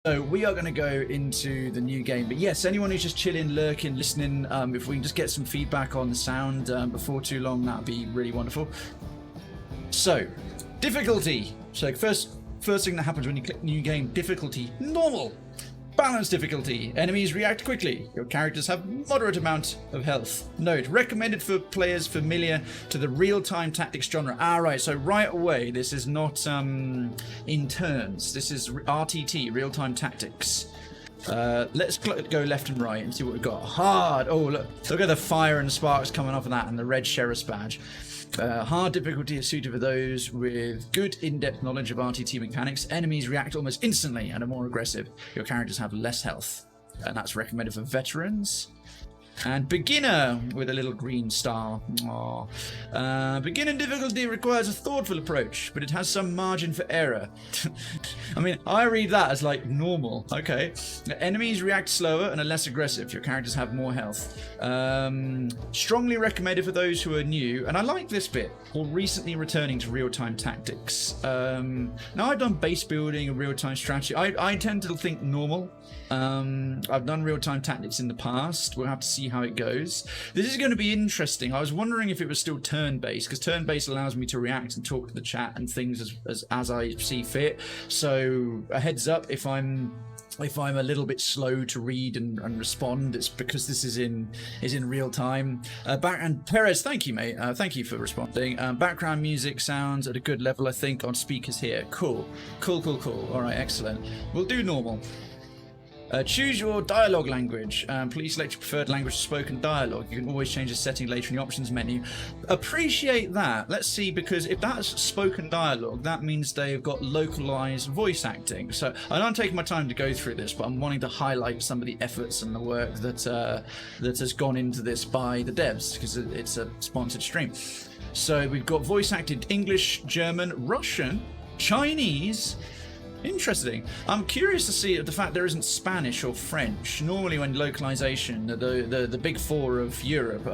So we are going to go into the new game, but yes, anyone who's just chilling, lurking, listening, if we can just get some feedback on the sound before too long, that'd be really wonderful. So, difficulty. So first thing that happens when you click new game, difficulty, normal. Balance difficulty. Enemies react quickly. Your characters have moderate amount of health. Note, recommended for players familiar to the real-time tactics genre. Right, so right away, this is not in turns. This is RTT, real-time tactics. Let's go left and right and see what we've got. Hard. Oh, look at the fire and sparks coming off of that and the red sheriff's badge. Hard difficulty is suited for those with good in-depth knowledge of RTT mechanics. Enemies react almost instantly and are more aggressive. Your characters have less health. And that's recommended for veterans. And beginner with a little green star. Beginner difficulty requires a thoughtful approach, but it has some margin for error. I mean, I read that as like normal. Okay. Enemies react slower and are less aggressive. Your characters have more health. Strongly recommended for those who are new, and I like this bit, or recently returning to real-time tactics. Now I've done base building and real-time strategy. I tend to think normal. I've done real-time tactics in the past. We'll have to see how it goes. This is going to be interesting. I was wondering if it was still turn-based, because turn-based allows me to react and talk to the chat and things as I see fit. So a heads up, if I'm a little bit slow to read and respond, it's because this is in real time. And Perez, thank you, mate. Thank you for responding. Background music sounds at a good level, I think, on speakers here. Cool. All right, excellent. We'll do normal. Choose your dialogue language. Please select your preferred language for spoken dialogue. You can always change the setting later in the options menu. Appreciate that. Let's see, because if that's spoken dialogue, that means they've got localized voice acting. So I'm taking my time to go through this, but I'm wanting to highlight some of the efforts and the work that has gone into this by the devs, because it's a sponsored stream. So we've got voice acted English, German, Russian, Chinese. Interesting. I'm curious to see the fact there isn't Spanish or French. Normally when localization, the big four of Europe,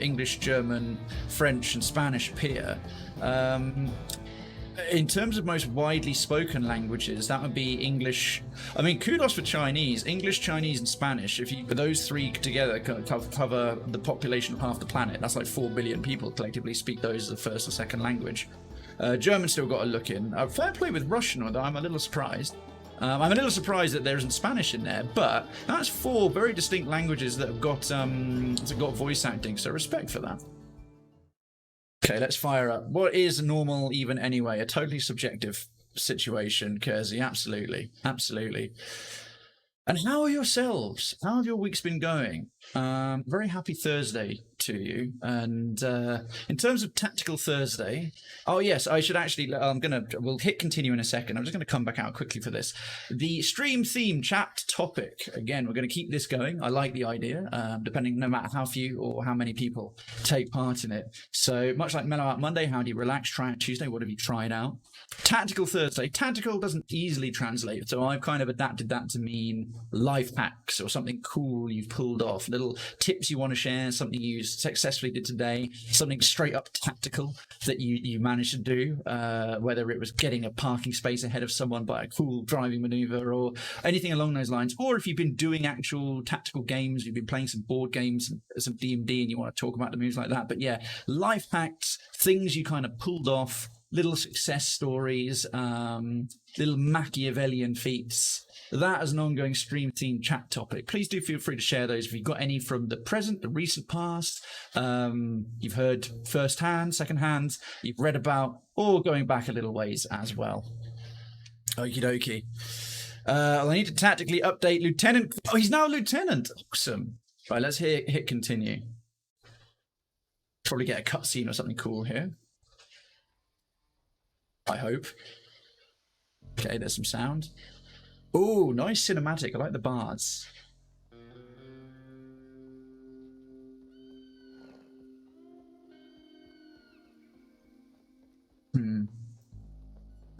English, German, French and Spanish appear. In terms of most widely spoken languages, that would be English. I mean, kudos for Chinese. English, Chinese and Spanish. If those three together cover the population of half the planet, that's like 4 billion people collectively speak those as a first or second language. German's still got a look in. Fair play with Russian, although I'm a little surprised. I'm a little surprised that there isn't Spanish in there, but that's 4 very distinct languages that have got voice acting, so respect for that. Okay, let's fire up. What is normal even anyway? A totally subjective situation, Kersey. Absolutely. And how are yourselves? How have your weeks been going? Very happy Thursday to you. And in terms of Tactical Thursday, oh yes, I should actually, we'll hit continue in a second. I'm just going to come back out quickly for this. The stream theme chat topic, again, we're going to keep this going. I like the idea, depending no matter how few or how many people take part in it. So much like Mellow Out Monday, how do you relax? Try it Tuesday, what have you tried out? Tactical Thursday. Tactical doesn't easily translate, so I've kind of adapted that to mean life hacks or something cool you've pulled off, little tips you want to share, something you successfully did today, something straight up tactical that you managed to do, whether it was getting a parking space ahead of someone by a cool driving maneuver or anything along those lines, or if you've been doing actual tactical games, you've been playing some board games, some D&D, and you want to talk about the moves like that. But yeah, life hacks, things you kind of pulled off, little success stories, little Machiavellian feats. That as an ongoing stream theme chat topic. Please do feel free to share those if you've got any from the present, the recent past, you've heard first-hand, second-hand, you've read about, or going back a little ways as well. Okie dokie. I need to tactically update Lieutenant. Oh, he's now a Lieutenant. Awesome. Right, let's hit continue. Probably get a cutscene or something cool here. I hope. Okay, there's some sound. Oh, nice cinematic. I like the bards. I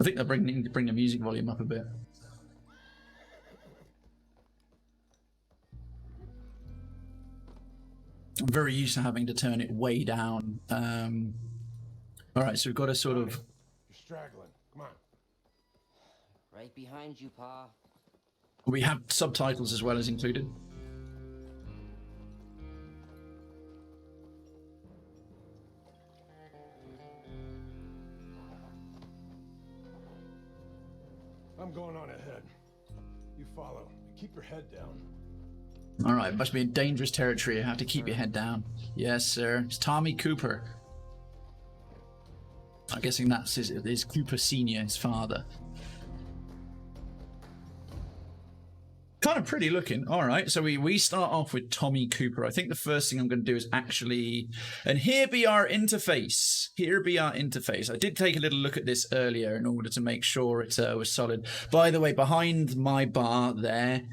think they're bring the music volume up a bit. I'm very used to having to turn it way down. All right, so we've got a sort of... You're straggling. Come on. Right behind you, Pa. We have subtitles as well as included. I'm going on ahead. You follow. Keep your head down. All right, must be in dangerous territory. You have to keep your head down. Yes, sir. It's Tommy Cooper. I'm guessing that's his Cooper Senior, his father. Kind of pretty looking. All right, so we start off with Tommy Cooper. I think the first thing I'm going to do is actually... And here be our interface. Here be our interface. I did take a little look at this earlier in order to make sure it was solid. By the way, behind my bar there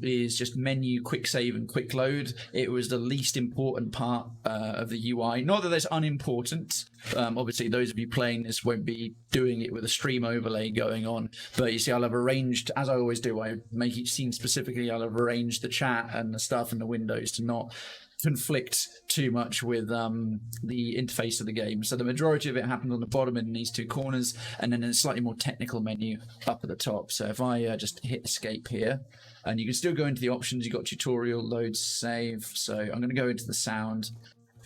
is just menu, quick save, and quick load. It was the least important part of the UI. Not that that's unimportant. Obviously, those of you playing this won't be doing it with a stream overlay going on. But you see, I'll have arranged, as I always do, I make each scene specifically, I'll have arranged the chat and the stuff and the windows to not conflict too much with the interface of the game. So the majority of it happens on the bottom in these two corners, and then a slightly more technical menu up at the top. So if I just hit escape here, and you can still go into the options, you've got tutorial, load, save. So I'm going to go into the sound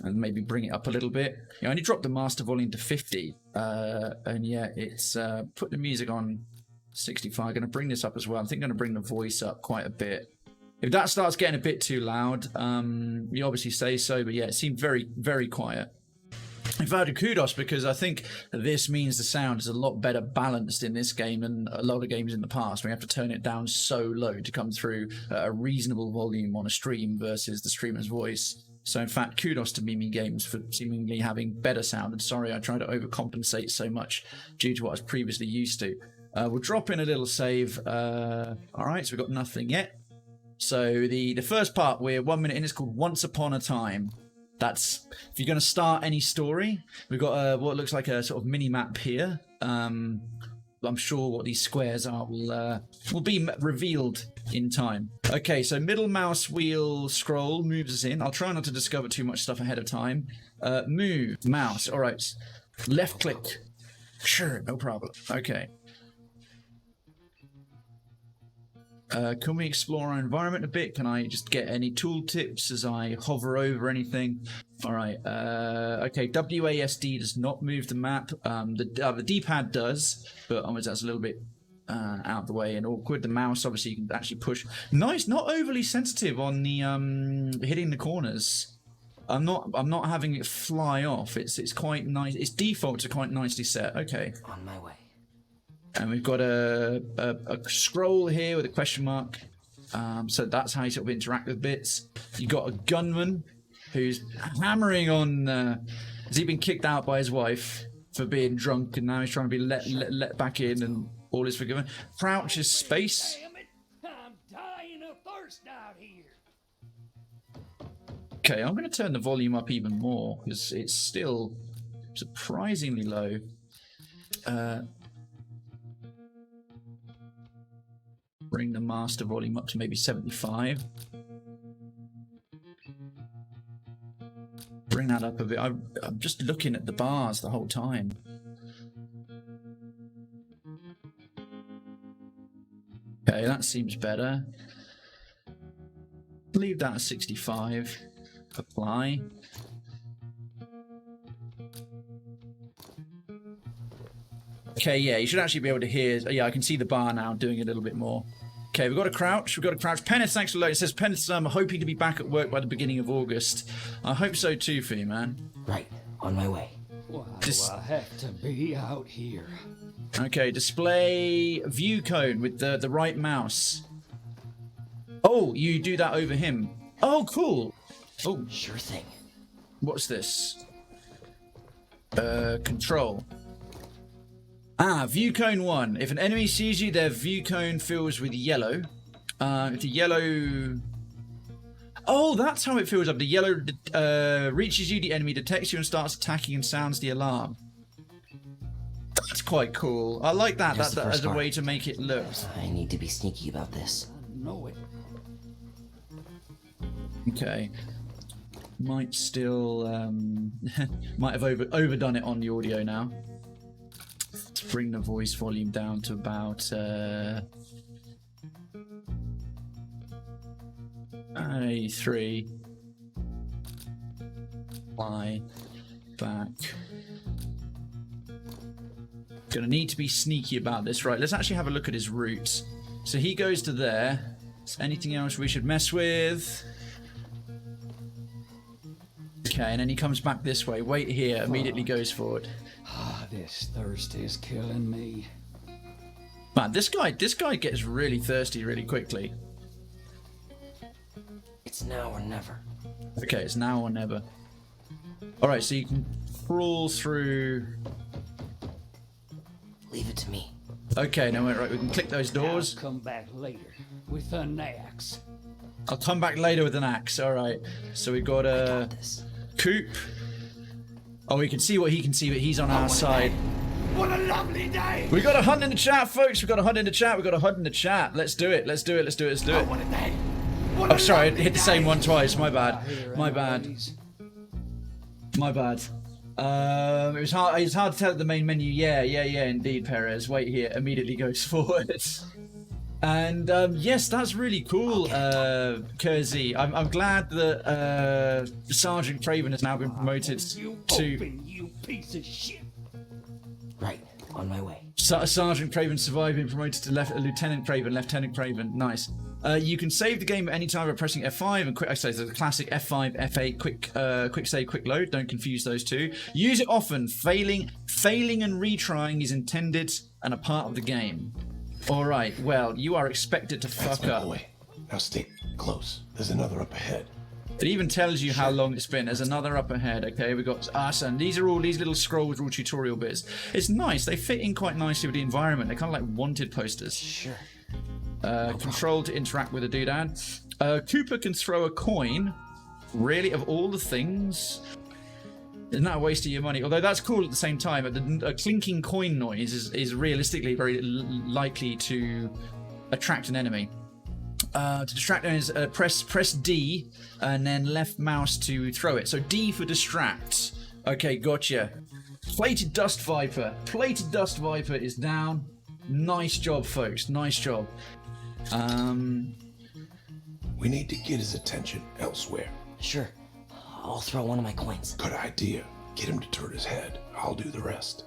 and maybe bring it up a little bit. I only dropped the master volume to 50, and yeah, it's put the music on 65. I'm going to bring this up as well. I think I'm going to bring the voice up quite a bit. If that starts getting a bit too loud, you obviously say so, but yeah, it seemed very, very quiet. In fact, kudos, because I think this means the sound is a lot better balanced in this game than a lot of games in the past. We have to turn it down so low to come through a reasonable volume on a stream versus the streamer's voice. So in fact, kudos to Mimi Games for seemingly having better sound. And sorry, I tried to overcompensate so much due to what I was previously used to. We'll drop in a little save. All right, so we've got nothing yet. So the first part, we're 1 minute in, it's called Once Upon a Time. That's, if you're going to start any story, we've got what looks like a sort of mini map here. I'm sure what these squares are will be revealed in time. Okay, so middle mouse wheel scroll moves us in. I'll try not to discover too much stuff ahead of time. Move, mouse, all right. Left click. Sure, no problem. Okay. Can we explore our environment a bit? Can I just get any tool tips as I hover over anything? All right. Okay, WASD does not move the map. The D-pad does, but obviously that's a little bit out of the way and awkward. The mouse, obviously, you can actually push. Nice, not overly sensitive on the hitting the corners. I'm not having it fly off. It's quite nice. Its defaults are quite nicely set. Okay. On my way. And we've got a scroll here with a question mark. So that's how you sort of interact with bits. You've got a gunman who's hammering on... has he been kicked out by his wife for being drunk, and now he's trying to be let back in, and all is forgiven. Crouch is space. Damn it! I'm dying of thirst out here. Okay, I'm going to turn the volume up even more, because it's still surprisingly low. Bring the master volume up to maybe 75. Bring that up a bit. I'm just looking at the bars the whole time. Okay, that seems better. Leave that at 65. Apply. Okay, yeah, you should actually be able to hear. Yeah, I can see the bar now doing a little bit more. Okay, we've got a crouch. We've got a crouch. Penneth, thanks for loading. It says, Penneth, I'm hoping to be back at work by the beginning of August. I hope so too for you, man. Right, on my way. Why do I have to be out here? Okay, display view cone with the right mouse. Oh, you do that over him. Oh, cool. Oh, Sure thing. what's this? Control. Ah, view cone 1. If an enemy sees you, their view cone fills with yellow. If the yellow... Oh, that's how it fills up. The yellow reaches you, the enemy detects you and starts attacking and sounds the alarm. That's quite cool. I like that, Just the first as a part. way to make it look. I need to be sneaky about this. I know it. Okay. Might still... might have overdone it on the audio now. Let's bring the voice volume down to about A3. Fly back. Gonna need to be sneaky about this. Right, let's actually have a look at his route. So he goes to there. Is there anything else we should mess with? Okay, and then he comes back this way. Wait here, immediately goes forward. Ah, this thirst is killing me. Man, this guy gets really thirsty really quickly. It's now or never. Okay, it's now or never. Alright, so you can crawl through. Leave it to me. Okay, now right, we can click those doors. I'll come back later with an axe. I'll come back later with an axe. Alright, so we got a This. Coop. Oh, we can see what he can see, but he's on our side. What a lovely day! We got a hunt in the chat, folks. We got a hunt in the chat. We got a hunt in the chat. Let's do it. Let's do it. Let's do it. Let's do it. What a day! Oh, sorry, I hit the same one twice. My bad. My bad. Anyways. My bad. It was hard. It's hard to tell at the main menu. Yeah, indeed, Perez. Wait here. Immediately goes forward. And yes, that's really cool, Kersey. I'm glad that Sergeant Krayven has now been promoted You to. open, you piece of shit. Right, on my way. Sergeant Krayven survived being promoted to Lieutenant Krayven. Lieutenant Krayven, nice. You can save the game at any time by pressing F5 and quick. I say the classic F5, F8, quick save, quick load. Don't confuse those two. Use it often. Failing and retrying is intended and a part of the game. All right. Well, you are expected to That's fuck my up. boy. Now stay close. There's another up ahead. It even tells you how long it's been. There's another up ahead. Okay, we got us, and these are all these little scrolls, are all tutorial bits. It's nice. They fit in quite nicely with the environment. They're kind of like wanted posters. Sure. Control to interact with a doodad. Cooper can throw a coin. Really, of all the things, isn't that a waste of your money? Although that's cool at the same time. A clinking coin noise is realistically very likely to attract an enemy. To distract enemies, press D and then left mouse to throw it. So D for distract. Okay, gotcha. Plated Dust Viper. Plated Dust Viper is down. Nice job, folks. Nice job. We need to get his attention elsewhere. Sure. I'll throw one of my coins. Good idea. Get him to turn his head. I'll do the rest.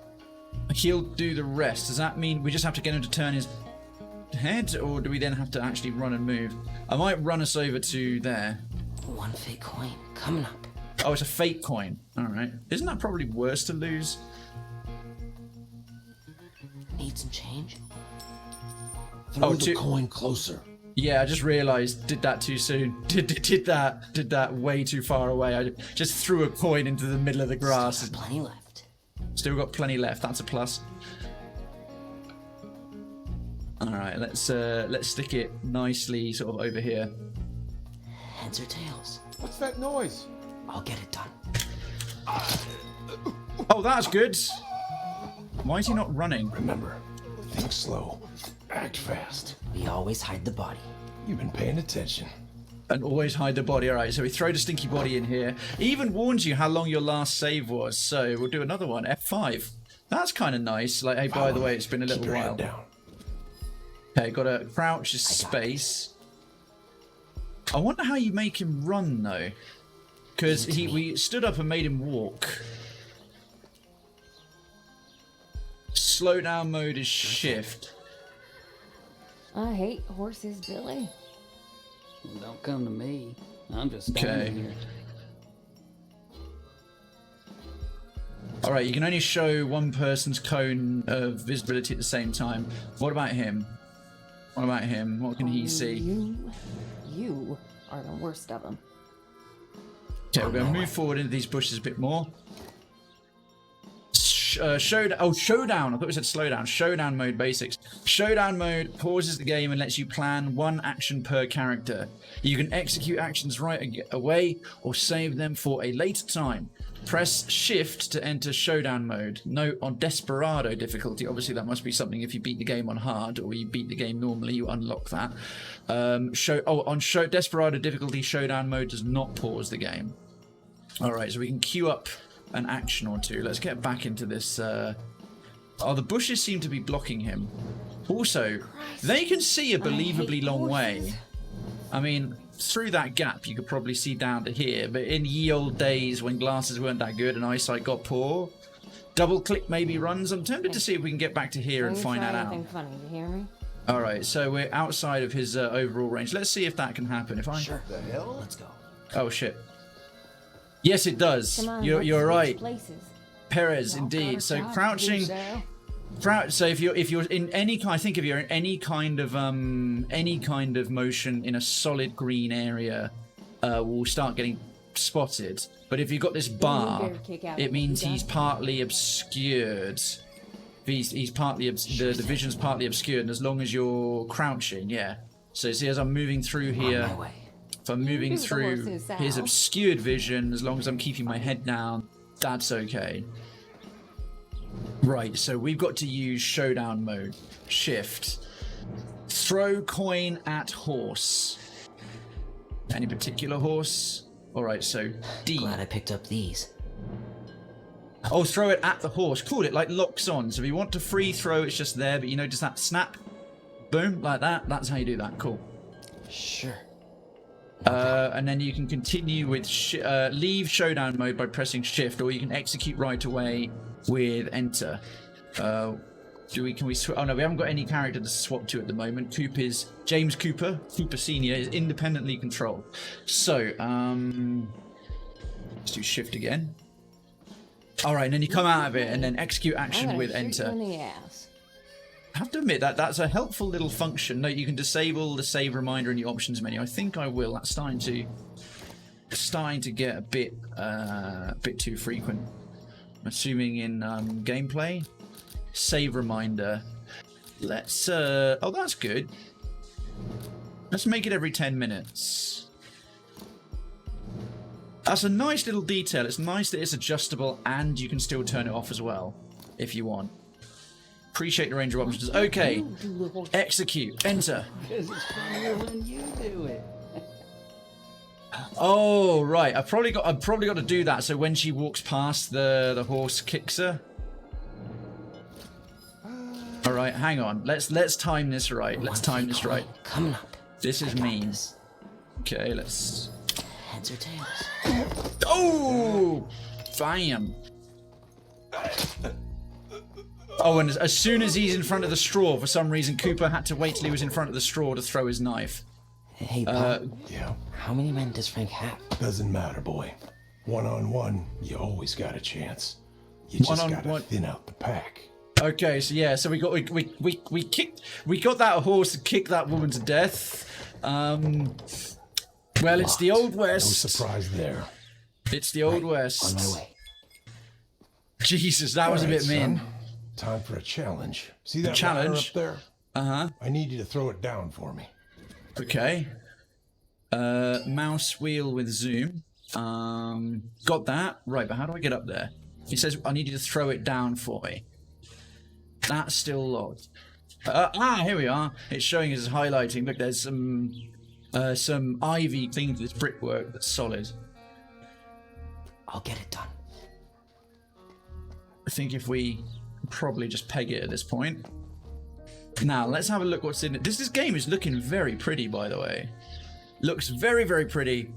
He'll do the rest. Does that mean we just have to get him to turn his head, or do we then have to actually run and move? I might run us over to there. One fake coin coming up. Oh, it's a fake coin. All right. Isn't that probably worse to lose? Need some change? Throw Oh, the coin closer. Yeah, I just realised. Did that too soon. Did that way too far away. I just threw a coin into the middle of the grass. Still got plenty left. Still got plenty left. That's a plus. All right, let's stick it nicely sort of over here. Heads or tails? What's that noise? I'll get it done. Oh, that's good. Why is he not running? Remember, think slow, act fast. We always hide the body. You've been paying attention. And always hide the body. All right, so we throw the stinky body in here. He even warns you how long your last save was. So we'll do another one. F5. That's kind of nice. Like, hey, by the way, it's been a little Keep your while. head down. Okay, got to crouch is space. I wonder how you make him run though, because we stood up and made him walk. Slow down mode is shift. I hate horses, Billy. Don't come to me. I'm just Okay. standing here. All right, you can only show one person's cone of visibility at the same time. What about him? What about him? What can he see? You are the worst of them. Okay, we're going to move forward into these bushes a bit more. Showdown. Oh, showdown. I thought we said slow down. Showdown mode basics. Showdown mode pauses the game and lets you plan one action per character. You can execute actions right away or save them for a later time. Press shift to enter showdown mode. Note on Desperado difficulty. Obviously, that must be something if you beat the game on hard or you beat the game normally, you unlock that. On Desperado difficulty, showdown mode does not pause the game. All right, so we can queue up an action or two. Let's get back into this. Oh, the bushes seem to be blocking him. Also, they can see a believably long way. I mean, through that gap, you could probably see down to here. But in ye old days when glasses weren't that good and eyesight got poor, double click maybe runs. I'm tempted to see if we can get back to here and Don't find try that out. anything funny, you hear me? All right, so we're outside of his overall range. Let's see if that can happen. If I Sure. The hell? Let's go. Oh shit. Yes, it does. Come on, You're let's switch right, Places. Perez. Y'all got Indeed. a So job to do, crouching. Sal. So if you're in any kind, I think if you're in any kind of motion in a solid green area, we'll start getting spotted. But if you've got this bar, better kick out it if means you he's got it. partly obscured. He's partly the vision's partly obscured, and as long as you're crouching, yeah. So see, as I'm moving through here, On my way. if I'm moving do the through horses, Sal. his obscured vision, as long as I'm keeping my head down, that's okay. Right, so we've got to use showdown mode. Shift. Throw coin at horse. Any particular horse? Alright, so D. Glad I picked up these. Oh, throw it at the horse. Cool, it like locks on. So if you want to free throw, it's just there, but you know, just that snap. Boom, like that. That's how you do that. Cool. Sure. And then you can continue with leave showdown mode by pressing shift, or you can execute right away with enter. Can we oh no, we haven't got any character to swap to at the moment. James Cooper Senior is independently controlled. So let's do shift again. All right, and then you come out of it and then execute I'm action gonna with shoot you enter. in the ass. I have to admit that's a helpful little function. No, you can disable the save reminder in the options menu. I think I will. That's starting to get a bit too frequent. I'm assuming in gameplay, save reminder. Let's oh, that's good. Let's make it every 10 minutes. That's a nice little detail. It's nice that it's adjustable and you can still turn it off as well if you want. Appreciate the range of options. Okay, execute, enter. Because it's funnier when you do it. Oh right, I've probably got to do that. So when she walks past, the horse kicks her. All right, hang on. Let's time this right. Let's time this right. Coming up. This is I got mean. this. Okay, let's. Heads or tails? Oh, bam. Oh, and as soon as he's in front of the straw, for some reason, Cooper had to wait till he was in front of the straw to throw his knife. Hey, Bob. Yeah, How many men does Frank have? doesn't matter, boy. One-on-one, you always got a chance. You just gotta One-on-one. thin out the pack. Okay, so yeah, so we got that horse and kicked that woman to death. Well, it's the Old No West. surprise there. It's the Old On West. my way. Jesus, that was a bit All right, mean. son. Time for a challenge. See that ladder challenge? up there? Uh-huh. I need you to throw it down for me. Okay. Mouse wheel with zoom. Got that. Right, but how do I get up there? It says I need you to throw it down for me. That's still locked. Here we are. It's showing us highlighting. Look, there's some ivy clinging to this brickwork that's solid. I'll get it done. I think if we probably just peg it at this point. Now, let's have a look what's in it. This game is looking very pretty, by the way. Looks very, very pretty.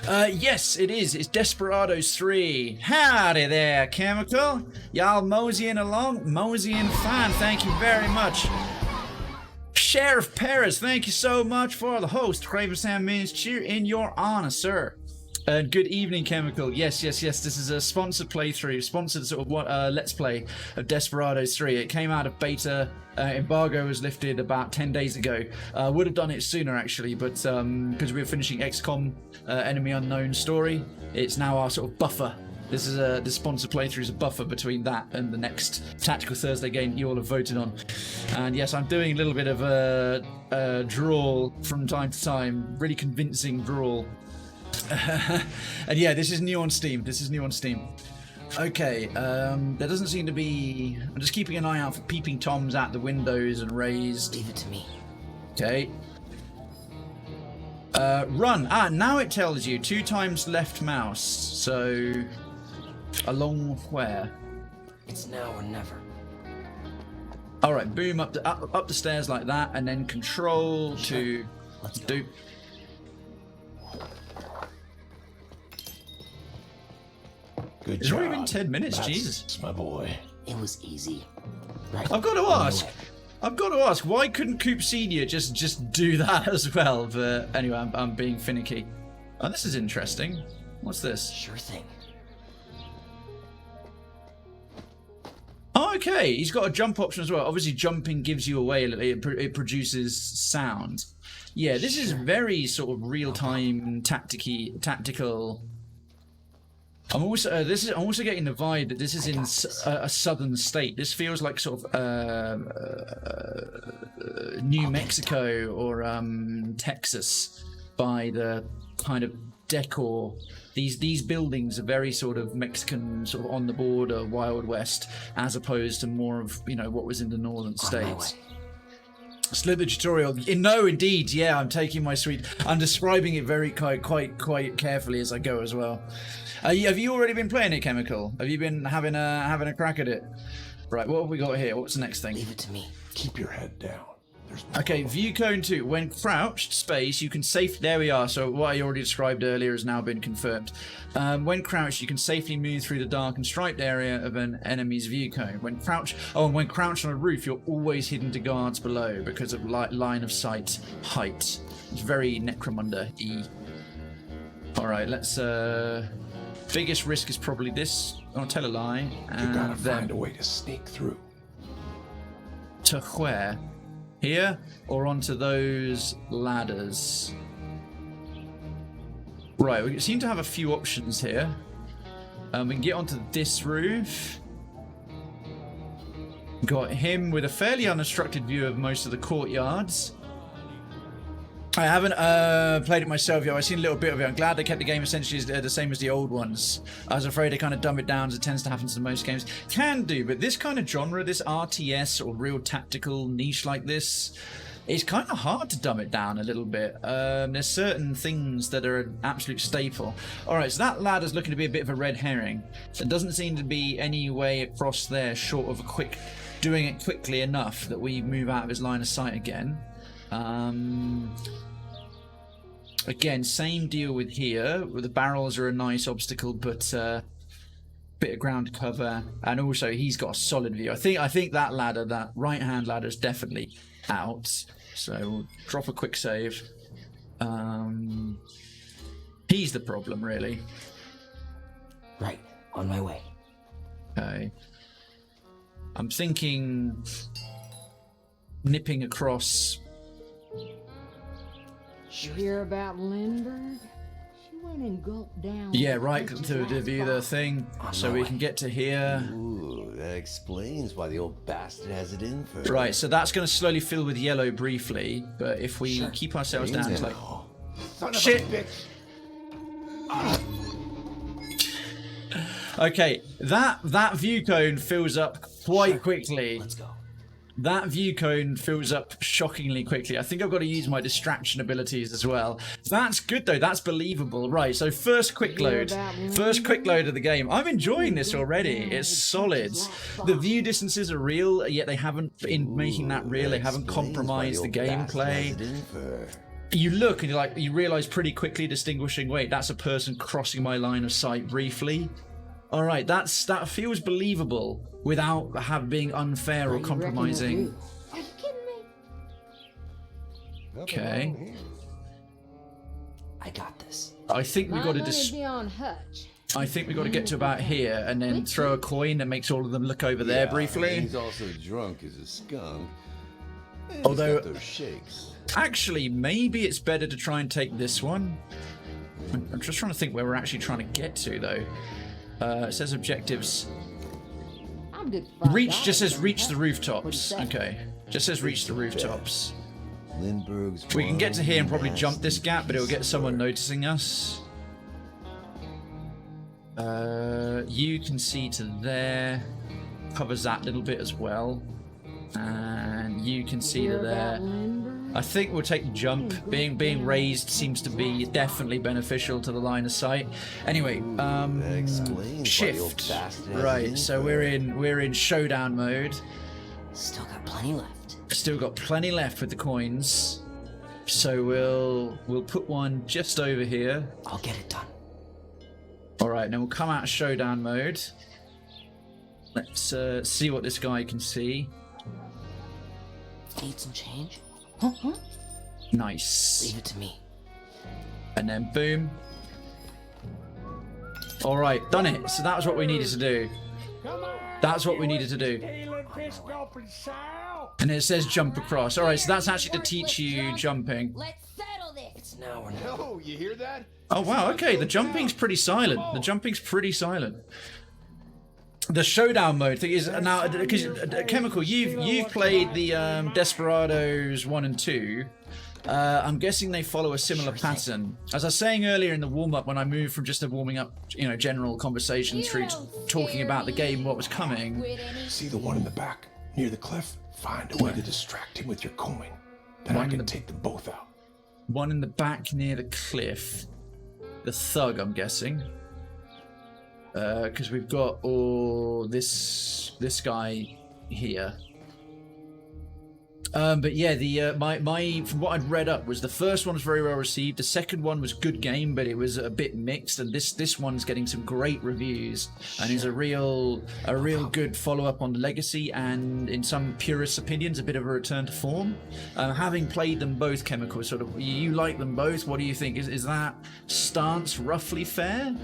Yes, it is. It's Desperados III. Howdy there, Chemical. Y'all moseying along? Moseying fine, thank you very much. Sheriff Perez, thank you so much for the host. Krayven Sam means cheer in your honor, sir. Good evening, Chemical. Yes. This is a sponsored playthrough, sponsored sort of let's play of Desperados 3. It came out of beta. Embargo was lifted about 10 days ago. Would have done it sooner actually, but because we were finishing XCOM Enemy Unknown story, it's now our sort of buffer. This sponsored playthrough is a buffer between that and the next Tactical Thursday game you all have voted on. And yes, I'm doing a little bit of a drawl from time to time, really convincing drawl. And yeah, this is new on Steam. Okay, there doesn't seem to be... I'm just keeping an eye out for peeping toms at the windows and raised. Leave it to me. Okay. Run. Now it tells you 2 times left mouse. So, along where? It's now or never. All right, boom up the stairs like that, and then control to Let's go. do. Good It's job. already been 10 minutes, That's Jesus. my boy. It was easy. Right. I've got to ask, why couldn't Coop Senior just do that as well? But anyway, I'm being finicky. Oh, this is interesting. What's this? Sure thing. Oh, okay, he's got a jump option as well. Obviously, jumping gives you away a little. It produces sound. Yeah, this is very sort of real-time, tactical. I'm also I'm also getting the vibe that this is in a southern state. This feels like sort of New Mexico or Texas by the kind of decor. These buildings are very sort of Mexican, sort of on the border, Wild West, as opposed to more of what was in the northern states. Slip the tutorial. No, indeed, yeah. I'm taking my sweet. I'm describing it very quite carefully as I go as well. Have you already been playing it, Chemical? Have you been having a crack at it? Right. What have we got here? What's the next thing? Leave it to me. Keep your head down. There's Okay, view cone 2. When crouched, space, you can safely... There we are. So what I already described earlier has now been confirmed. When crouched, you can safely move through the dark and striped area of an enemy's view cone. When crouched on a roof, you're always hidden to guards below because of line of sight height. It's very Necromunda-y. All right, let's... Biggest risk is probably this. I'll tell a lie. You gotta find a way to sneak through. To where? Here or onto those ladders? Right, we seem to have a few options here. We can get onto this roof. Got him with a fairly unobstructed view of most of the courtyards. I haven't played it myself yet. I've seen a little bit of it. I'm glad they kept the game essentially the same as the old ones. I was afraid they kind of dumb it down, as it tends to happen to most games. Can do, but this kind of genre, this RTS or real tactical niche like this, it's kind of hard to dumb it down a little bit. There's certain things that are an absolute staple. Alright, so that ladder's looking to be a bit of a red herring. There doesn't seem to be any way across there short of doing it quickly enough that we move out of his line of sight again. Again, same deal with here. The barrels are a nice obstacle, but bit of ground cover, and also he's got a solid view. I think that ladder, that right-hand ladder, is definitely out. So we'll drop a quick save. He's the problem, really. Right, on my way. Okay. I'm thinking nipping across. You hear about Lindbergh? She went and gulped down. Yeah, right, to view the thing, so we can get to here. Ooh, that explains why the old bastard has it in for. Right, so that's going to slowly fill with yellow briefly, but if we keep ourselves down, it's like... Shit! Okay, that view cone fills up quite quickly. Let's go. That view cone fills up shockingly quickly. I think I've got to use my distraction abilities as well. That's good though, that's believable. Right, so first quick load of the game. I'm enjoying this already. It's solid. The view distances are real, yet they haven't, in making that real, they haven't compromised the gameplay. You look and you realise pretty quickly distinguishing, wait, that's a person crossing my line of sight briefly. Alright, that feels believable without being unfair or compromising. Are you kidding me? Okay. I got this. I think we got to be on Hutch. I think we got to get to about here and then throw a coin that makes all of them look over there briefly. He's also drunk as a skunk. And Although, he's got those shakes. actually, maybe it's better to try and take this one. I'm just trying to think where we're actually trying to get to, though. It says objectives. I'm good. Just says reach the rooftops. Okay. Just says reach the rooftops. Lindbergh's We can get to here and probably one jump this nasty gap, but it'll get piece of someone work. noticing us. You can see to there. Covers that little bit as well. And you can see to there. I think we'll take the jump. Being raised seems to be definitely beneficial to the line of sight. Anyway, That explains why the old shift. bastard has it Right, in so for. we're in showdown mode. Still got plenty left. Still got plenty left with the coins. So we'll put one just over here. I'll get it done. All right, now we'll come out of showdown mode. Let's see what this guy can see. Need some change? Nice. Leave it to me. And then boom. All right, done it. So that was what we needed to do. That's what we needed to do. And it says jump across. All right, so that's actually to teach you jumping. Let's settle this. It's now or never. Oh, you hear that? Oh wow, okay, the jumping's pretty silent. The jumping's pretty silent. The showdown mode thing is now because Chemical, you've played the Desperados 1 and 2. I'm guessing they follow a similar pattern. As I was saying earlier in the warm-up, when I moved from just a warming up, general conversation through to talking about the game, what was coming. See the one in the back, near the cliff? Find a way to distract him with your coin. Then I can take them both out. One in the back near the cliff. The thug, I'm guessing. Because we've got this guy here. But yeah, the my from what I'd read up was the first one was very well received. The second one was good game, but it was a bit mixed. And this one's getting some great reviews and is a real good follow up on the Legacy, and in some purists' opinions, a bit of a return to form. Having played them both, Chemical, sort of, you like them both. What do you think? Is that stance roughly fair?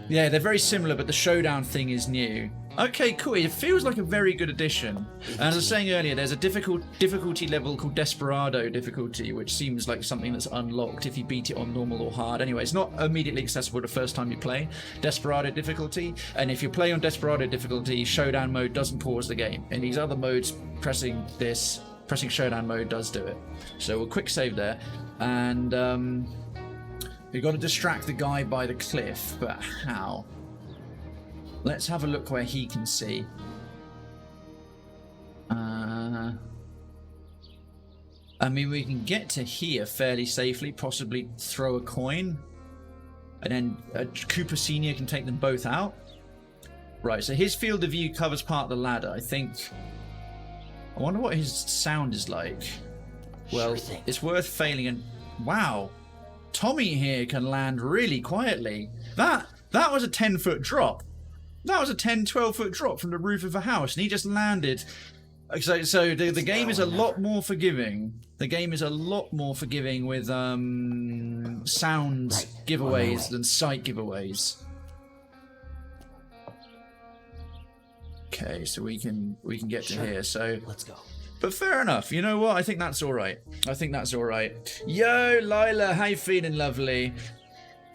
Yeah, they're very similar, but the showdown thing is new. Okay, cool. It feels like a very good addition. And as I was saying earlier, there's a difficulty level called Desperado difficulty, which seems like something that's unlocked if you beat it on normal or hard. Anyway, it's not immediately accessible the first time you play Desperado difficulty. And if you play on Desperado difficulty, showdown mode doesn't pause the game. In these other modes, pressing showdown mode does do it. So we'll quick save there. And we've got to distract the guy by the cliff, but how? Let's have a look where he can see. I mean, we can get to here fairly safely, possibly throw a coin, and then Cooper Sr. can take them both out. Right, so his field of view covers part of the ladder, I think. I wonder what his sound is like. Well, it's worth failing, and wow. Tommy here can land really quietly. That was a 10-foot drop. That was a 10, 12-foot drop from the roof of a house, and he just landed. So the game is a lot more forgiving. The game is a lot more forgiving with sound giveaways than sight giveaways. Okay, so we can get to here. So let's go. But fair enough. You know what? I think that's all right. Yo, Lila, how you feeling, lovely?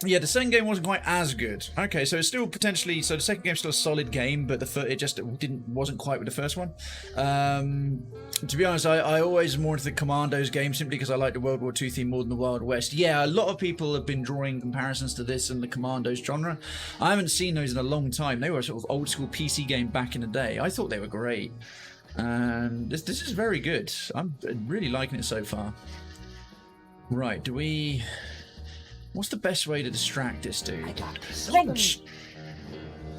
Yeah, the second game wasn't quite as good. Okay, so it's still potentially... So the second game's still a solid game, but it just wasn't quite with the first one. To be honest, I always more into the Commandos game simply because I like the World War II theme more than the Wild West. Yeah, a lot of people have been drawing comparisons to this and the Commandos genre. I haven't seen those in a long time. They were a sort of old-school PC game back in the day. I thought they were great. And this is very good. I'm really liking it so far. Right, do we... What's the best way to distract this dude? I got this. Launch!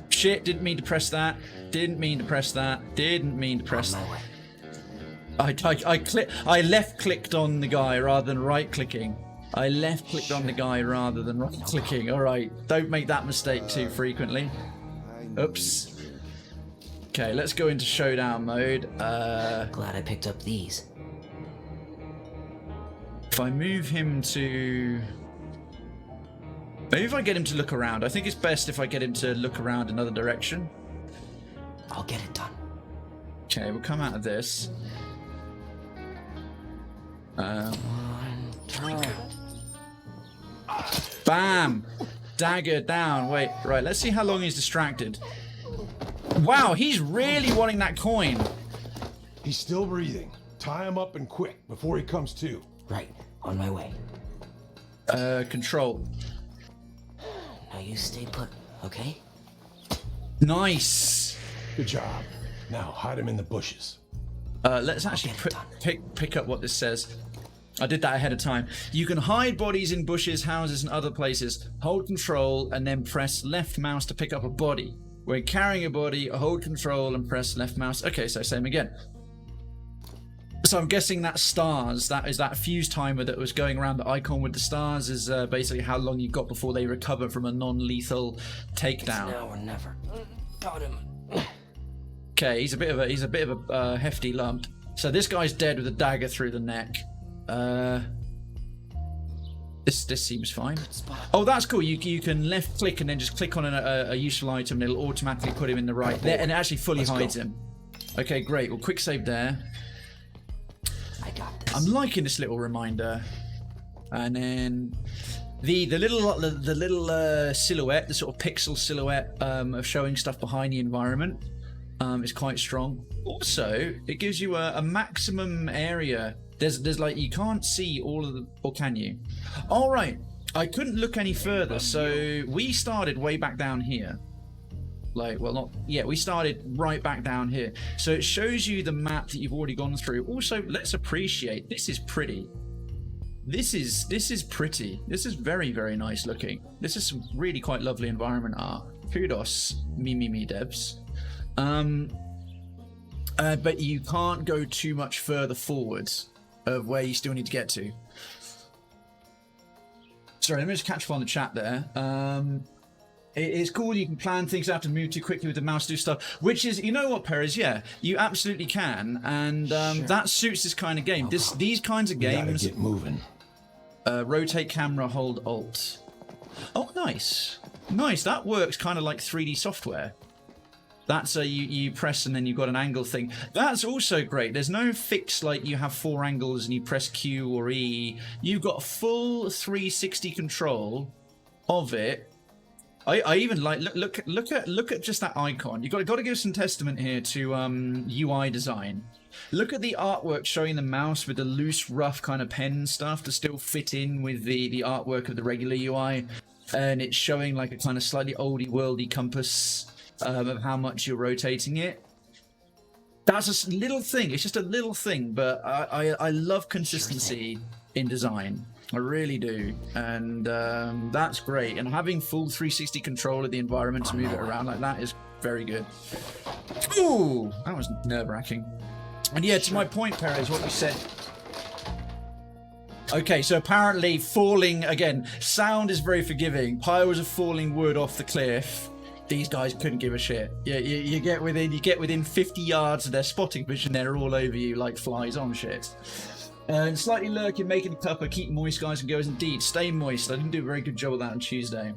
Shit, didn't mean to press that. I left clicked on the guy rather than right clicking. Alright, don't make that mistake too frequently. Oops. Okay, let's go into showdown mode. Glad I picked up these. If I move him to... Maybe if I get him to look around. I think it's best if I get him to look around another direction. I'll get it done. Okay, we'll come out of this. Bam! Dagger down. Wait, right, let's see how long he's distracted. Wow, he's really wanting that coin. He's still breathing. Tie him up and quick before he comes to. Right, on my way. Control. Now you stay put, okay? Nice. Good job. Now hide him in the bushes. Let's actually pick up what this says. I did that ahead of time. You can hide bodies in bushes, houses, and other places. Hold control and then press left mouse to pick up a body. When carrying a body, hold control and press left mouse. Okay, so same again. So I'm guessing that stars, that is that fuse timer that was going around the icon with the stars, is basically how long you've got before they recover from a non-lethal takedown. It's now or never. Got him. Okay, he's a bit of a hefty lump. So this guy's dead with a dagger through the neck. This seems fine. Oh, that's cool. You can left click and then just click on a useful item and it'll automatically put him in the right there, and it actually fully hides him. Okay, great. Well, quick save there. I got this. I'm liking this little reminder. And then the little silhouette, the sort of pixel silhouette of showing stuff behind the environment is quite strong. Also, it gives you a maximum area. There's like, you can't see all of the, or can you? All right, I couldn't look any further, so we started way back down here. Like, well, not, yeah, we started right back down here. So it shows you the map that you've already gone through. Also, let's appreciate, this is pretty. This is pretty. This is very, very nice looking. This is some really quite lovely environment art. Kudos, me devs. But you can't go too much further forwards of where you still need to get to. Sorry, let me just catch up on the chat there. It's cool, you can plan things, have to move too quickly with the mouse to do stuff, which is, you know what, Perez, yeah, you absolutely can, and that suits this kind of game. These kinds of games... Gotta get moving. Rotate camera, hold Alt. Oh, nice. Nice, that works kind of like 3D software. That's you press and then you've got an angle thing. That's also great. There's no fix like you have 4 angles and you press Q or E. You've got full 360 control of it. I even like look at just that icon. You've got to give some testament here to UI design. Look at the artwork showing the mouse with the loose, rough kind of pen stuff to still fit in with the artwork of the regular UI, and it's showing like a kind of slightly oldie worldy compass of how much you're rotating it. That's a little thing. It's just a little thing, but I love consistency in design. I really do, and that's great. And having full 360 control of the environment to move it around like that is very good. Ooh, that was nerve-wracking. And yeah, to my point, Perez, what you said. Okay, so apparently falling, again, sound is very forgiving. Piles of falling wood off the cliff. These guys couldn't give a shit. Yeah, you get within 50 yards of their spotting vision, they're all over you like flies on shit. And slightly lurking, making it tougher, keep moist, guys and girls. Indeed, stay moist. I didn't do a very good job of that on Tuesday.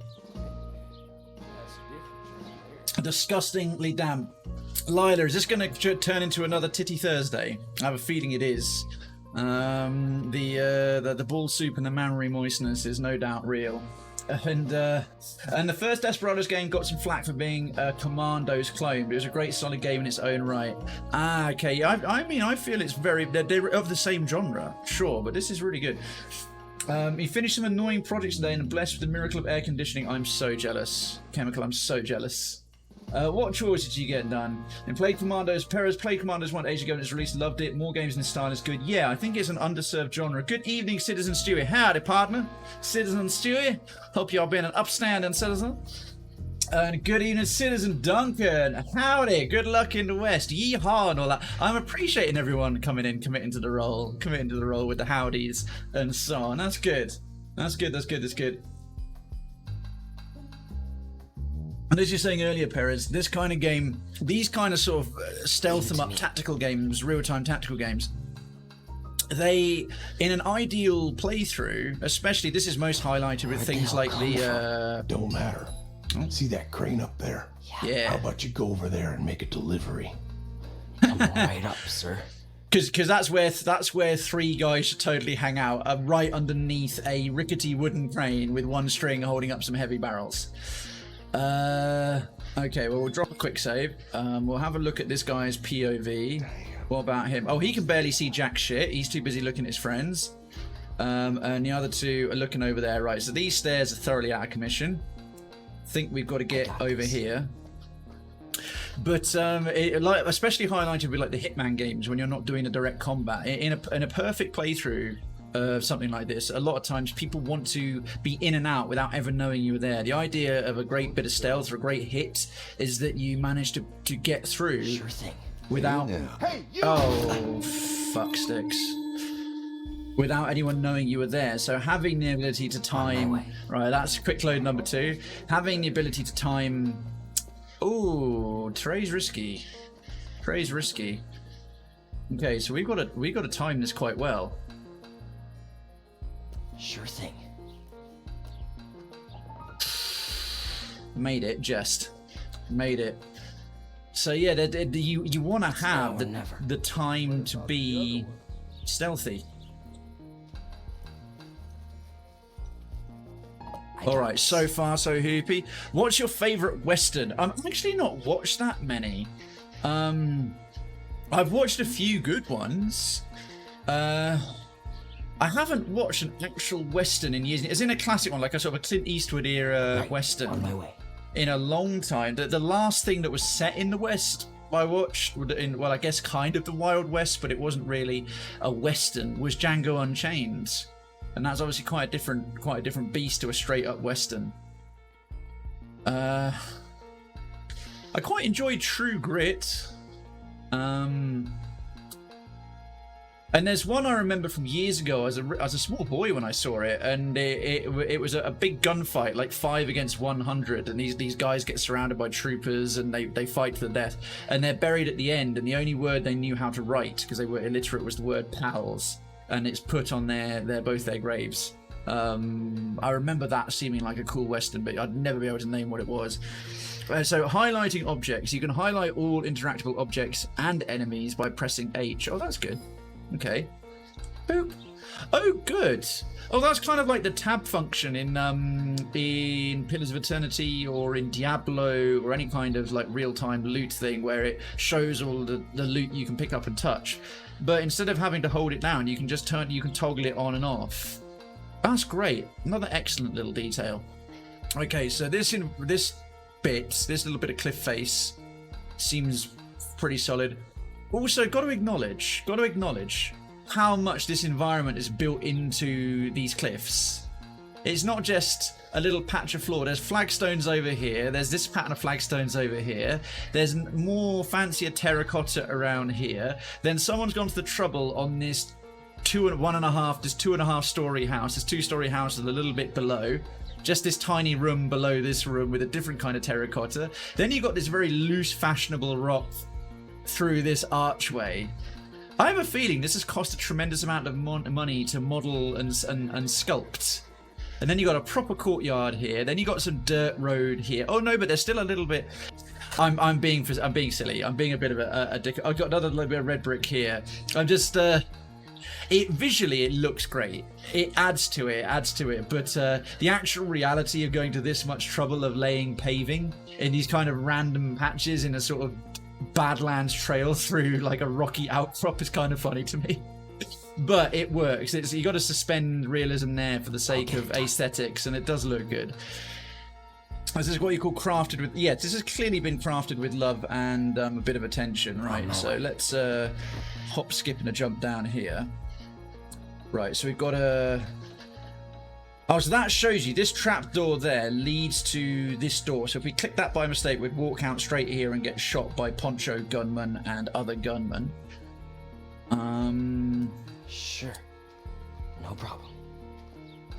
Disgustingly damp. Lila, is this going to turn into another Titty Thursday? I have a feeling it is. The ball soup and the mammary moistness is no doubt real. And the first Desperados game got some flack for being a Commandos clone, but it was a great solid game in its own right. Ah, okay. I mean, I feel it's very... They're of the same genre, sure, but this is really good. He finished some annoying projects today and blessed with the miracle of air conditioning. I'm so jealous. Chemical, I'm so jealous. What chores did you get done? And played Commandos. Perez played Commandos 1 age ago and it's released. Loved it. More games in this style is good. Yeah, I think it's an underserved genre. Good evening, Citizen Stewie. Howdy, partner. Citizen Stewie. Hope y'all been an upstanding citizen. And good evening, Citizen Duncan. Howdy. Good luck in the West. Yeehaw and all that. I'm appreciating everyone coming in, committing to the role with the howdies and so on. That's good. That's good. That's good. That's good. And as you're saying earlier, Perez, this kind of game, these kind of sort of stealth them up tactical games, real-time tactical games, they, in an ideal playthrough, especially this is most highlighted with things like the... Don't matter. See that crane up there? Yeah. How about you go over there and make a delivery? Come right up, sir. Because that's where 3 guys should totally hang out, right underneath a rickety wooden crane with one string holding up some heavy barrels. Okay, well, we'll drop a quick save. We'll have a look at this guy's POV. What about him? Oh, he can barely see jack shit. He's too busy looking at his friends. And the other 2 are looking over there. Right, so these stairs are thoroughly out of commission. Think we've got to get over here. But like, especially highlighted with like the Hitman games when you're not doing a direct combat. In a perfect playthrough of something like this, a lot of times people want to be in and out without ever knowing you were there. The idea of a great bit of stealth or a great hit is that you manage to get through Sure thing. without... Hey, you! Oh... fuck sticks. Without anyone knowing you were there. So having the ability to time... Right, that's quick load number 2. Having the ability to time... Ooh, Trey's risky. Trey's risky. Okay, so we've got to time this quite well. Sure thing. Made it, just. Made it. So yeah, you want to have the time to be stealthy. Alright, so far so hoopy. What's your favourite Western? I've actually not watched that many. I've watched a few good ones. I haven't watched an actual Western in years. As in a classic one, like a sort of a Clint Eastwood era Western. On my way. In a long time. The last thing that was set in the West I watched, well, I guess kind of the Wild West, but it wasn't really a Western, was Django Unchained. And that's obviously quite a different beast to a straight up Western. I quite enjoyed True Grit. And there's one I remember from years ago as a small boy when I saw it, and it was a big gunfight, like 5 against 100, and these guys get surrounded by troopers and they fight to the death, and they're buried at the end, and the only word they knew how to write, because they were illiterate, was the word pals, and it's put on both their graves. I remember that seeming like a cool Western, but I'd never be able to name what it was. So highlighting objects, you can highlight all interactable objects and enemies by pressing H. Oh, that's good. Okay. Boop. Oh, good. Oh, that's kind of like the tab function in Pillars of Eternity or in Diablo or any kind of like real-time loot thing where it shows all the loot you can pick up and touch. But instead of having to hold it down, you can just toggle it on and off. That's great. Another excellent little detail. Okay, so this little bit of cliff face seems pretty solid. Also, got to acknowledge how much this environment is built into these cliffs. It's not just a little patch of floor. There's flagstones over here. There's this pattern of flagstones over here. There's more fancier terracotta around here. Then someone's gone to the trouble on this 2.5 story house. This 2-story house is a little bit below. Just this tiny room below this room with a different kind of terracotta. Then you've got this very loose, fashionable rock through this archway. I have a feeling this has cost a tremendous amount of money to model and sculpt. And then you got a proper courtyard here. Then you got some dirt road here. Oh no, but there's still a little bit. I'm being silly. I'm being a bit of a dick. I've got another little bit of red brick here. I'm just. Visually it looks great. It adds to it. But the actual reality of going to this much trouble of laying paving in these kind of random patches in a sort of Badlands trail through like a rocky outcrop is kind of funny to me. But it works. You got to suspend realism there for the sake of aesthetics, and it does look good. This is what you call crafted with... Yeah, this has clearly been crafted with love and a bit of attention. Right, so let's hop, skip, and a jump down here. Right, so we've got a... Oh, so that shows you this trapdoor there leads to this door. So if we click that by mistake, we'd walk out straight here and get shot by poncho gunmen and other gunmen. Sure. No problem.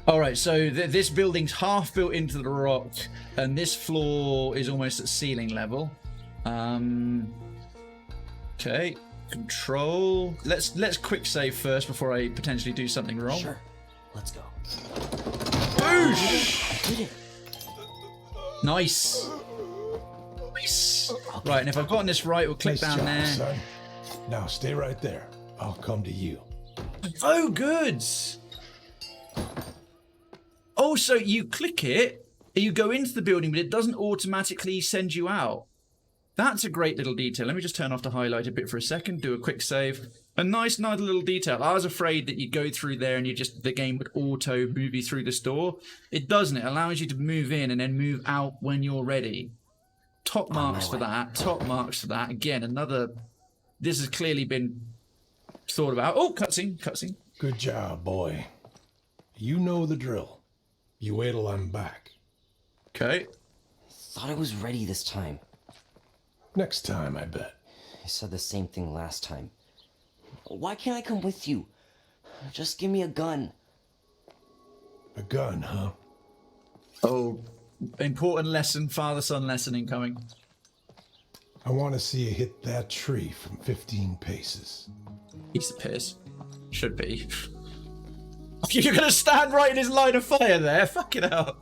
Alright, so this building's half built into the rock, and this floor is almost at ceiling level. Okay, control. Let's quick save first before I potentially do something wrong. Sure. Let's go. Boosh! I did it. Nice. Nice. Right, and if I've gotten this right, we'll click down job, there. Son. Now stay right there. I'll come to you. Oh, good. Oh, so you click it, you go into the building, but it doesn't automatically send you out. That's a great little detail. Let me just turn off the highlight a bit for a second, do a quick save. A nice little detail. I was afraid that you'd go through there and the game would auto move you through this door. It doesn't. It allows you to move in and then move out when you're ready. Top marks for that. Top marks for that. Again, this has clearly been thought about. Oh, cutscene. Good job, boy. You know the drill. You wait till I'm back. Okay. Thought I was ready this time. Next time, I bet. I said the same thing last time. Why can't I come with you? Just give me a gun. A gun, huh? Oh, important lesson, father-son lesson incoming. I want to see you hit that tree from 15 paces. Piece of piss. Should be. You're gonna stand right in his line of fire there? Fucking hell.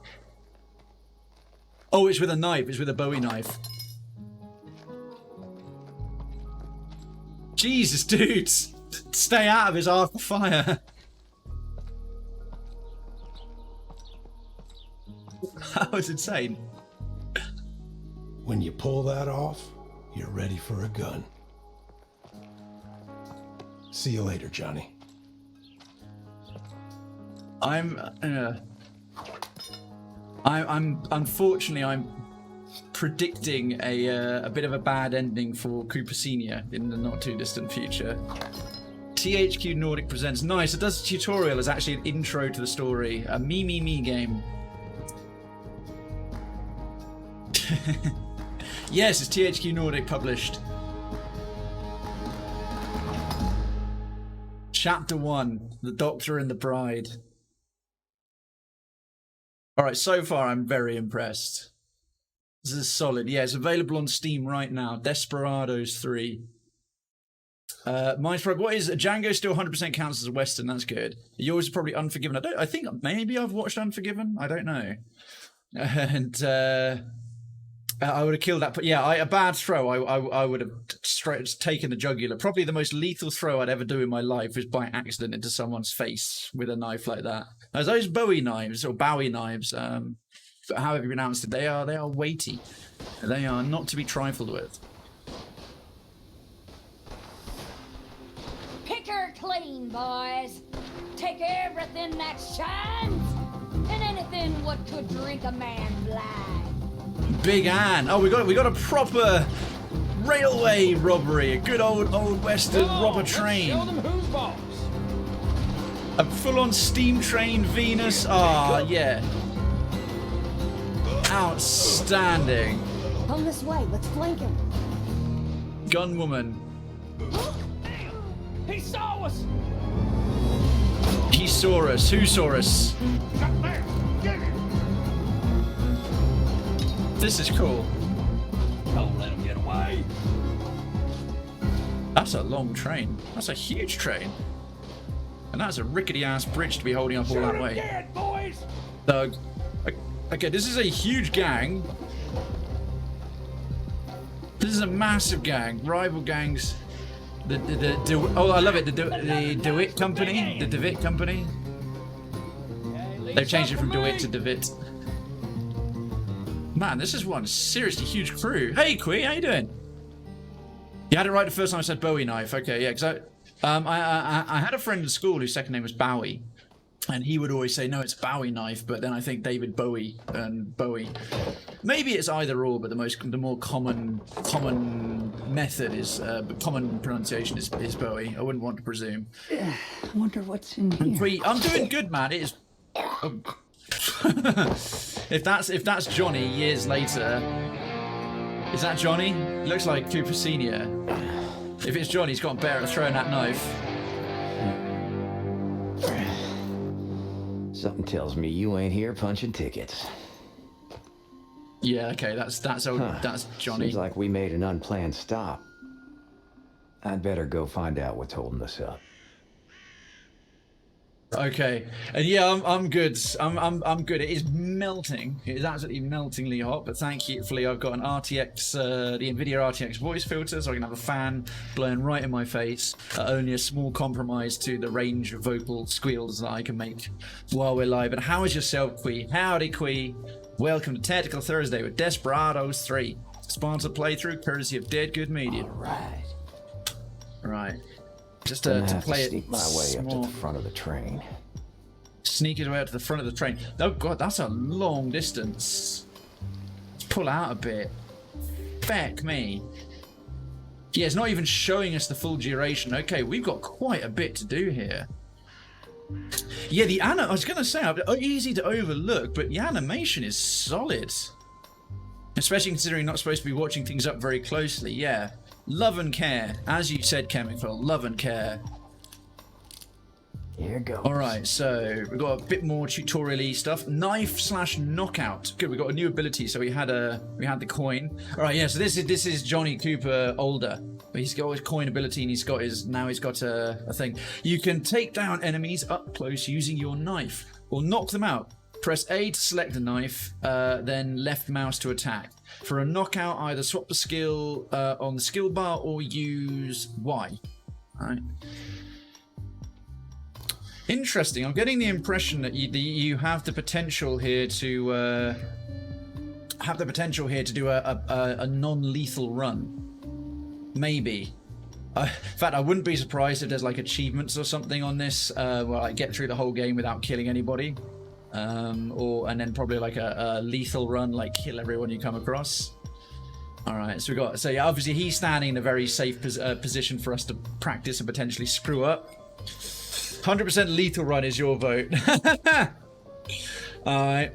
Oh, it's with a knife. It's with a Bowie knife. Jesus, dudes. Stay out of his arc of fire. That was insane. When you pull that off, you're ready for a gun. See you later, Johnny. I'm unfortunately I'm predicting a bit of a bad ending for Cooper Senior in the not too distant future. THQ Nordic presents. Nice. It does a tutorial as actually an intro to the story. A me game. Yes, it's THQ Nordic published. Chapter 1, The Doctor and the Bride. Alright, so far I'm very impressed. This is solid. Yeah, it's available on Steam right now. Desperados III. Mine's probably, what is Django still 100% counts as a Western, that's good. Yours is probably Unforgiven. I think maybe I've watched Unforgiven, I don't know. And I would have killed that, but yeah, a bad throw. I would have taken the jugular. Probably the most lethal throw I'd ever do in my life is by accident into someone's face with a knife like that. As those Bowie knives or Bowie knives, however you pronounce it, they are weighty. They are not to be trifled with. Pick her clean, boys. Take everything that shines and anything what could drink a man blind. Big Ann. Oh, we got a proper railway robbery. A good old western robber train. Show them who's boss. A full-on steam train Venus. Ah, yeah. Outstanding. Come this way. Let's flank him. Gunwoman. He saw us. He saw us. Who saw us? This is cool. Don't let him get away. That's a long train. That's a huge train. And that's a rickety-ass bridge to be holding up all that way. Dead, boys. Doug. Okay, this is a huge gang. This is a massive gang. Rival gangs. Oh, I love it. The DeWitt Company. The DeWitt Company. They've changed it from DeWitt to DeWitt. Man, this is one seriously huge crew. Hey, Quee, how you doing? You had it right the first time I said Bowie knife. Okay, yeah, because I had a friend in school whose second name was Bowie, and he would always say, no, it's Bowie knife, but then I think David Bowie and Bowie. Maybe it's either or, but the more common method is, common pronunciation is Bowie. I wouldn't want to presume. I wonder what's in here. Quee, I'm doing good, man. It is. Oh. If that's Johnny years later, is that Johnny? Looks like Cooper Senior. If it's Johnny, he's got better at throwing that knife. Something tells me you ain't here punching tickets. Yeah, okay, that's Johnny. Seems like we made an unplanned stop. I'd better go find out what's holding us up. Okay, and yeah, I'm good. I'm good. It is melting. It is absolutely meltingly hot. But thankfully, I've got an RTX, the NVIDIA RTX voice filter, so I can have a fan blowing right in my face. Only a small compromise to the range of vocal squeals that I can make while we're live. And how is yourself, Quee? Howdy, Quee. Welcome to Tactical Thursday with Desperados 3. Sponsored playthrough courtesy of Dead Good Media. All right. Right. Just to play it. Sneak my way up to the front of the train. Sneak his way up to the front of the train. Oh god, that's a long distance. Let's pull out a bit. Feck me. Yeah, it's not even showing us the full duration. Okay, we've got quite a bit to do here. Yeah, I was going to say, easy to overlook, but the animation is solid. Especially considering not supposed to be watching things up very closely, yeah. Love and care. As you said, Chemical, love and care. Here goes. All right, so we've got a bit more tutorial-y stuff. Knife/knockout. Good, we got a new ability. So we had the coin. All right, yeah. So this is Johnny Cooper older. But he's got his coin ability, and he's got a thing. You can take down enemies up close using your knife, or knock them out. Press A to select the knife, then left mouse to attack. For a knockout, either swap the skill on the skill bar or use Y. All right. Interesting. I'm getting the impression that you have the potential here to do a non-lethal run. Maybe. In fact, I wouldn't be surprised if there's like achievements or something on this, where I get through the whole game without killing anybody, and then probably like a lethal run, like kill everyone you come across. All right, so yeah, obviously he's standing in a very safe position for us to practice and potentially screw up. 100% lethal run is your vote. Alright.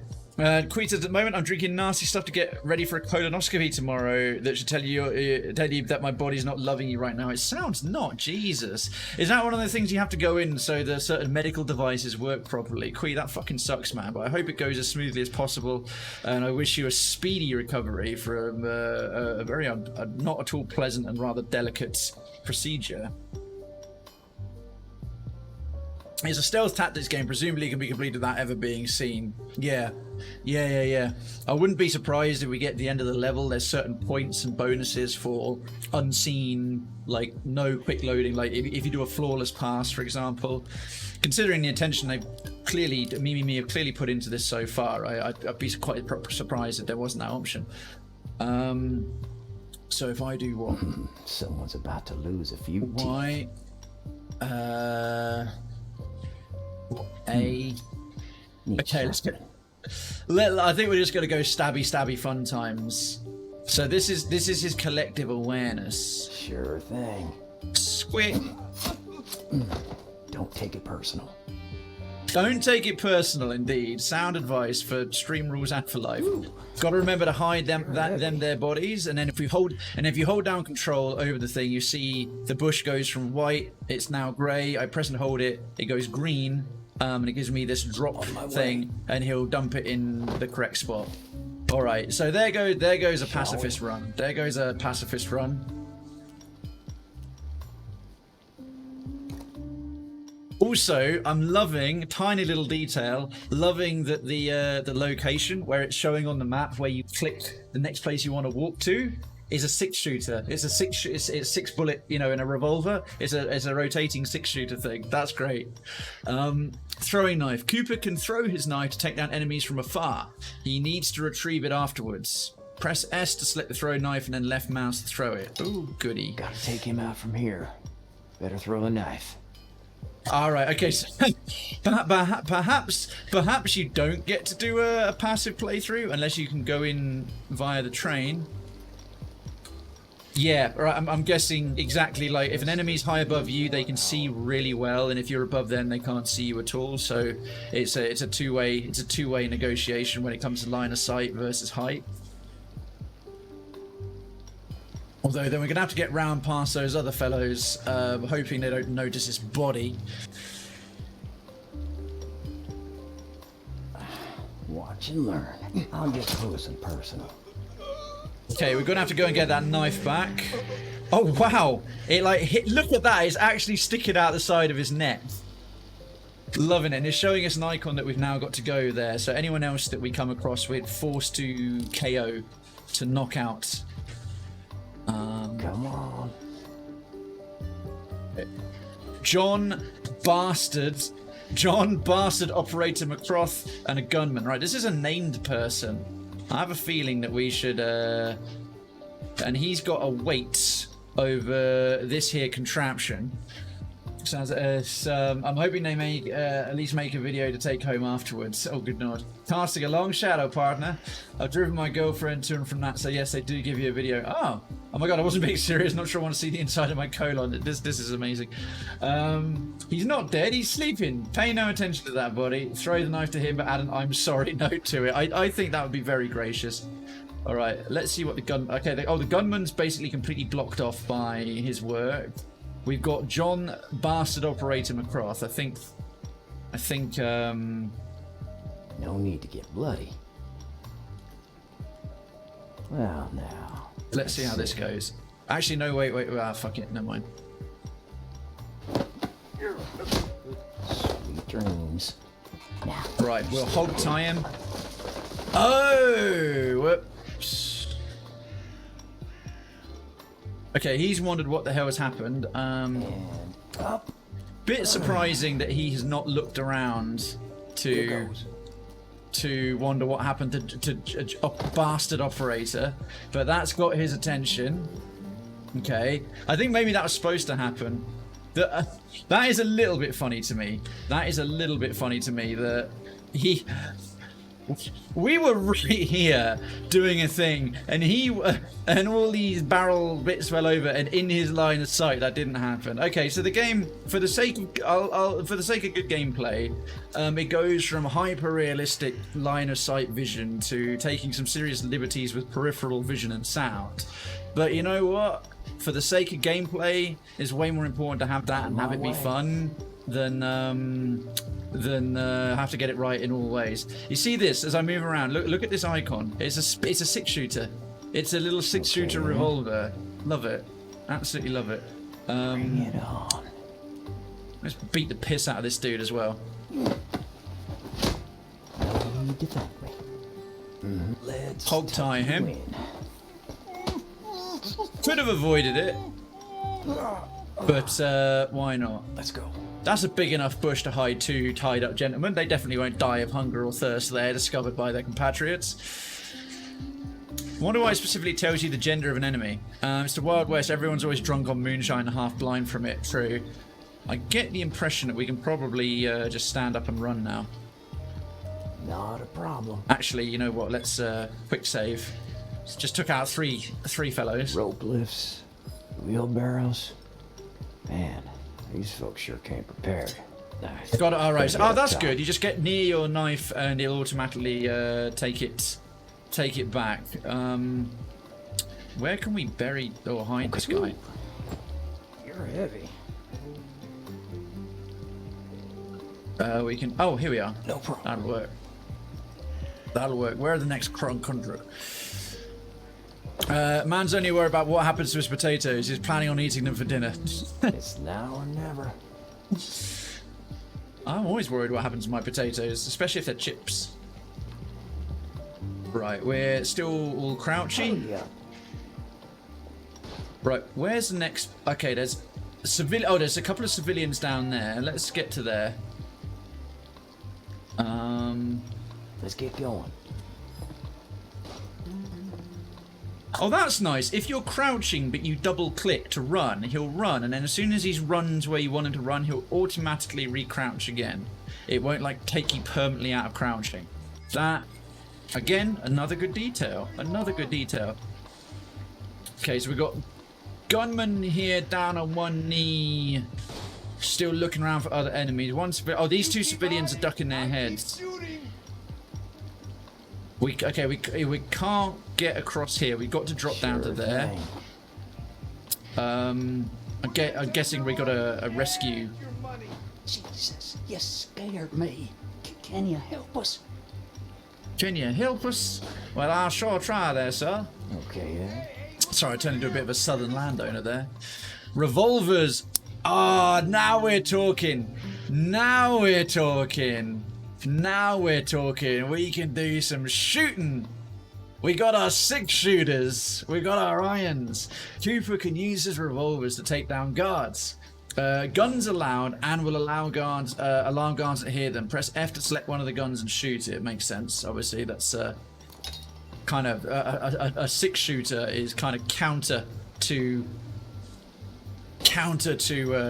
Queet says, at the moment I'm drinking nasty stuff to get ready for a colonoscopy tomorrow that should tell you that my body's not loving you right now. It sounds not. Jesus. Is that one of the things you have to go in so the certain medical devices work properly? Queet, that fucking sucks, man. But I hope it goes as smoothly as possible, and I wish you a speedy recovery from a very not at all pleasant and rather delicate procedure. It's a stealth tactics game, presumably can be completed without ever being seen. Yeah. I wouldn't be surprised if we get to the end of the level, there's certain points and bonuses for unseen, like no quick loading, like if you do a flawless pass, for example. Considering the attention they've clearly, Mimi have clearly put into this so far, I'd be quite surprised if there wasn't that option. So if I do what? Someone's about to lose a few teeth. Why? Okay, let's go. I think we're just gonna go stabby fun times. So this is his collective awareness. Sure thing. Squid. Don't take it personal. Don't take it personal, indeed. Sound advice for stream rules and for life. Got to remember to hide their bodies, and then if you hold down control over the thing, you see the bush goes from white, it's now grey. I press and hold it, it goes green, and it gives me this drop thing, and he'll dump it in the correct spot. All right, so there goes a pacifist run. There goes a pacifist run. Also, I'm loving, tiny little detail, loving that the location where it's showing on the map where you click the next place you want to walk to is a 6-shooter. It's a 6 bullet, in a revolver. It's a rotating 6-shooter thing. That's great. Throwing knife. Cooper can throw his knife to take down enemies from afar. He needs to retrieve it afterwards. Press S to select the throw knife and then left mouse to throw it. Ooh, goody. Gotta take him out from here. Better throw the knife. All right, okay, so perhaps you don't get to do a passive playthrough unless you can go in via the train. Yeah, right, I'm guessing exactly, like if an enemy's high above you, they can see really well, and if you're above them, they can't see you at all. So it's a two-way negotiation when it comes to line of sight versus height. Although then we're going to have to get round past those other fellows, hoping they don't notice his body. Watch and learn. I'll get close and personal. Okay, we're going to have to go and get that knife back. Oh, wow. It like hit. Look at that. It's actually sticking out the side of his neck. Loving it. And it's showing us an icon that we've now got to go there. So anyone else that we come across, we're forced to KO, to knock out. Come on. John Bastard Operator McCroth and a gunman. Right, this is a named person. I have a feeling that we should and he's got a weight over this here contraption. Sounds I'm hoping they make at least make a video to take home afterwards. Oh, good lord. Casting a long shadow, partner. I've driven my girlfriend to and from that, so yes, they do give you a video. Oh my god, I wasn't being serious. Not sure I want to see the inside of my colon. This is amazing. He's not dead, he's sleeping. Pay no attention to that, buddy. Throw the knife to him, but add an I'm sorry note to it. I think that would be very gracious. Alright, let's see what the gun... Okay, the gunman's basically completely blocked off by his work. We've got John Bastard Operator McCroth. I think I think, No need to get bloody. Well, now. let's see how this goes. Actually, no, wait, fuck it, never mind. Sweet dreams. Right, we'll hog tie him. Oh, whoops. Okay, he's wondered what the hell has happened. And up. Bit surprising that he has not looked around Here to wonder what happened to a bastard operator, but that's got his attention. Okay, I think maybe that was supposed to happen. That is a little bit funny to me. That is a little bit funny to me that we were right here doing a thing, and and all these barrel bits fell over, and in his line of sight that didn't happen. Okay, so the game, for the sake of good gameplay, it goes from hyper realistic line of sight vision to taking some serious liberties with peripheral vision and sound. But you know what? For the sake of gameplay, it's way more important to have that and have it be fun than have to get it right in all ways. You see this as I move around. Look at this icon. It's a 6-shooter. It's a little 6-shooter revolver. Love it. Absolutely love it. Bring it on. Let's beat the piss out of this dude as well. No need to thank me. Let's Hog tie him. win. Could have avoided it, but why not? Let's go. That's a big enough bush to hide two tied up gentlemen. They definitely won't die of hunger or thirst there, discovered by their compatriots. Wonder why it specifically tells you the gender of an enemy. It's the Wild West, everyone's always drunk on moonshine and half blind from it. True. I get the impression that we can probably just stand up and run now. Not a problem. Actually, you know what, let's quick save. Just took out three fellows. Rope lifts, wheelbarrows. Man, these folks sure came prepared. Nice. Got it, alright. Better get Oh, that's up good. You just get near your knife and it'll automatically take it back. Where can we bury or hide this guy? You're heavy. We can. Oh, here we are. No problem. That'll work. That'll work. Where are the next country? Man's only worried about what happens to his potatoes. He's planning on eating them for dinner. It's now or never. I'm always worried what happens to my potatoes, especially if they're chips. Right, we're still all crouching. Oh, yeah. Right, where's the next? Okay, there's civilian. Oh, there's a couple of civilians down there. Let's get to there. Let's get going. Oh, that's nice. If you're crouching but you double click to run, he'll run, and then as soon as he's run to where you want him to run, he'll automatically re-crouch again. It won't like take you permanently out of crouching. That, again, another good detail. Another good detail. Okay, so we've got gunman here down on one knee, still looking around for other enemies. Oh, these two civilians are ducking their heads. We can't get across here. We've got to drop down to there. I'm guessing we got a rescue. Jesus, you scared me. Can you help us? Can you help us? Well, I'll sure try there, sir. Okay, yeah. Sorry, I turned into a bit of a southern landowner there. Revolvers. Ah, now we're talking. Now we're talking. Now we're talking. We can do some shooting. We got our 6-shooters. We got our irons. Cooper can use his revolvers to take down guards. Guns allowed, and will allow guards, alarm guards that hear them. Press F to select one of the guns and shoot it. Makes sense. Obviously, that's kind of a 6-shooter is kind of counter to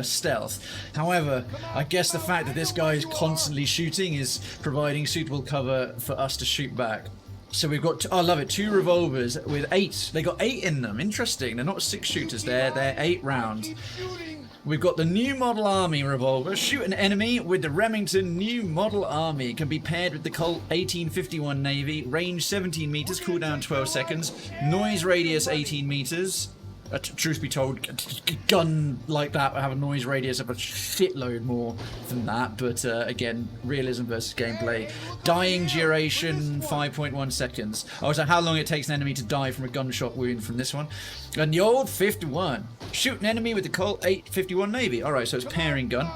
stealth. However, I guess the fact that this guy is constantly shooting is providing suitable cover for us to shoot back. So we've got, I love it, 2 revolvers with 8. They got 8 in them. Interesting. They're not 6-shooters. They're 8 rounds. We've got the new model army revolver. Shoot an enemy with the Remington new model army. It can be paired with the Colt 1851 Navy. Range 17 meters. Cooldown 12 seconds. Noise radius 18 meters. truth be told, a gun like that would have a noise radius of a shitload more than that. But again, realism versus gameplay. Dying duration 5.1 seconds. Oh, so how long it takes an enemy to die from a gunshot wound from this one? And the old 51. Shoot an enemy with the Colt 851 Navy. All right, so it's pairing gun.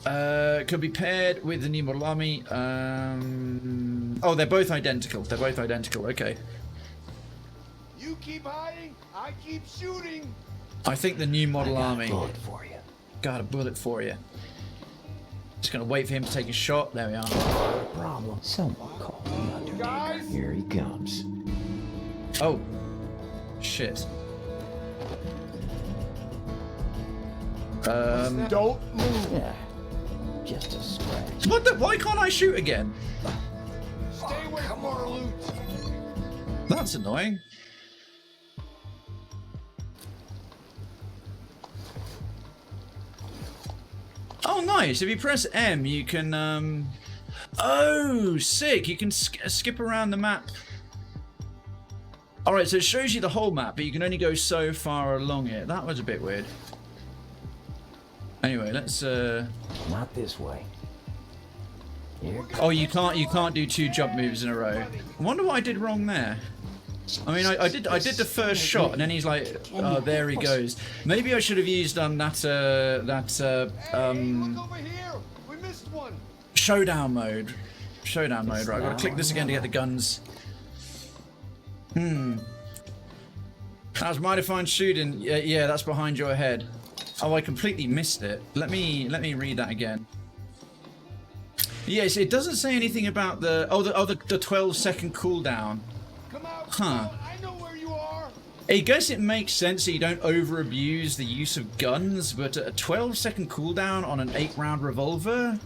Could be paired with the new model army. Oh, they're both identical. They're both identical. Okay. You keep hiding, I keep shooting. I think the new model army. Bullet for you. Got a bullet for you. Just gonna wait for him to take a shot. There we are. Problem. Someone call the Undertaker. Here he comes. Oh, shit. Don't move. Yeah. Just a scratch. What the? Why can't I shoot again? Stay away from our loot. That's annoying. Oh, nice. If you press M, you can, Oh, sick. You can skip around the map. Alright, so it shows you the whole map, but you can only go so far along it. That was a bit weird. Anyway, let's, Not this way. Here. Oh, you can't do 2 jump moves in a row. I wonder what I did wrong there. I mean, I did the first shot, and then he's like, oh, there he goes. Maybe I should have used Hey, look over here. We missed one. showdown mode. Showdown mode, right? I've got to click this again to get the guns. That was mighty fine shooting. Yeah, that's behind your head. Oh, I completely missed it. Let me read that again. Yes, it doesn't say anything about the 12-second cooldown. Come out. Huh. I know where you are. I guess it makes sense that you don't over-abuse the use of guns, but a 12-second cooldown on an 8-round revolver?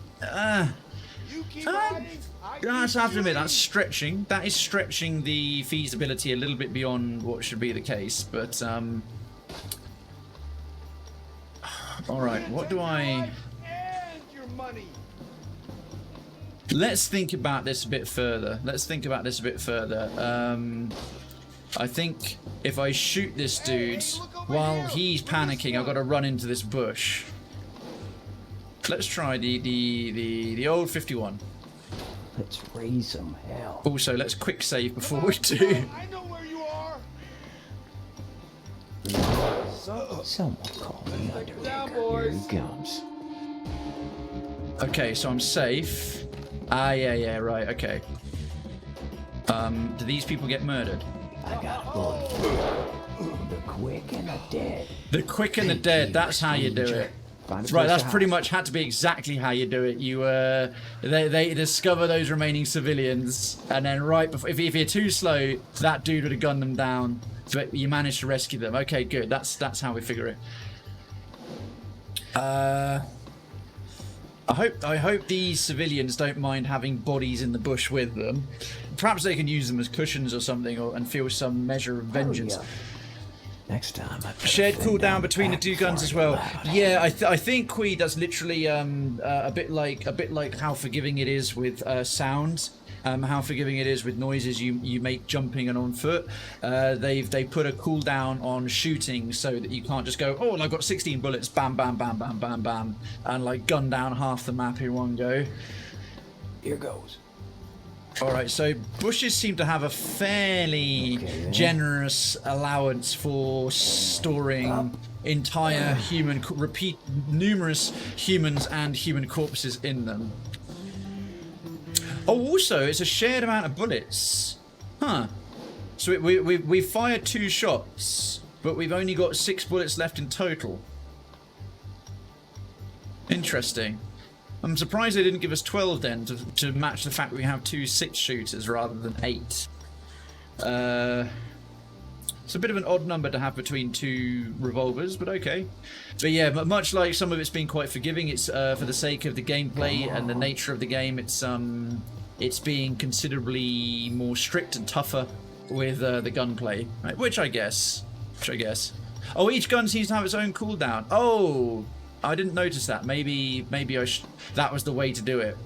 You keep hiding. I have to admit, that's stretching. That is stretching the feasibility a little bit beyond what should be the case, but, Alright, what do I... And your money. Let's think about this a bit further. I think if I shoot this dude while he's panicking, I've got to run into this bush. Let's try the old 51. Let's raise some hell. Also, let's quick save before we do. I know where you are. Someone call the Down, Undertaker. Here boys. he comes. Okay, so I'm safe. Ah, yeah, right, okay. Do these people get murdered? I got a bullet for you. The quick and the dead. The quick and the dead, that's how you do it. Find a Right, place that's to pretty hide. much had to be exactly how you do it. You, they discover those remaining civilians, and then right before, if you're too slow, that dude would have gunned them down, but you managed to rescue them. Okay, good, that's how we figure it. I hope these civilians don't mind having bodies in the bush with them. Perhaps they can use them as cushions or something, and feel some measure of vengeance. Hurry up. Next time, I put Shared a thing cooldown down between the back 2 guns before as I well. go out. Yeah, I think Quee, that's literally a bit like how forgiving it is with sound. How forgiving it is with noises you make jumping and on foot. They put a cooldown on shooting so that you can't just go, oh, and I've got 16 bullets, bam, bam, bam, bam, bam, bam, and like gun down half the map in one go. Here goes. All right, so bushes seem to have a fairly generous allowance for storing entire numerous humans and human corpses in them. Oh, also, it's a shared amount of bullets. Huh. So we've fired 2 shots, but we've only got 6 bullets left in total. Interesting. I'm surprised they didn't give us 12 then to match the fact that we have 2 6-shooters rather than 8. It's a bit of an odd number to have between 2 revolvers, but okay. But yeah, but much like some of it's been quite forgiving, it's for the sake of the gameplay and the nature of the game, it's being considerably more strict and tougher with the gunplay, right? Which I guess. Oh, each gun seems to have its own cooldown. Oh, I didn't notice that. Maybe that was the way to do it.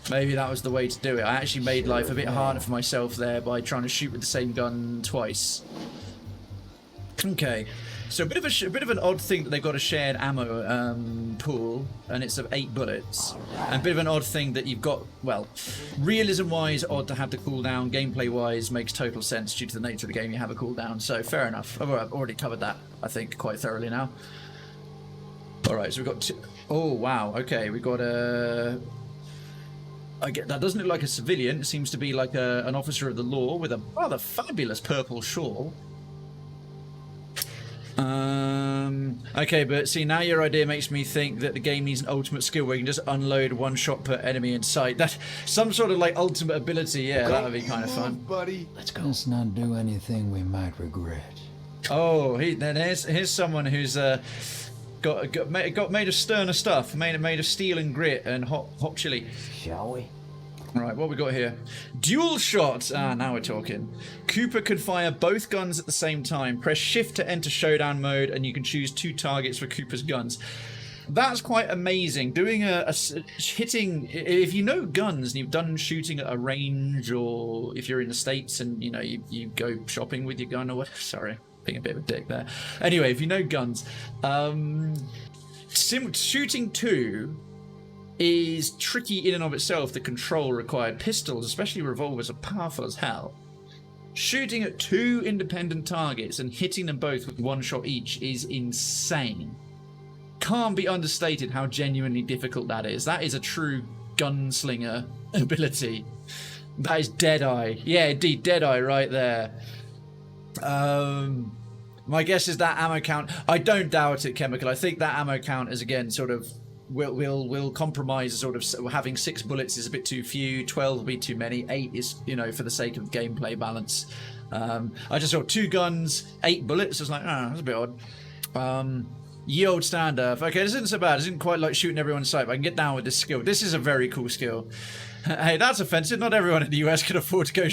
Maybe that was the way to do it. I actually made life a bit harder for myself there by trying to shoot with the same gun twice. Okay, so a bit of an odd thing that they've got a shared ammo pool, and it's of 8 bullets. And a bit of an odd thing that you've got, well, realism-wise, odd to have the cooldown. Gameplay-wise, makes total sense due to the nature of the game. You have a cooldown, so fair enough. I've already covered that, I think, quite thoroughly now. All right, so we've got 2. Oh wow, okay, we've got a. That doesn't look like a civilian. It seems to be like an officer of the law with a rather fabulous purple shawl. Okay, but see, now your idea makes me think that the game needs an ultimate skill where you can just unload 1 shot per enemy in sight. That some sort of like ultimate ability, yeah, that would be kind of fun. buddy. Let's go. Let's not do anything we might regret. Oh, then here's someone who's got made of sterner stuff, made of steel and grit and hot chili. Shall we? Right, what we got here? Dual shot. Ah, now we're talking. Cooper can fire both guns at the same time. Press shift to enter showdown mode, and you can choose 2 targets for Cooper's guns. That's quite amazing. Doing hitting, if you know guns and you've done shooting at a range, or if you're in the States and you know you go shopping with your gun or what. Sorry, being a bit of a dick there. Anyway, if you know guns, shooting 2 is tricky in and of itself. The control required. Pistols, especially revolvers, are powerful as hell. Shooting at 2 independent targets and hitting them both with 1 shot each is insane. Can't be understated how genuinely difficult that is. That is a true gunslinger ability. That is Deadeye. Yeah, indeed, Deadeye right there. My guess is that ammo count. I don't doubt it, Chemical. I think that ammo count is again sort of will compromise. Sort of having 6 bullets is a bit too few. 12 will be too many. 8 is, you know, for the sake of gameplay balance. I just saw 2 guns, 8 bullets. I was like, that's a bit odd. Ye old standoff. Okay, this isn't so bad. This isn't quite like shooting everyone in sight, but I can get down with this skill. This is a very cool skill. Hey, that's offensive. Not everyone in the US can afford to go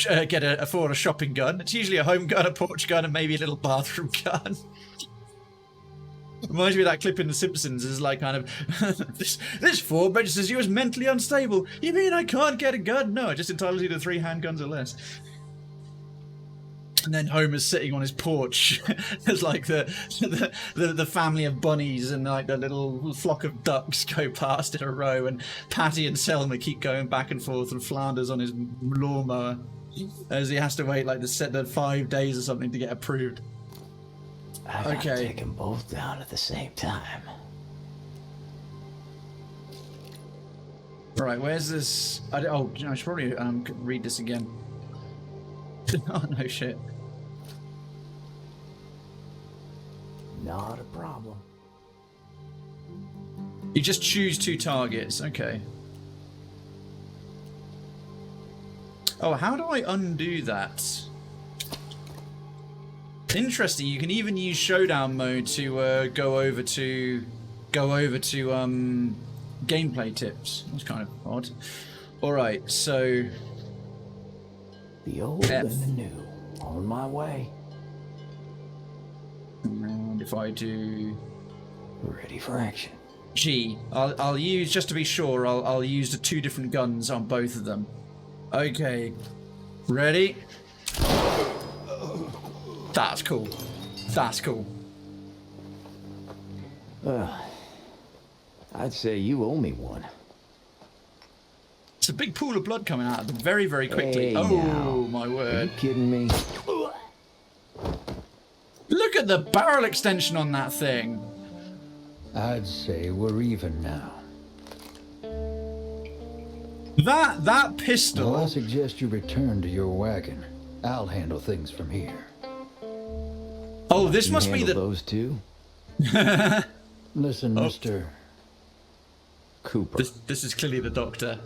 afford a shopping gun. It's usually a home gun, a porch gun, and maybe a little bathroom gun. Reminds me of that clip in The Simpsons. Is like kind of this form registers you as mentally unstable. You mean I can't get a gun? No, it just entitles you to 3 handguns or less. And then Homer's sitting on his porch. There's like the family of bunnies and like the little flock of ducks go past in a row, and Patty and Selma keep going back and forth, and Flanders on his lawnmower as he has to wait like the 5 days or something to get approved. I gotta Okay. take them both down at the same time. Right, where's this? I should probably read this again. Oh no shit. Not a problem. You just choose 2 targets. Okay. Oh, how do I undo that? Interesting. You can even use showdown mode to go over to gameplay tips. That's kind of odd. All right, so The old F. and the new. On my way. and if I do Ready for action. G, I'll use, just to be sure, I'll use the 2 different guns on both of them. Okay, ready? That's cool. That's cool. I'd say you owe me one. It's a big pool of blood coming out of them very, very quickly. Hey, oh, now. my Are you word. kidding me? Look at the barrel extension on that thing. I'd say we're even now. That pistol. Well, I suggest you return to your wagon. I'll handle things from here. Oh, this You must be handle the... those 2? Listen, Mr. Cooper. This is clearly the doctor.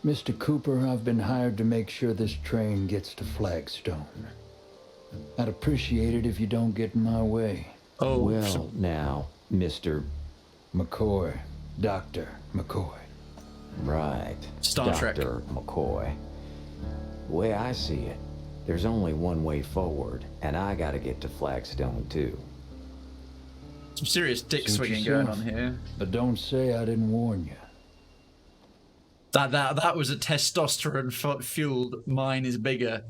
Mr. Cooper, I've been hired to make sure this train gets to Flagstone. I'd appreciate it if you don't get in my way. Oh, Well, now, Mr. McCoy. Dr. McCoy. Right. Star Trek. Dr. McCoy. The way I see it, there's only one way forward, and I gotta get to Flagstone too. some serious dick Suit swinging yourself. going on here. But don't say I didn't warn you. That was a testosterone fueled mine is bigger.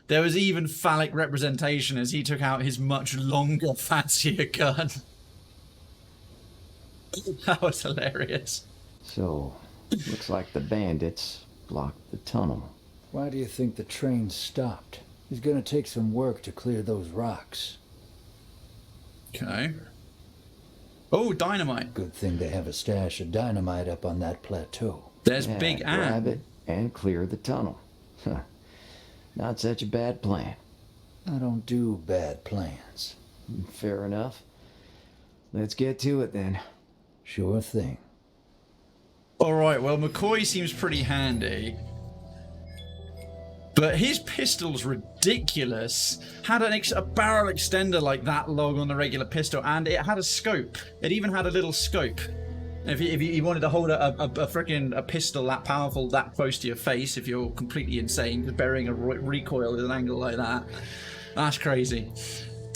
there was even phallic representation as he took out his much longer, fancier gun. That was hilarious. So, looks like the bandits blocked the tunnel. Why do you think the train stopped? It's gonna take some work to clear those rocks. Okay. Oh, dynamite. Good thing they have a stash of dynamite up on that plateau. There's Yeah, Big grab Ann. it and clear the tunnel. Huh. Not such a bad plan. I don't do bad plans. Fair enough. Let's get to it then. Sure thing. Alright, well, McCoy seems pretty handy. But his pistol's ridiculous. Had a barrel extender like that long on the regular pistol, and it had a scope. It even had a little scope. If you wanted to hold a pistol that powerful, that close to your face, if you're completely insane, because burying a recoil at an angle like that, that's crazy.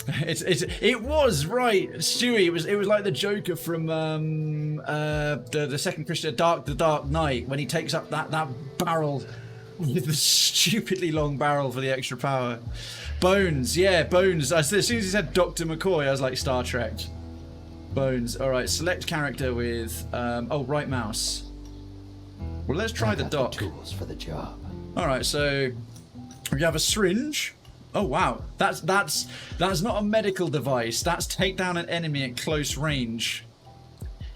It was right, Stewie. It was like the Joker from the second Christian the Dark Knight when he takes up that barrel with the stupidly long barrel for the extra power. Bones, yeah, Bones. As soon as he said Dr. McCoy, I was like Star Trek. Bones. All right, select character with right mouse. Well, let's try the doc. Tools for the job. All right, so we have a syringe. Oh wow, that's not a medical device. That's take down an enemy at close range.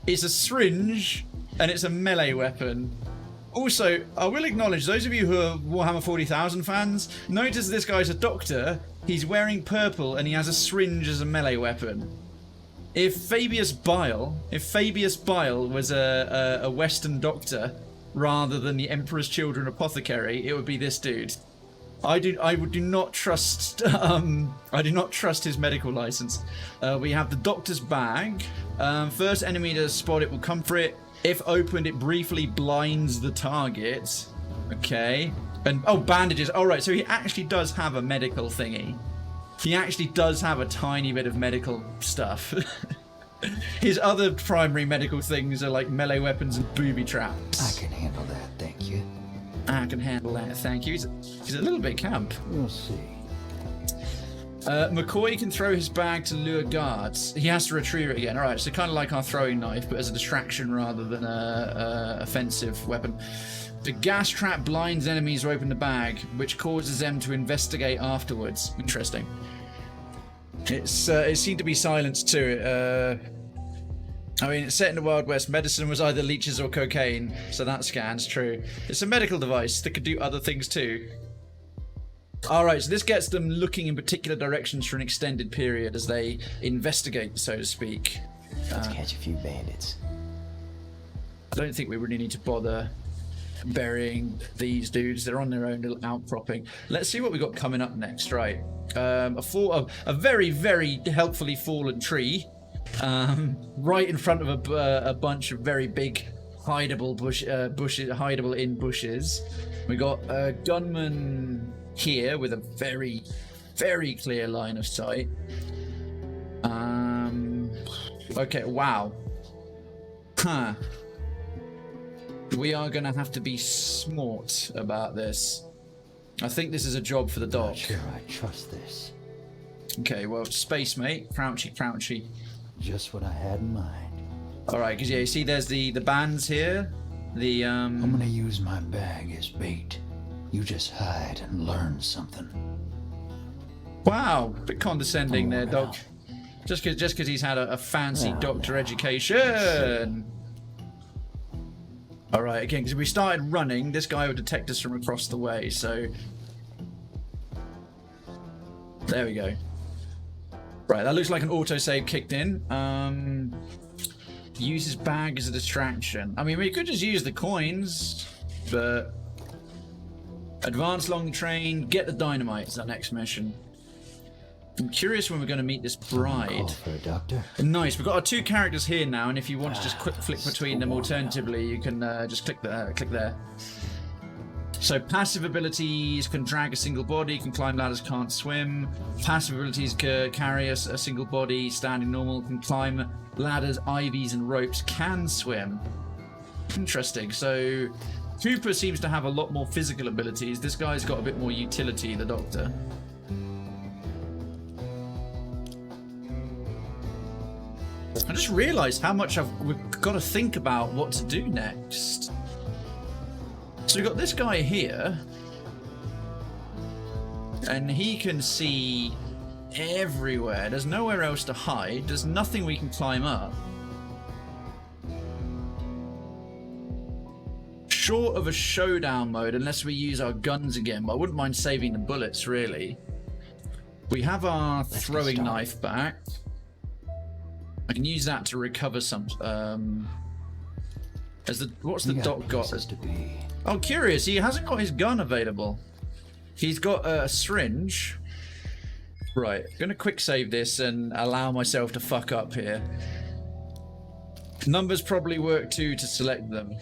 It's a syringe, and it's a melee weapon. Also, I will acknowledge, those of you who are Warhammer 40,000 fans, notice this guy's a doctor, he's wearing purple, and he has a syringe as a melee weapon. If Fabius Bile was a Western doctor, rather than the Emperor's Children apothecary, it would be this dude. I do not trust his medical license. We have the doctor's bag. First enemy to spot it will come for it. If opened, it briefly blinds the target. Okay. And bandages. All right, so he actually does have a medical thingy. He actually does have a tiny bit of medical stuff. His other primary medical things are like melee weapons and booby traps. I can handle that, thank you. I can handle that, thank you. He's a little bit camp. We'll see. McCoy can throw his bag to lure guards. He has to retrieve it again. All right, so kind of like our throwing knife, but as a distraction rather than a offensive weapon. The gas trap blinds enemies who open the bag, which causes them to investigate afterwards. Interesting. It seemed to be silenced too. I mean, it's set in the Wild West. Medicine was either leeches or cocaine, so that scans true. It's a medical device that could do other things too. Alright, so this gets them looking in particular directions for an extended period as they investigate, so to speak. Let's catch a few bandits. I don't think we really need to bother burying these dudes. They're on their own little outcropping. Let's see what we got coming up next, right? A very, very helpfully fallen tree. Right in front of a bunch of very big hideable hideable in bushes. We got a gunman here with a very, very clear line of sight. Okay, wow. Huh. We are gonna have to be smart about this. I think this is a job for the doc. Not sure I trust this. Okay, well, space mate, crouchy. Just what I had in mind. Alright, because yeah, you see there's the bands here. I'm gonna use my bag as bait. You just hide and learn something. Wow, bit condescending there, well. Doc. Just because he's had a fancy Well, doctor now. education. Alright, again, because we started running, this guy would detect us from across the way, so... There we go. Right, that looks like an autosave kicked in. Use his bag as a distraction. I mean, we could just use the coins, but... Advance along the train, get the dynamite is our next mission. I'm curious when we're going to meet this bride. Call for a doctor. Nice, we've got our two characters here now, and if you want to just quick flick between them alternatively, you can just click there. So passive abilities can drag a single body, can climb ladders, can't swim. Passive abilities can carry a single body, standing normal, can climb ladders, ivies, and ropes, can swim. Interesting. So Cooper seems to have a lot more physical abilities. This guy's got a bit more utility, the Doctor. I just realised how much we've got to think about what to do next. So we've got this guy here, and he can see everywhere. There's nowhere else to hide. There's nothing we can climb up. Short of a showdown mode, unless we use our guns again, but I wouldn't mind saving the bullets, really. We have our throwing knife back. I can use that to recover some. What's the doc got? Oh, curious. He hasn't got his gun available. He's got a syringe. Right, I'm gonna quick save this and allow myself to fuck up here. Numbers probably work too to select them.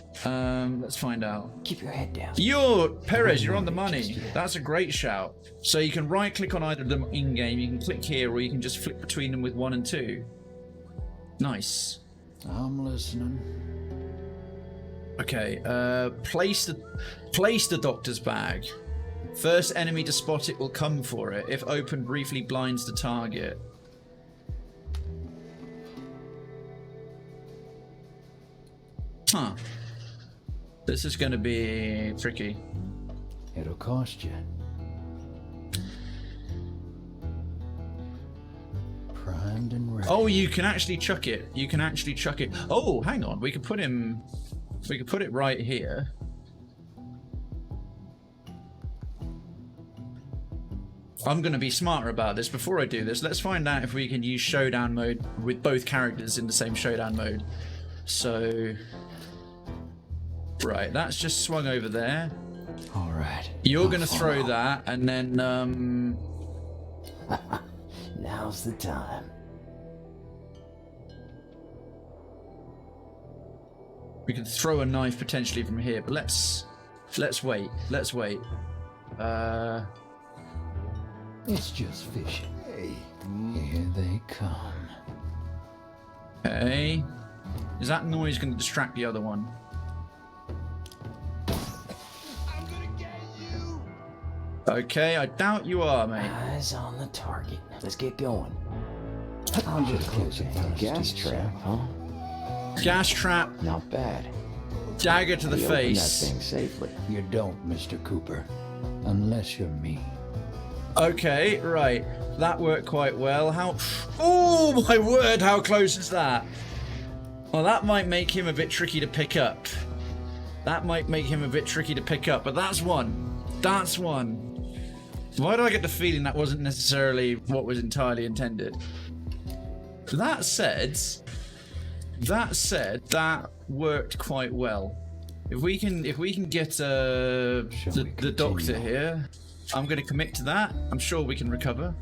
Let's find out. Keep your head down. Perez, you're on the money. That's a great shout. So you can right click on either of them in game. You can click here, or you can just flick between them with 1 and 2. Nice. I'm listening. Okay. Place the doctor's bag. First enemy to spot it will come for it. If open, briefly blinds the target. Huh. This is going to be tricky. It'll cost you. Primed and ready. Oh, you can actually chuck it. You can actually chuck it. Oh, hang on. We could put him... We could put it right here. I'm going to be smarter about this. Before I do this, let's find out if we can use showdown mode with both characters in the same showdown mode. So... Right, that's just swung over there. All right. You're going to throw that, and then, Now's the time. we can throw a knife potentially from here, but let's wait. Let's wait. It's just fishing. Hey, here they come. Okay. Is that noise going to distract the other one? Okay, I doubt you are, mate. Eyes on the target. Let's get going. I'll just close it. Gas trap, huh? Gas trap, Not bad. dagger to the We opened that face. thing safely. You don't, Mr. Cooper. Unless you're me. Okay, right. That worked quite well. How... Oh, my word, how close is that? Well, that might make him a bit tricky to pick up. But that's one. That's one. Why do I get the feeling that wasn't necessarily what was entirely intended? That said, that worked quite well. If we can get the doctor here, I'm going to commit to that. I'm sure we can recover.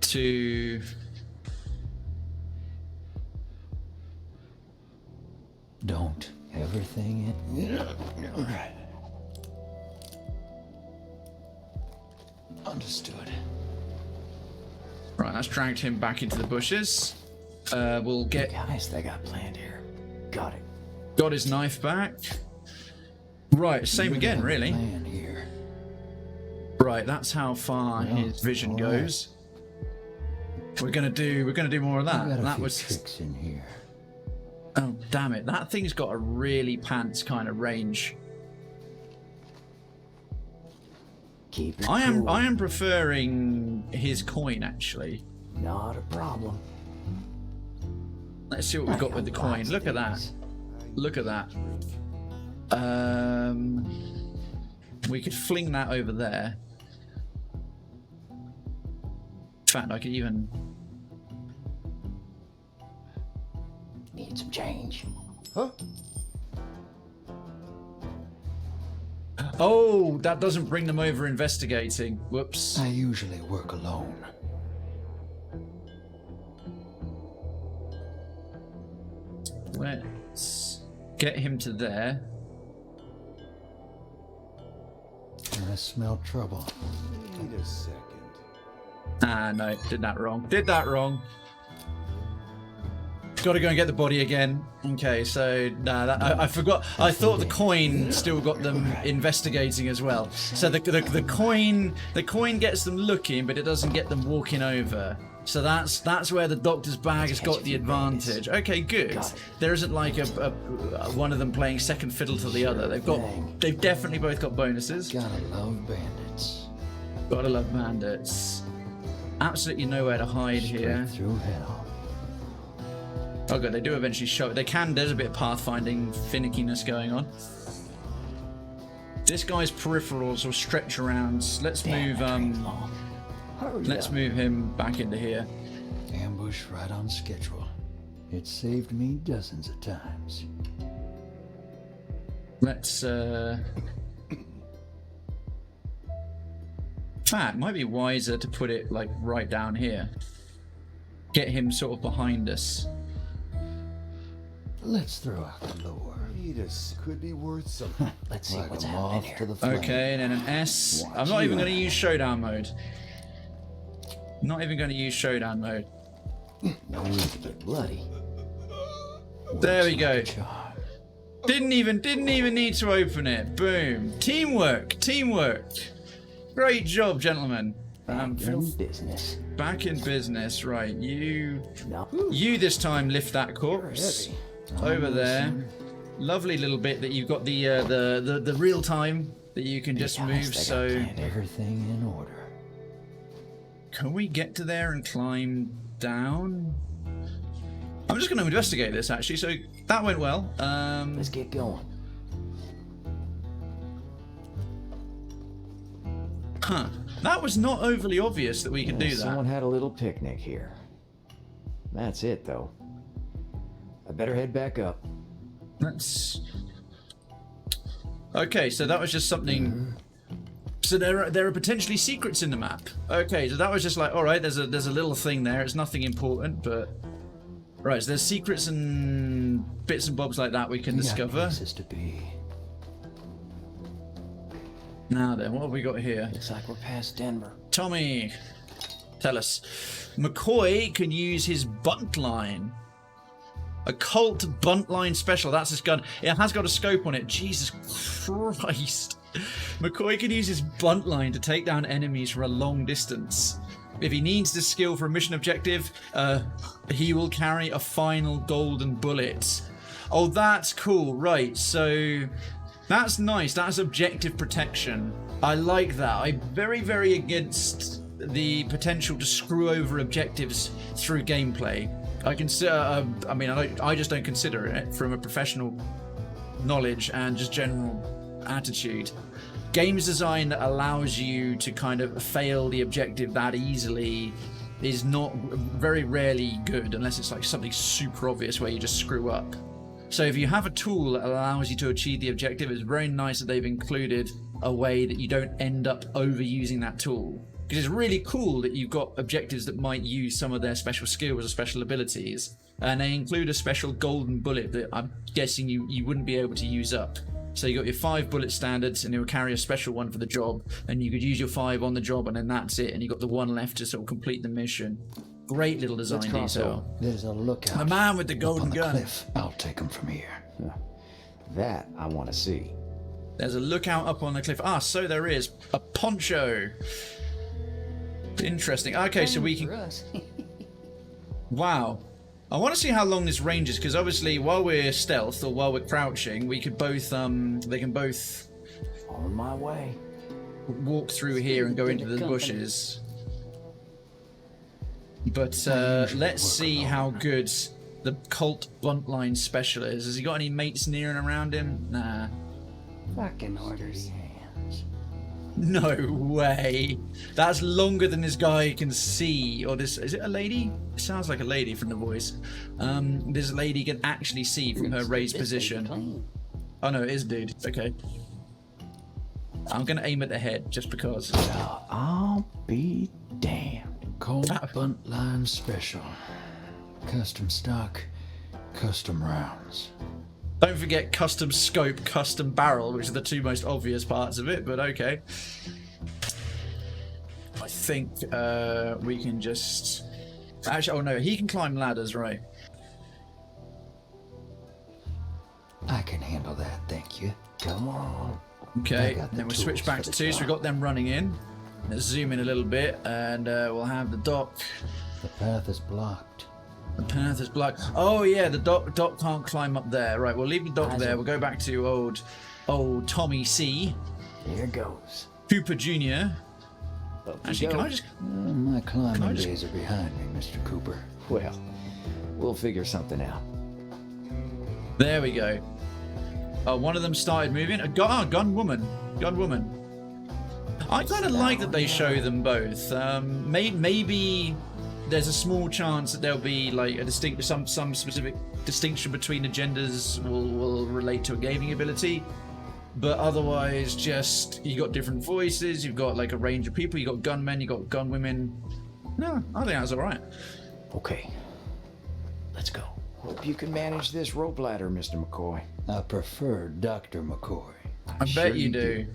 To Don't. Everything in. All right. Understood. right, that's dragged him back into the bushes. We'll get Guys, they got planned here. Got it. got his knife back. Right, same again, really. Plan here. Right, that's how far his vision all right. goes. We're gonna do more of I that. got a That few was tricks in here. oh damn it! That thing's got a really pants kind of range. Keep it I cool. am preferring his coin actually. Not a problem. Let's see what we've got with the coin. Lots of Look at that. things. Look at that. We could fling that over there. In fact, I could even. Need some change. Huh? Oh, that doesn't bring them over investigating. Whoops. I usually work alone. Let's get him to there. I smell trouble. Wait a second. Ah, no, did that wrong. Did that wrong. Got to go and get the body again. Okay, so I forgot. I thought the coin still got them investigating as well. So the coin gets them looking, but it doesn't get them walking over. So that's where the doctor's bag has got the advantage. Okay, good. There isn't like a one of them playing second fiddle to the other. They've definitely both got bonuses. Gotta love bandits. Gotta love bandits. Absolutely nowhere to hide here. Straight through hell. Oh god, they do eventually show it. There's a bit of pathfinding finickiness going on. This guy's peripherals will stretch around. Let's move move him back into here. Ambush right on schedule. It saved me dozens of times. Let's it might be wiser to put it like right down here. Get him sort of behind us. Let's throw out the lure. This could be worth some. Let's see Like what's a happening moth here. to the flame. Okay, and then an S. I'm not even going to use showdown mode. Not even going to use showdown mode. No need to get bloody. There we go. Charm. Didn't even need to open it. Boom. Teamwork. Great job, gentlemen. In business. Back in business. Right, you No. this time lift that corpse over there. Lovely little bit that you've got the real time that you can just move. So Everything in order. can we get to there and climb down? I'm just going to investigate this actually. So that went well. Let's get going. Huh. That was not overly obvious that we could do that. Someone had a little picnic here. That's it, though. I better head back up. That's okay. So that was just something. So there are potentially secrets in the map. Okay, so that was just like, all right. There's a little thing there. It's nothing important, but right. So there's secrets and bits and bobs like that we can discover. Places to be. Now then, what have we got here? Looks like we're past Denver. Tommy, tell us. McCoy can use his bunt line. A Colt bunt line special. That's his gun. It has got a scope on it. Jesus Christ. McCoy can use his bunt line to take down enemies from a long distance. If he needs this skill for a mission objective, he will carry a final golden bullet. Oh, that's cool. Right, so that's nice. That's objective protection. I like that. I'm very, very against the potential to screw over objectives through gameplay. I just don't consider it from a professional knowledge and just general attitude. Games design that allows you to kind of fail the objective that easily is not very rarely good unless it's like something super obvious where you just screw up. So if you have a tool that allows you to achieve the objective, it's very nice that they've included a way that you don't end up overusing that tool. Because it's really cool that you've got objectives that might use some of their special skills or special abilities. And they include a special golden bullet that I'm guessing you wouldn't be able to use up. So you got your 5 bullet standards and it will carry a special one for the job. And you could use your 5 on the job and then that's it. And you got the 1 left to sort of complete the mission. Great little design detail. There's a lookout. The man with the golden on the gun. cliff. I'll take him from here. That I want to see. There's a lookout up on the cliff. Ah, so there is a poncho. Interesting. Okay, so we For can... us. Wow. I want to see how long this range is, because obviously while we're stealth or while we're crouching, we could both, they can both On my way. walk through here and go into the bushes. But let's see how good the Colt Buntline special is. Has he got any mates near and around him? Nah. Fucking orders. Hands. No way. That's longer than this guy can see. Or this, is it a lady? It sounds like a lady from the voice. This lady can actually see from her raised position. Clean. Oh no, it is a dude. Okay. I'm gonna aim at the head just because. I'll be damned. Cold bunt line special. Custom stock, custom rounds. Don't forget custom scope, custom barrel, which are the 2 most obvious parts of it, but okay. I think we can just... Actually, oh no, he can climb ladders, right? Come on. I Okay, got the then we'll switch tools back for to the 2, so we've job. got them running in. Let's zoom in a little bit, and we'll have the dock. The path is blocked. The path is blocked. Oh yeah, the dock can't climb up there. Right, we'll leave the dock there. We'll go back to old Tommy C. Here goes. Cooper Jr. Up we Actually, go. can I just... My climbing just- days are behind me, Mr. Cooper. Well, we'll figure something out. There we go. Oh, one of them started moving. Gun woman. I kind of like that they show them both. Maybe there's a small chance that there'll be like a some specific distinction between the genders will relate to a gaming ability. But otherwise, just you got different voices. You've got like a range of people. You got gunmen. You got gun women. No, I think that's all right. Okay. Let's go. Hope you can manage this rope ladder, Mr. McCoy. I prefer Dr. McCoy. I bet you do.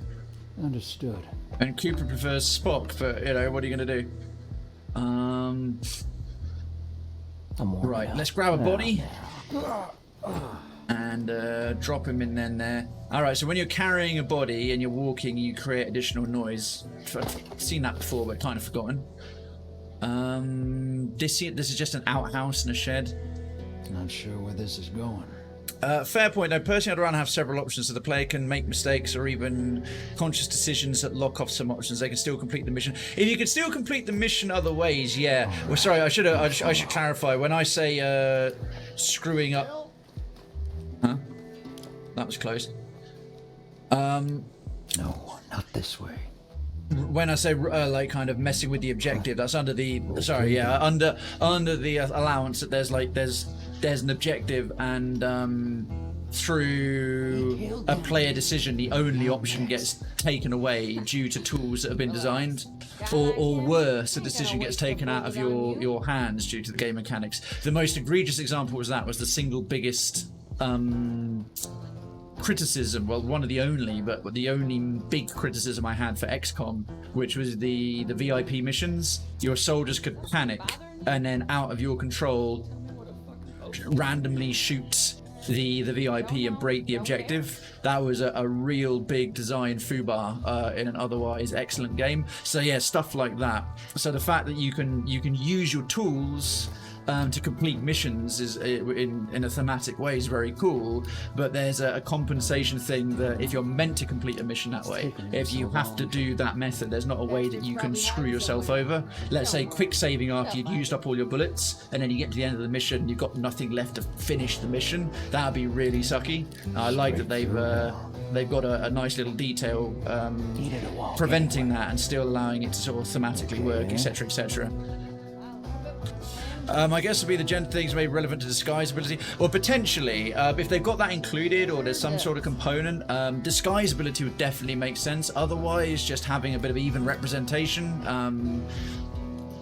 Understood. And Cooper prefers Spock, but you know what are you gonna do? I'm warming Right, up. let's grab a body and drop him in there. All right, so when you're carrying a body and you're walking, you create additional noise. I've seen that before, but kind of forgotten. This is just an outhouse and a shed. Not sure where this is going. Fair point, though. Personally, I'd rather have several options so the player can make mistakes or even conscious decisions that lock off some options. They can still complete the mission. If you can still complete the mission other ways, yeah. Well, sorry, I should clarify. When I say screwing up... Huh? That was close. No, not this way. When I say like kind of messing with the objective, that's under the under the allowance that there's an objective, and through a player decision, the only option gets taken away due to tools that have been designed, or worse, a decision gets taken out of your hands due to the game mechanics. The most egregious example was the single biggest criticism, well, one of the only, but the only big criticism I had for XCOM, which was the VIP missions. Your soldiers could panic and then out of your control randomly shoot the VIP and break the objective. That was a real big design foobar in an otherwise excellent game. So yeah, stuff like that. So the fact that you can use your tools to complete missions is in a thematic way is very cool, but there's a compensation thing that if you're meant to complete a mission that way, if you have to do that method, there's not a way that you can screw yourself over. Let's say quick saving after you've used up all your bullets, and then you get to the end of the mission, you've got nothing left to finish the mission. That'd be really sucky. I like that they've got a nice little detail preventing that and still allowing it to sort of thematically work, etc, etc. I guess would be the gender things maybe relevant to disguise ability, or potentially if they've got that included, or there's some sort of component. Disguise ability would definitely make sense. Otherwise, just having a bit of even representation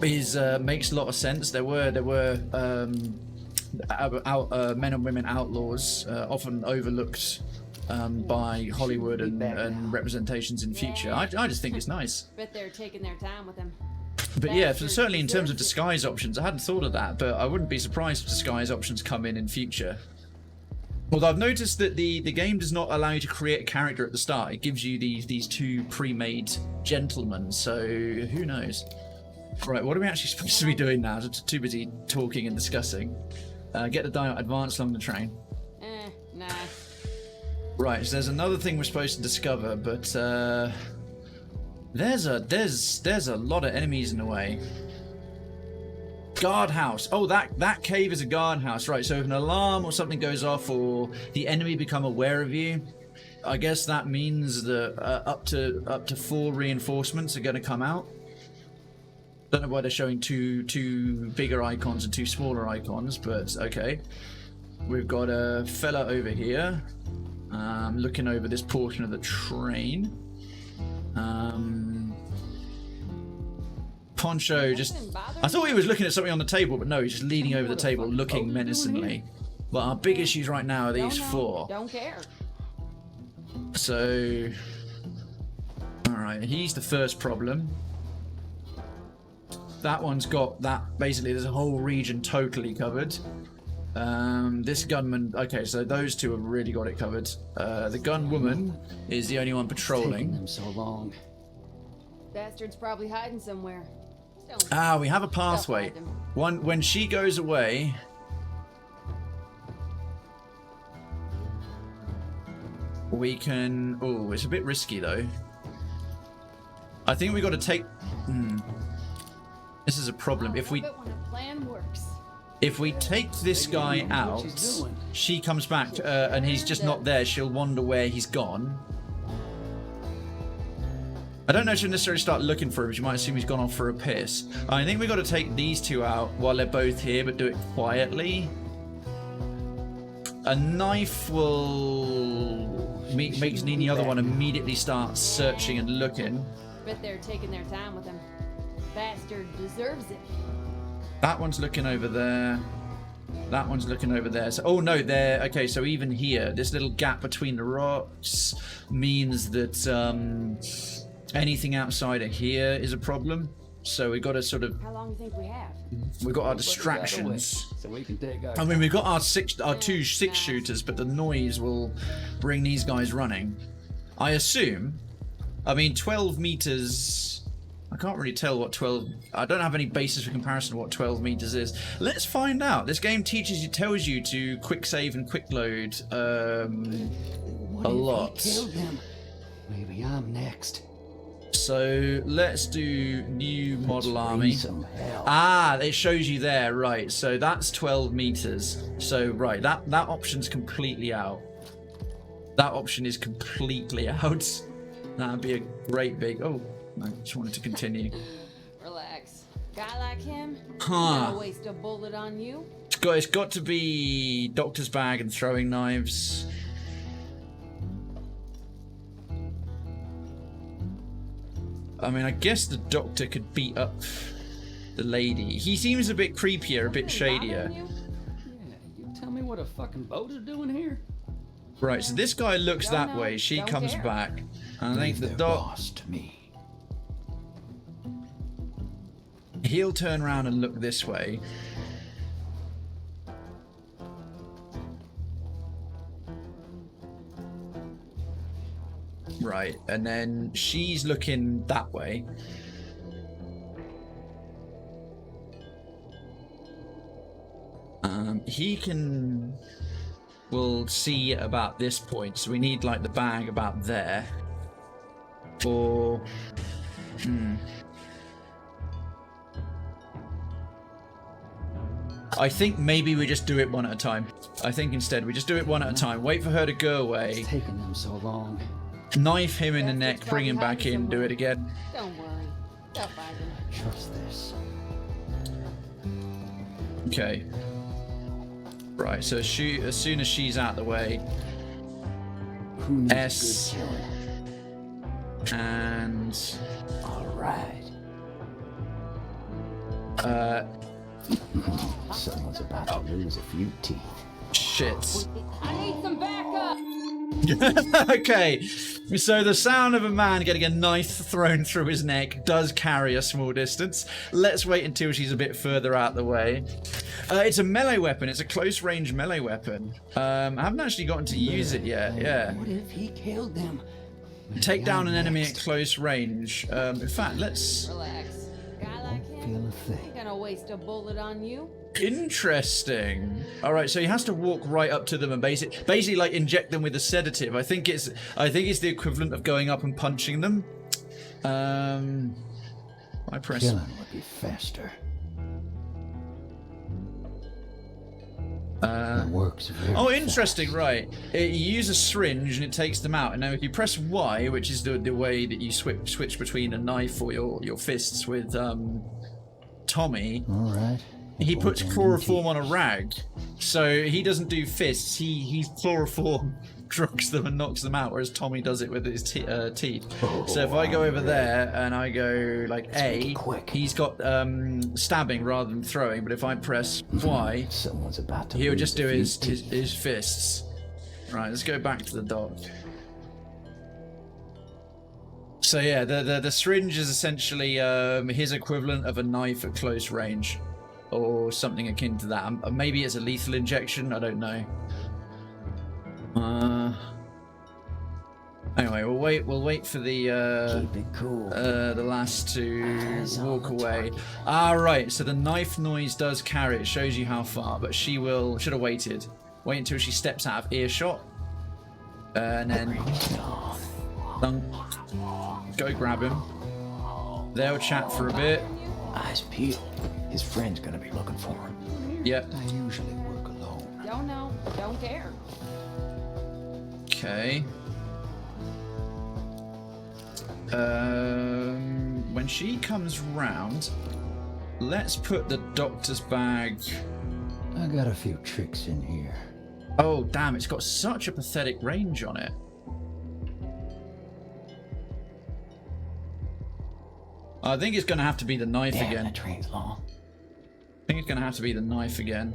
makes a lot of sense. There were men and women outlaws, often overlooked by Hollywood and representations in future. I just think it's nice. Bet they're taking their time with him. But yeah, certainly in terms of disguise options, I hadn't thought of that, but I wouldn't be surprised if disguise options come in future. Although I've noticed that the game does not allow you to create a character at the start. It gives you these two pre-made gentlemen, so who knows? Right, what are we actually supposed to be doing now? Too busy talking and discussing. Get the dial, advance along the train. Nah. Right, so there's another thing we're supposed to discover, but there's a lot of enemies in the way. Guardhouse. Oh, that cave is a guardhouse, right? So if an alarm or something goes off, or the enemy become aware of you, I guess that means that up to 4 reinforcements are going to come out. Don't know why they're showing two bigger icons and 2 smaller icons, but okay. We've got a fella over here, looking over this portion of the train. Poncho I thought he was looking at something on the table, but no, he's just leaning over the table, looking menacingly. But our big issues right now are these 4. Don't care. So, alright, he's the first problem. That one's got that, basically there's a whole region totally covered. This gunman. Okay, so those two have really got it covered. The gun woman is the only one Taking patrolling. them so long. Bastard's probably hiding somewhere. Don't Ah, we have a pathway. find him. When she goes away. We can. Oh, it's a bit risky though. I think we got to take. This is a problem. If we Love it when a plan works. take this guy out, she's doing. she comes back and he's just not there. She'll wonder where he's gone. I don't know if she'll necessarily start looking for him. She might assume he's gone off for a piss. I think we got to take these two out while they're both here, but do it quietly. A knife will makes the other one immediately start searching and looking. Bet they're taking their time with him. Bastard deserves it. That one's looking over there. That one's looking over there. So, oh no, there. Okay, so even here, this little gap between the rocks means that anything outside of here is a problem. So we got to sort of. How long do you think we have? We got our distractions. So we can take our. I mean, we've got our two six shooters, but the noise will bring these guys running. I assume. I mean, 12 meters. I can't really tell what 12. I don't have any basis for comparison of what 12 meters is. Let's find out. This game tells you to quick save and quick load a lot. He killed them? Maybe I'm next. So let's do new model Let's army. raise some hell. Ah, it shows you there, right? So that's 12 meters. So right, that option's completely out. That option is completely out. That'd be a great big. Oh, I just wanted to continue. Relax. Guy like him? Huh. Gonna waste a bullet on you? It's got to be doctor's bag and throwing knives. I mean, I guess the doctor could beat up the lady. He seems a bit creepier, a bit shadier. Bothering you? Yeah, you tell me what a fucking boat is doing here? Right, so this guy looks Don't that know, way. She don't comes care. back. And I think the Their doc. boss to me. He'll turn around and look this way. Right, and then she's looking that way. We'll see about this point, so we need like the bag about there. Or... I think maybe we just do it one at a time. I think instead we just do it one at a time. Wait for her to go away. It's taking them so long. Knife him in the Bastard's neck, bring him probably back hiding in, do somewhere. it again. Don't worry. They'll find him. Trust this. Okay. Right, so as soon as she's out the way, Who needs S. good killing? and All right. Someone's about to lose a few teeth. shit. I need some backup! Okay, so the sound of a man getting a knife thrown through his neck does carry a small distance. Let's wait until she's a bit further out the way. It's a melee weapon. It's a close range melee weapon. I haven't actually gotten to use it yet. Yeah. What if he killed them? Take down an enemy at close range. In fact, let's... Relax. Guy like Feel him? a thing. Ain't gonna waste a bullet on you. Interesting. All right, so he has to walk right up to them and basically like inject them with a sedative. I think it's the equivalent of going up and punching them. I press. Killing would be faster. It works very Oh, interesting. fast. Right. You use a syringe and it takes them out. And now if you press Y, which is the way that you switch between a knife or your fists with Tommy. All right. He Avoid puts them chloroform on teeth. a rag, so he doesn't do fists. He chloroform drugs them and knocks them out, whereas Tommy does it with his teeth. So if I go over there and I go like make A, it quick. he's got stabbing rather than throwing. But if I press Y, Someone's about to he'll lose just a do few his teeth. fists. Right, let's go back to the dock. So yeah, the syringe is essentially his equivalent of a knife at close range. or something akin to that. Maybe it's a lethal injection. I don't know. Anyway, we'll wait for the Keep it cool. the last to walk away. Right, so the knife noise does carry. It shows you how far, but should have waited. Wait until she steps out of earshot, and then go grab him. They'll chat for a bit. Eyes peeled. His friend's gonna be looking for him. Yep. I usually work alone. Don't know. Don't care. Okay. When she comes round, let's put the doctor's bag. I got a few tricks in here. Oh, damn, it's got such a pathetic range on it. I think it's going to have to be the knife Damn, again. that train's long. I think it's going to have to be the knife again.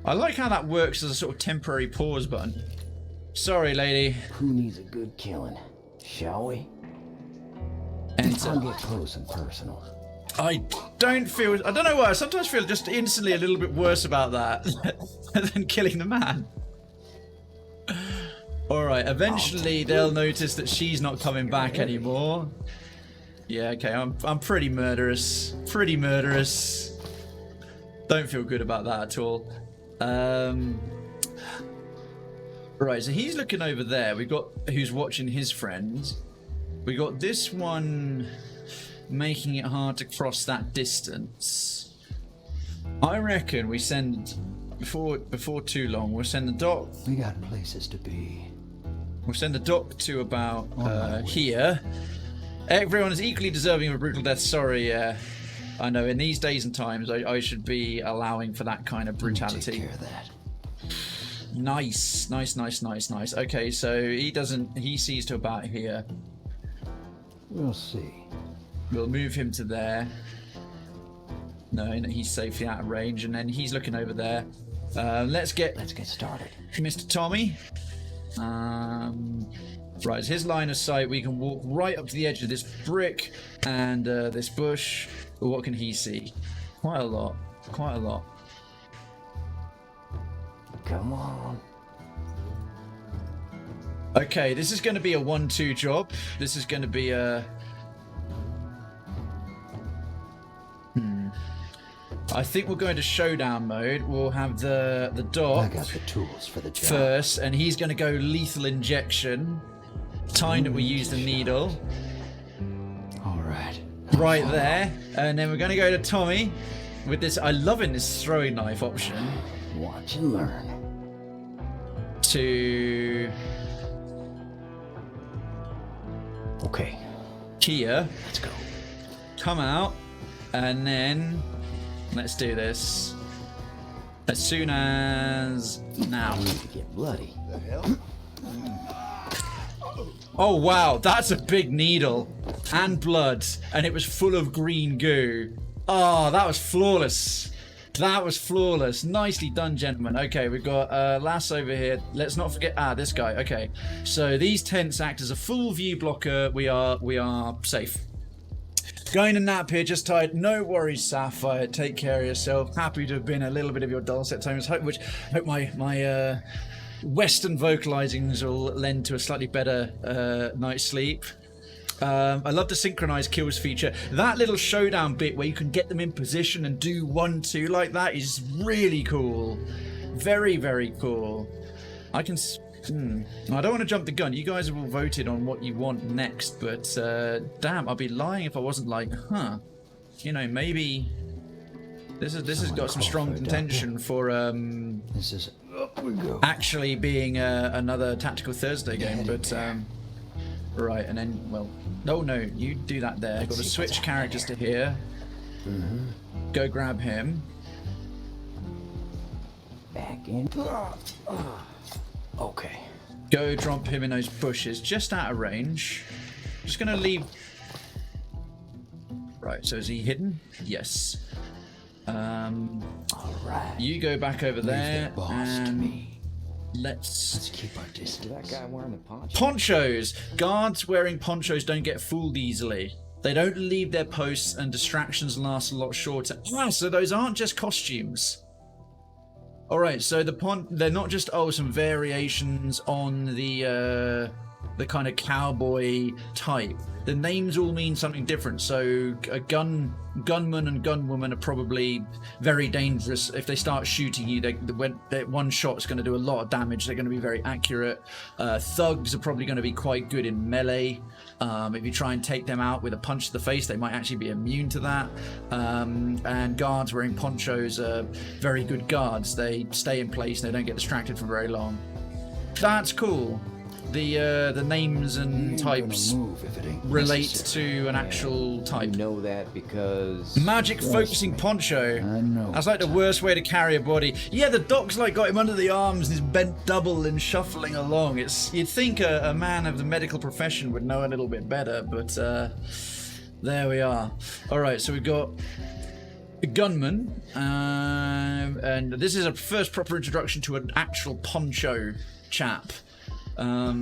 I like how that works as a sort of temporary pause button. Sorry, lady. Who needs a good killing? Shall we? Enter. I'll get close and personal. I don't know why, I sometimes feel just instantly a little bit worse about that than killing the man. Alright, eventually they'll notice that she's not coming back anymore. Yeah, okay, I'm pretty murderous. Pretty murderous. Don't feel good about that at all. Right, so he's looking over there. We've got who's watching his friends. We got this one making it hard to cross that distance. I reckon we send before too long. We'll send the doc. We got places to be. We'll send the doc to about here. Everyone is equally deserving of a brutal death. Sorry, I know. In these days and times, I should be allowing for that kind of brutality. Take care of that. Nice. Okay, so he sees to about here. We'll see. We'll move him to there. No, he's safely out of range, and then he's looking over there. Let's get started. Mr. Tommy. Right, it's his line of sight. We can walk right up to the edge of this brick and this bush. But what can he see? Quite a lot. Come on. Okay, this is going to be a 1-2 job. This is going to be a... I think we'll go into showdown mode. We'll have the doc I got the tools for the job. first, and he's going to go lethal injection. Time that we use the needle. All right. Right there. And then we're going to go to Tommy with this. I'm loving this throwing knife option. Watch and learn. To Okay, Kia. let's go. Come out. And then let's do this. As soon as now. I need to get bloody. Oh wow, that's a big needle and blood, and it was full of green goo. Oh, that was flawless. That was flawless. Nicely done, gentlemen. Okay, we've got Lass over here. Let's not forget this guy. Okay, so these tents act as a full view blocker. We are safe. Going to nap here, just tired. No worries, Sapphire. Take care of yourself. Happy to have been a little bit of your dulcet tones. Hope my Western vocalizings will lend to a slightly better night's sleep. I love the synchronized kills feature. That little showdown bit where you can get them in position and do 1-2 like that is really cool. Very, very cool. I don't want to jump the gun. You guys have all voted on what you want next, but damn, I'd be lying if I wasn't like, you know, maybe this has got some strong contention for This is up we go. actually being another Tactical Thursday game, but right, and then, well, no, you do that there. Got to switch characters to here. Go grab him. Back in. Okay. Go drop him in those bushes, just out of range. Just gonna leave. Right, so is he hidden? Yes. All right. You go back over there, the boss to and me. let's Keep our distance. That guy wearing the poncho. ponchos. Guards wearing ponchos don't get fooled easily. They don't leave their posts, and distractions last a lot shorter. Ah, so those aren't just costumes. All right, so they're not just some variations on the kind of cowboy type. The names all mean something different. So a gunman and gunwoman are probably very dangerous. If they start shooting you, one shot's going to do a lot of damage. They're going to be very accurate. Thugs are probably going to be quite good in melee. If you try and take them out with a punch to the face, they might actually be immune to that. And guards wearing ponchos are very good guards. They stay in place and they don't get distracted for very long. That's cool. The names and types relate to an actual type. You know that because... Magic focusing poncho. I know. That's like the worst way to carry a body. Yeah, the doc's like got him under the arms and he's bent double and shuffling along. You'd think a man of the medical profession would know a little bit better, but there we are. All right, so we've got a gunman, and this is a first proper introduction to an actual poncho chap. I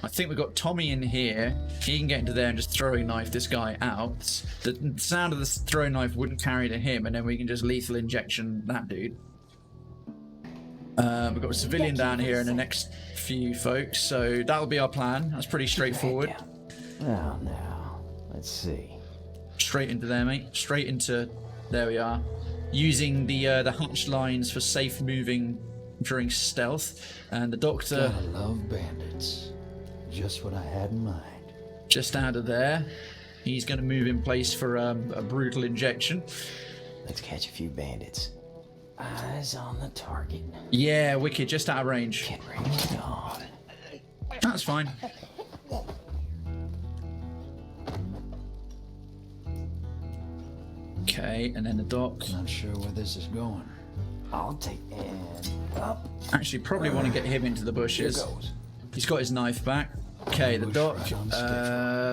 think we've got Tommy in here. He can get into there and just throwing knife this guy out. The sound of the throwing knife wouldn't carry to him, and then we can just lethal injection that dude. We've got a civilian down here and the next few folks, so that'll be our plan. That's pretty straightforward. Well, now, let's see. Straight into there, mate. Straight into... There we are. Using the hatch lines for safe moving during stealth. And the doctor... Gotta love bandits. Just what I had in mind. Just out of there. He's going to move in place for a brutal injection. Let's catch a few bandits. Eyes on the target. Yeah, wicked. Just out of range. Get ready to dawn. That's fine. Okay, and then the doc. Not sure where this is going. I'll take and up. Actually, probably want to get him into the bushes. Here goes. He's got his knife back. Okay, the doc.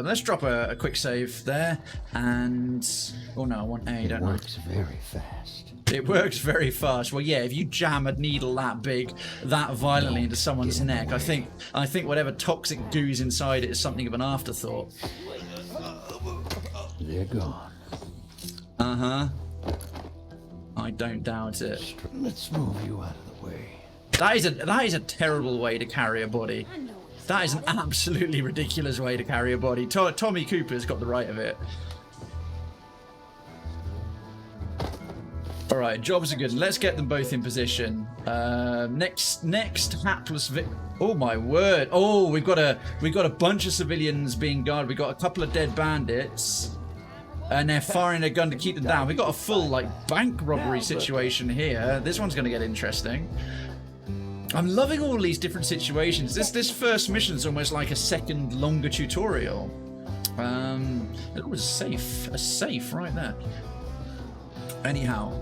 Let's drop a quick save there. And... Oh no, I want A, don't I? It works very fast. It works very fast. Well, yeah, if you jam a needle that big, that violently into someone's neck, I think whatever toxic goo's inside it is something of an afterthought. They're gone. Uh-huh. I don't doubt it. Let's move you out of the way. That is a terrible way to carry a body. That is an absolutely ridiculous way to carry a body. Tommy Cooper's got the right of it. All right, jobs are good. Let's get them both in position. Next hapless oh my word! Oh, we've got a bunch of civilians being guarded. We've got a couple of dead bandits, and they're firing their gun to keep them down. We've got a full bank robbery situation here. This one's going to get interesting. I'm loving all these different situations. This first mission is almost like a second longer tutorial. It was a safe right there. Anyhow,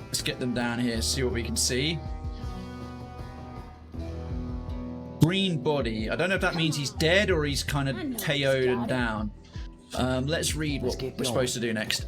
let's get them down here, see what we can see. Green body. I don't know if that means he's dead or he's kind of KO'd and down. Let's read what we're supposed to do next.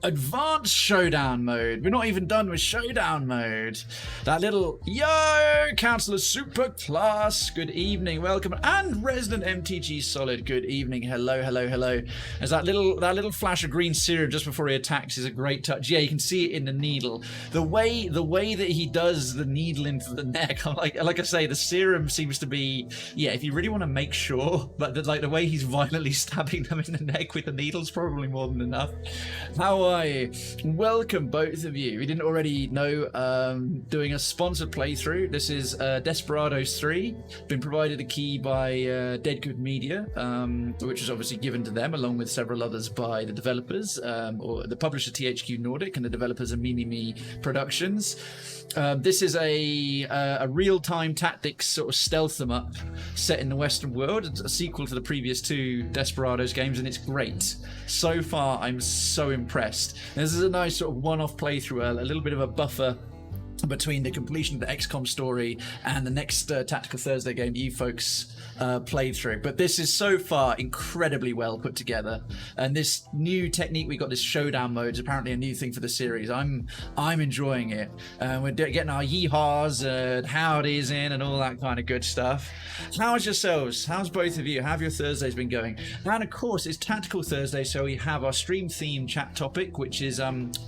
Advanced showdown mode. We're not even done with showdown mode. That little yo Counselor Super Class. Good evening, welcome, and Resident MTG Solid. Good evening, hello. There's that little flash of green serum just before he attacks is a great touch. Yeah, you can see it in the needle. The way that he does the needle into the neck. Like I say, the serum seems to be if you really want to make sure, but the way he's violently stabbing them in the neck with the needle's probably more than enough. How are you? Welcome both of you. We didn't already know, doing a sponsored playthrough. This is Desperados III, been provided a key by Dead Good Media, which was obviously given to them along with several others by the developers, or the publisher THQ Nordic, and the developers are Mimimi Productions. This is a real-time tactics sort of stealth them up set in the Western world. It's a sequel to the previous two Desperados games, and it's great. So far, I'm so impressed. This is a nice sort of one-off playthrough, a little bit of a buffer between the completion of the XCOM story and the next Tactical Thursday game you folks played through. But this is so far incredibly well put together, and this new technique we got, this showdown mode, is apparently a new thing for the series. I'm enjoying it. We're getting our yeehaws and howdies in and all that kind of good stuff. How's yourselves? How's both of you? How have your Thursdays been going? And of course, it's Tactical Thursday, so we have our stream theme chat topic, which is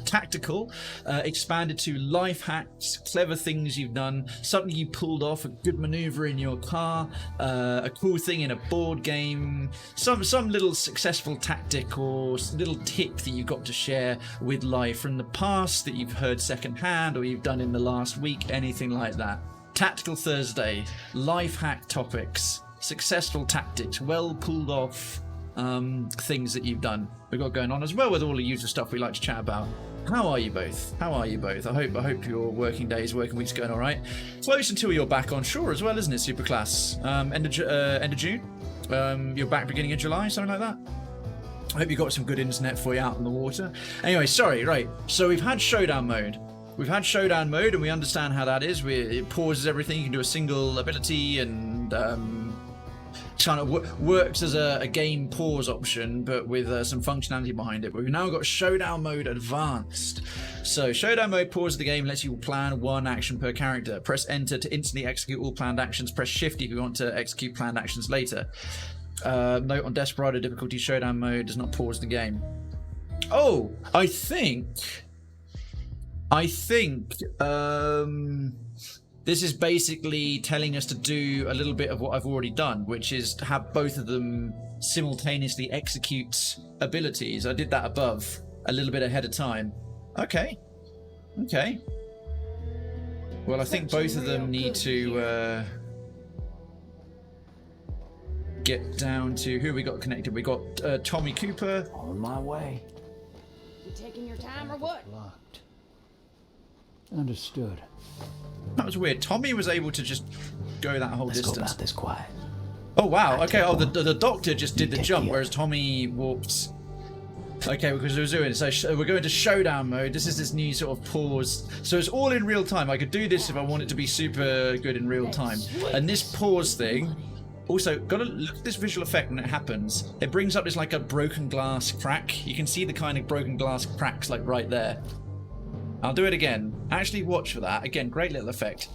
tactical, expanded to life hacks, clever things you've done, something you pulled off, a good maneuver in your car, a cool thing in a board game, some little successful tactic or little tip that you got to share with life from the past that you've heard secondhand or you've done in the last week, anything like that. Tactical Thursday, life hack topics, successful tactics, well pulled off things that you've done. We've got going on, as well with all the usual stuff we like to chat about. How are you both? How are you both? I hope your working days, working weeks going all right. Close until you're back on shore as well, isn't it, Superclass? End of June. You're back beginning of July, something like that. I hope you got some good internet for you out on the water. Anyway, sorry, right. So we've had showdown mode. And we understand how that is. It pauses everything. You can do a single ability and kind of works as a game pause option, but with some functionality behind it. We've now got showdown mode advanced. So showdown mode pauses the game, lets you plan one action per character. Press enter to instantly execute all planned actions. Press shift if you want to execute planned actions later. Note on Desperado difficulty, showdown mode does not pause the game. Oh, I think this is basically telling us to do a little bit of what I've already done, which is to have both of them simultaneously execute abilities. I did that above, a little bit ahead of time. Okay. Well, I think both of them need to get down to who we got connected. We got Tommy Cooper. On my way. You taking your time or what? Locked. Understood. That was weird. Tommy was able to just go that whole distance. Go about this quiet. Oh wow. Okay. Oh, the doctor just did the jump, whereas Tommy walked. Okay, because we're doing it. So we're going to showdown mode. This is this new sort of pause. So it's all in real time. I could do this if I want it to be super good in real time. And this pause thing. Also, gotta look at this visual effect when it happens. It brings up this like a broken glass crack. You can see the kind of broken glass cracks like right there. I'll do it again. Actually watch for that. Again, great little effect.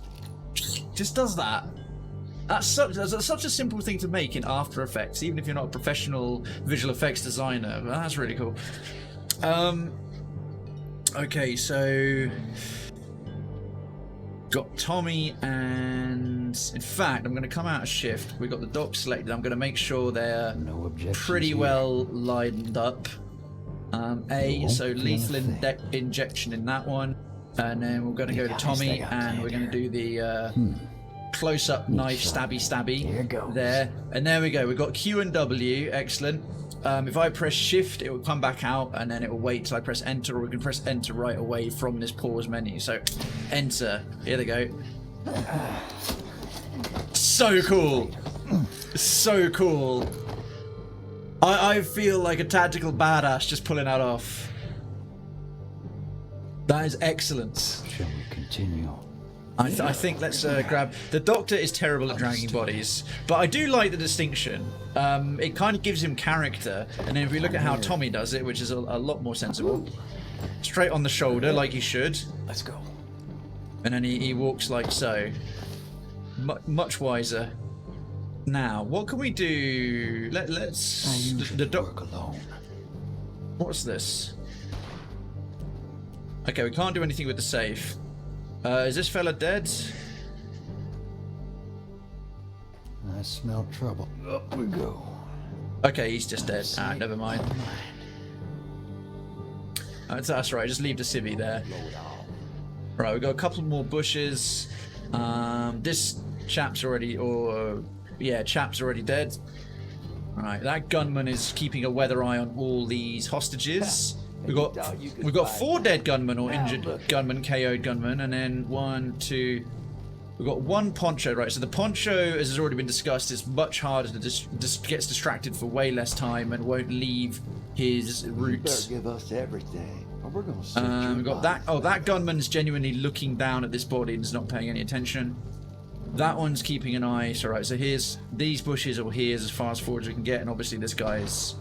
Just does that. That's such a simple thing to make in After Effects, even if you're not a professional visual effects designer. Well, that's really cool. Okay, so got Tommy, and in fact, I'm going to come out of shift. We've got the dock selected. I'm going to make sure they're pretty well lined up. So lethal injection in that one, and then we're going to go to Tommy, and we're going to do the close-up knife stabby there, and there we go. We've got Q and W. Excellent. If I press shift, it will come back out, and then it will wait till I press enter, or we can press enter right away from this pause menu. So enter. Here they go. So cool. So cool. I feel like a tactical badass just pulling that off. That is excellent. Shall we continue? I think let's grab... The Doctor is terrible at dragging bodies, but I do like the distinction. It kind of gives him character, and then if we look at how Tommy does it, which is a lot more sensible. Straight on the shoulder, like he should. Let's go. And then he walks like so. Much wiser. Now, what can we do? Let's... work alone. What's this? Okay, we can't do anything with the safe. Is this fella dead? I smell trouble. Up we go. Okay, he's just dead. Ah, never mind. That's right, just leave the civvy there. Right, we've got a couple more bushes. This chap's already... chap's already dead. Right, that gunman is keeping a weather eye on all these hostages. We've got 4 dead gunmen or injured gunmen, KO'd gunmen, and then 1, 2. We've got 1 poncho, right? So the poncho, as has already been discussed, is much harder to gets distracted for way less time and won't leave his route. You better give us everything, We're gonna search We've got that. Oh, that gunman's genuinely looking down at this body and is not paying any attention. That one's keeping an eye. So right, so here's these bushes, or here's as far as forward as we can get, and obviously this guy is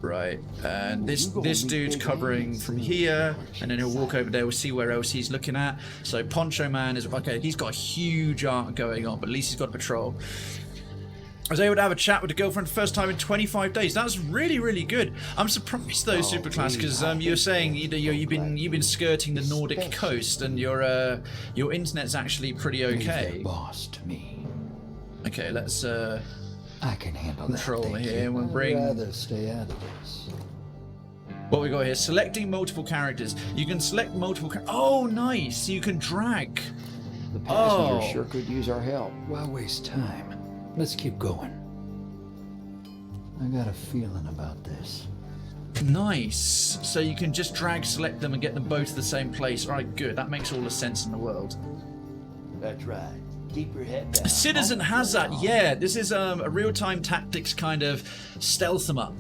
right. And this dude's covering from here, and then he'll walk over there. We'll see where else he's looking at. So Poncho Man is okay. He's got a huge arc going on, but at least he's got a patrol. I was able to have a chat with a girlfriend for the first time in 25 days. That's really, really good. I'm surprised though, Superclass, because you were saying you've been skirting the Nordic coast, and your internet's actually pretty okay. Boss to me. Okay, let's I can handle control that. here. We'll I'd bring. rather stay out of this. What we got here? Selecting multiple characters. You can select multiple. Oh, nice! You can drag. The passengers Oh. sure could use our help. Why waste time? Let's keep going. I got a feeling about this. Nice. So you can just drag select them and get them both to the same place. All right, good. That makes all the sense in the world. That's right. Keep your head down. Citizen has that. Yeah, this is a real-time tactics kind of stealth 'em up.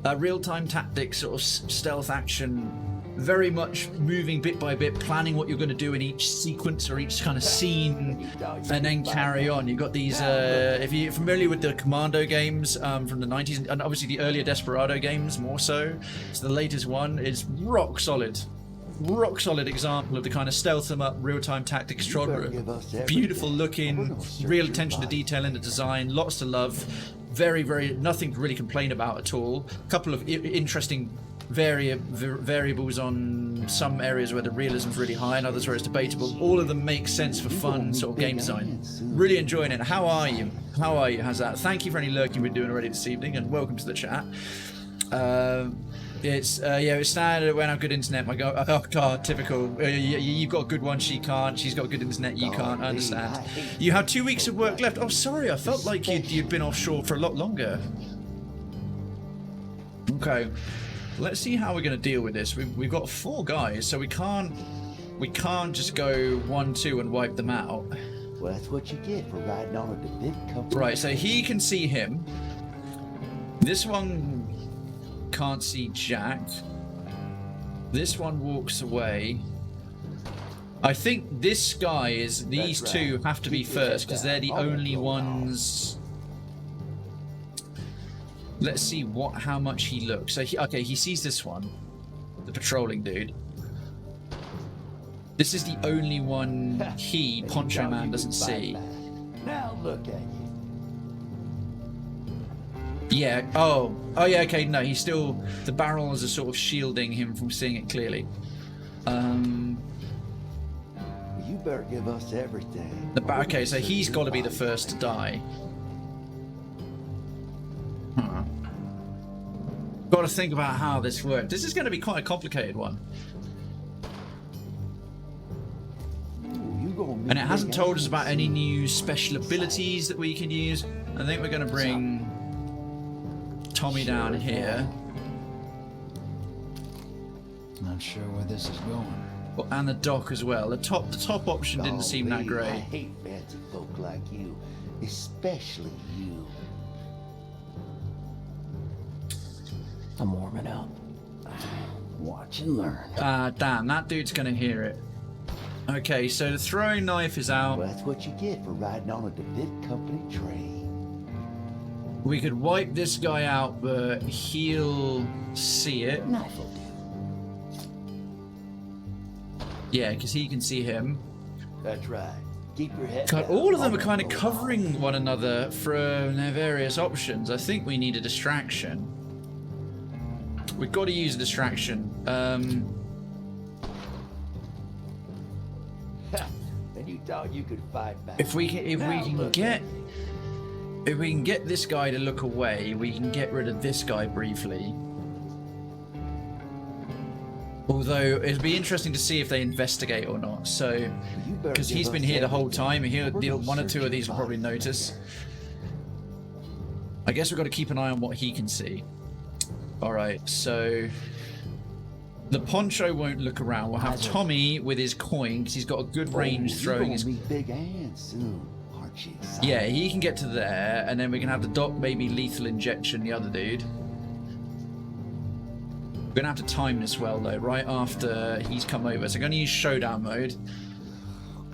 A real-time tactics sort of stealth action. Very much moving bit by bit, planning what you're going to do in each sequence or each kind of scene, and then carry on. You've got these, if you're familiar with the Commando games from the 90s, and obviously the earlier Desperado games more so. So the latest one is rock solid example of the kind of stealth them up, real-time tactics genre. Beautiful looking, real attention to detail in the design, lots to love. Very, very, nothing to really complain about at all. A couple of interesting variables on some areas where the realism is really high and others where it's debatable. All of them make sense for fun sort of game design. Really enjoying it. How are you? How's that? Thank you for any lurking we're doing already this evening, and welcome to the chat. It's standard when I have good internet. My God, oh God, typical. You've got a good one, she can't. She's got good internet, you can't. I understand. You have 2 weeks of work left. Oh, sorry, I felt like you'd been offshore for a lot longer. Okay. Let's see how we're going to deal with this. We've got 4 guys, so we can't just go 1-2 and wipe them out. Well, that's what you get for riding on a big company. Right, so he can see him. This one can't see Jack. This one walks away. I think this guy is. These two have to be first because they're the only ones. Let's see how much he looks. So he sees this one, the patrolling dude. This is the only one Poncho Man doesn't see. Now look at you. Yeah. Oh yeah. Okay. No, he's still. The barrels are sort of shielding him from seeing it clearly. You better give us everything. Okay, so he's got to be the first to die. Got to think about how this works. This is going to be quite a complicated one. And it hasn't told us about any new special abilities that we can use. I think we're going to bring Tommy down here. Not sure where this is going. Oh, and the dock as well. The top option didn't seem that I great. hate fancy folk like you, especially you. I'm warming up. Watch and learn. Damn, that dude's going to hear it. Okay, so the throwing knife is out. Well, that's what you get for riding on a big company train. We could wipe this guy out, but he'll see it. Knife will do. Yeah, because he can see him. That's right. Keep your head God, down. all of them are kind of covering one another from their various options. I think we need a distraction. We've got to use a distraction. And you thought you could fight back. If we can get this guy to look away, we can get rid of this guy briefly. Although it'd be interesting to see if they investigate or not. So, because he's been here the whole time, one or two of these will probably notice. I guess we've got to keep an eye on what he can see. All right, so the Poncho won't look around. We'll have Tommy with his coin because he's got a good range throwing his. Big hands soon, aren't you? Yeah, he can get to there, and then we can have the Doc maybe lethal injection the other dude. We're gonna have to time this well though, right after he's come over. So I'm gonna use showdown mode.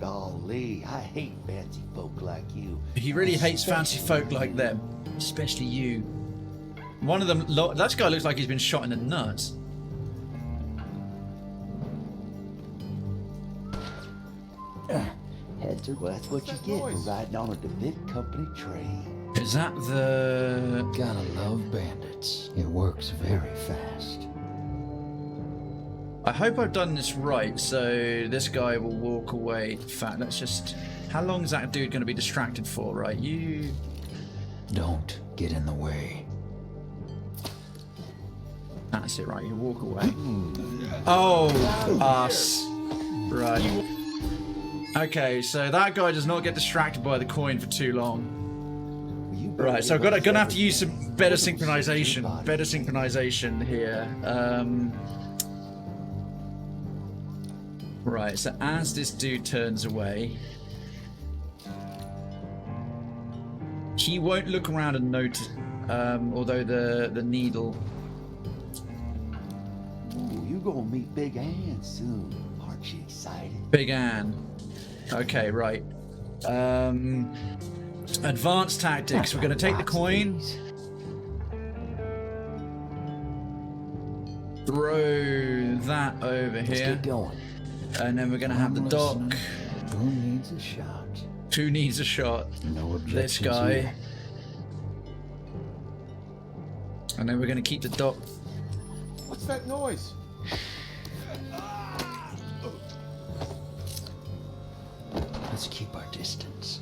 Golly, I hate fancy folk like you. He really hates fancy folk like them, especially you. One of them, that guy looks like he's been shot in the nuts. Hector, Well, that's what you get for riding on a DeVitt Company train. Is that the... Gotta love bandits. It works very fast. I hope I've done this right, so this guy will walk away. In fact, let's just... How long is that dude going to be distracted for, right? You... Don't get in the way. That's it, right? You walk away. Oh, us. Right. Okay, so that guy does not get distracted by the coin for too long. Right, so I'm gonna have to use some better synchronization. Better synchronization here. Right, so as this dude turns away, he won't look around and notice. Although the needle. Ooh, you gonna meet Big Ann soon. Aren't you excited? Big Ann. Okay, right. Advanced tactics. We're going to take the coin. Throw that over Let's here. get going. And then we're going to have the dock. Who needs a shot? Who needs a shot? No objections This guy. here. And then we're going to keep the dock. What's that noise? let's keep our distance.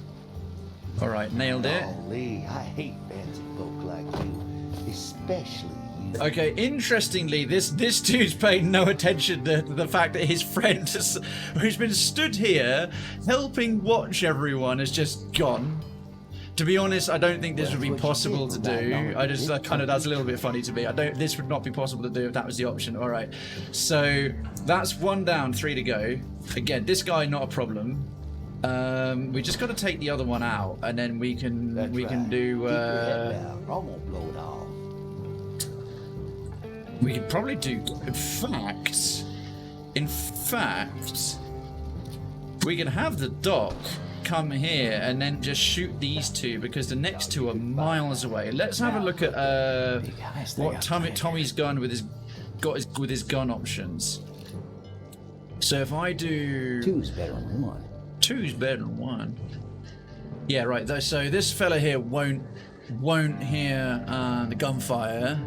All right, nailed it. Golly, I hate fancy folk like you. Especially you. Okay, interestingly, this dude's paying no attention to the fact that his friend, who's been stood here helping watch everyone, has just gone. To be honest, I don't think this would be possible to do. That kind of that's a little bit funny to me. This would not be possible to do if that was the option. All right, so that's 1 down, 3 to go. Again, this guy not a problem. We just got to take the other one out, and then we can That's can right. do. Keep your head down, or I won't blow it off. We could probably do. In fact, we can have the dock come here and then just shoot these two because the next two are miles away. Let's have a look at what Tommy's done with his gun options. So if I do Two's better than one. 2's better than 1. Yeah, right. So this fella here won't hear the gunfire.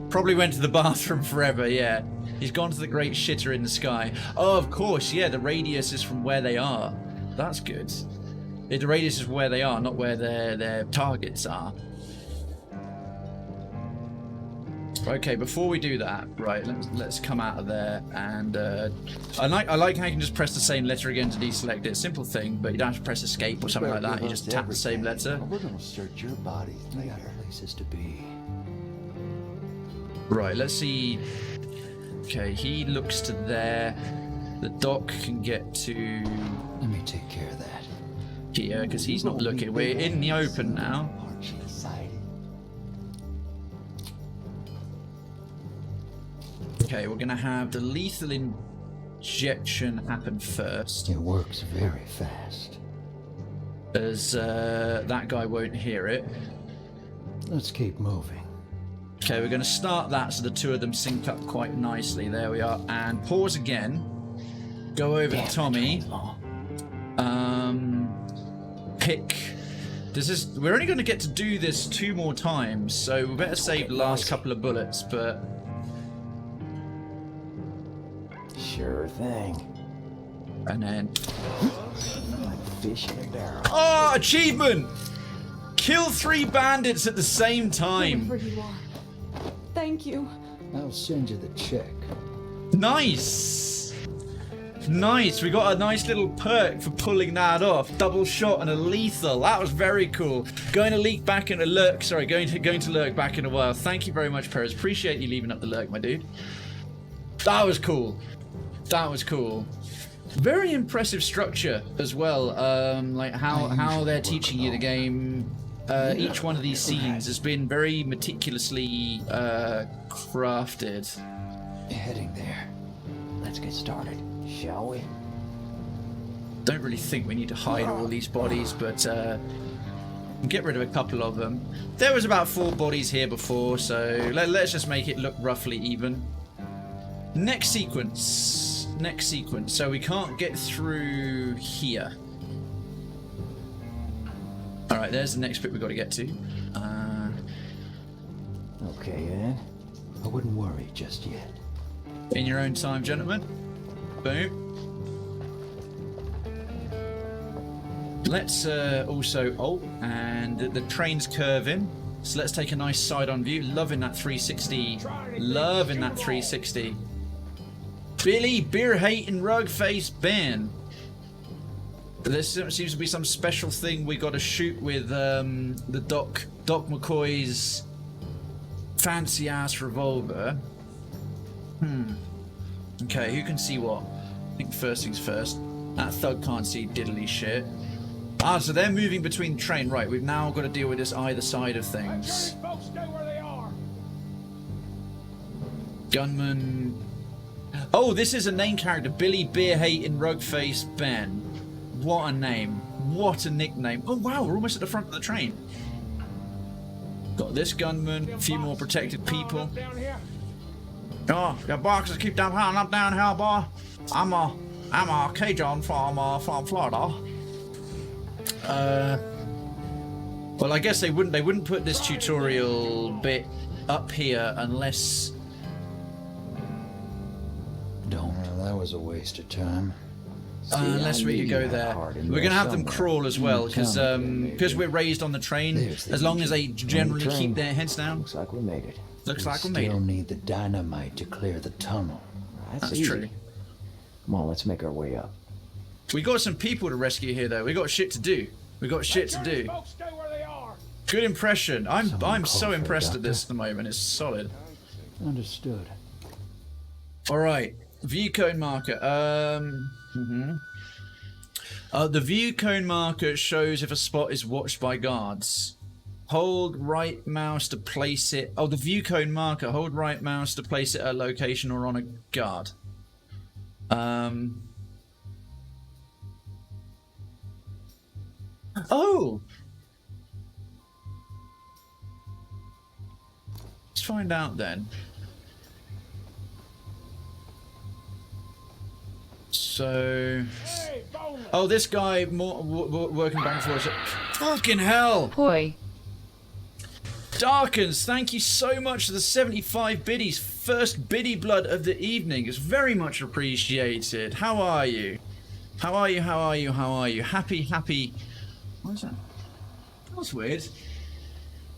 Probably went to the bathroom forever. Yeah, he's gone to the great shitter in the sky. Oh, of course. Yeah, the radius is from where they are. That's good. The radius is where they are, not where their targets are. Okay, before we do that, right, let's come out of there, and I like how you can just press the same letter again to deselect it. Simple thing, but you don't have to press escape or something like that. You just tap the same letter. We're gonna search your bodies We later. got places to be. Right, let's see. Okay, he looks to there. The doc can get to Let me take care of that. here because he's not looking. We're in the open now. Aren't you excited? Okay, we're gonna have the lethal injection happen first, It works very fast. as that guy won't hear it. Let's keep moving. Okay, we're gonna start that so the two of them sync up quite nicely. There we are, and pause again. Go over to Tommy. Pick. We're only going to get to do this 2 more times, so we better save the last couple of bullets. But Sure thing. and then Fish in a barrel. oh, achievement! Kill 3 bandits at the same time. Wherever you are. Thank you. I'll send you the check. Nice. Nice, we got a nice little perk for pulling that off. Double shot and a lethal. That was very cool. Going to lurk back in a while. Thank you very much, Perez. Appreciate you leaving up the lurk, my dude. That was cool. That was cool. Very impressive structure as well. Like how they're teaching you the game. Each one of these scenes has been very meticulously crafted. Heading there. Let's get started. Shall we? Don't really think we need to hide all these bodies, but get rid of a couple of them. There was about 4 bodies here before, so let's just make it look roughly even. Next sequence. Next sequence. So we can't get through here. Alright, there's the next bit we've got to get to. Okay, then. I wouldn't worry just yet. In your own time, gentlemen. Boom. Let's also... Oh, and the train's curving. So let's take a nice side-on view. Loving that 360. Loving that 360. Billy beer-hating rug-faced Ben. There seems to be some special thing we got to shoot with the Doc McCoy's fancy-ass revolver. Okay, who can see what? I think first things first. That thug can't see diddly shit. Ah, so they're moving between the train. Right, we've now got to deal with this either side of things. Gunman. Oh, this is a name character. Billy Beer-hating Rug-Face Ben. What a name. What a nickname. Oh, wow, we're almost at the front of the train. Got this gunman. A few more protected people. Oh, your boxes keep them high up down here, boy. I'm a Cajun from Florida. Well, I guess they wouldn't put this tutorial bit up here unless... Don't. Well, that was a waste of time. Unless we could go there. We're going to have them crawl as well, because we're raised on the train, as long as they generally keep their heads down. Looks like we made it. Looks like we made Still it. need the dynamite to clear the tunnel. That's That's easy. true. Come on, let's make our way up. We got some people to rescue here, though. We got shit to do. We got shit to do. Good impression. I'm so impressed at this at the moment. It's solid. Understood. All right, view cone marker. The view cone marker shows if a spot is watched by guards. Hold right mouse to place it. Oh, the view cone marker. Hold right mouse to place it at a location or on a guard. Oh! Let's find out then. So... Oh, this guy working back and forth. Fucking hell! Boy. Darkens, thank you so much for the 75 biddies. First biddy blood of the evening. It's very much appreciated. How are you? How are you? How are you? How are you? Happy... What is that? That's weird.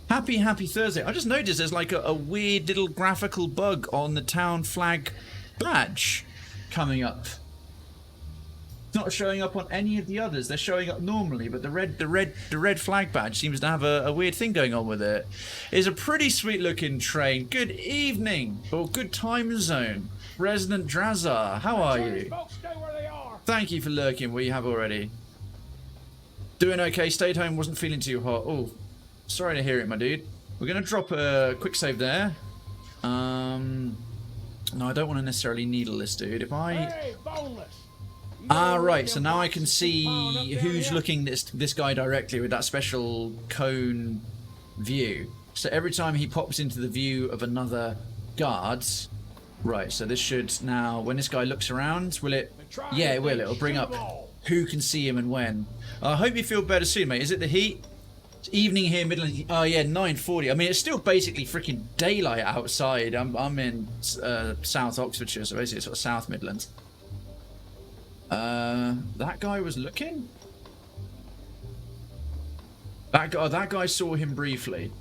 Happy Thursday. I just noticed there's like a weird little graphical bug on the town flag badge coming up. It's not showing up on any of the others. They're showing up normally, but the red flag badge seems to have a weird thing going on with it. It's a pretty sweet looking train. Good evening, or good time zone. Resident Drazar, how are you? Thank you for lurking. We have already. Doing okay. Stayed home. Wasn't feeling too hot. Oh, sorry to hear it, my dude. We're gonna drop a quick save there. No, I don't want to necessarily needle this dude. If I... right, so now I can see who's looking this guy directly with that special cone view. So every time he pops into the view of another guard... Right, so this should now... When this guy looks around, will it... Yeah, it will. It'll bring up who can see him and when. I hope you feel better soon, mate. Is it the heat? It's evening here, Midland. Oh, yeah, 9:40. I mean, it's still basically freaking daylight outside. I'm in South Oxfordshire, so basically sort of South Midlands. That guy was looking? That guy saw him briefly.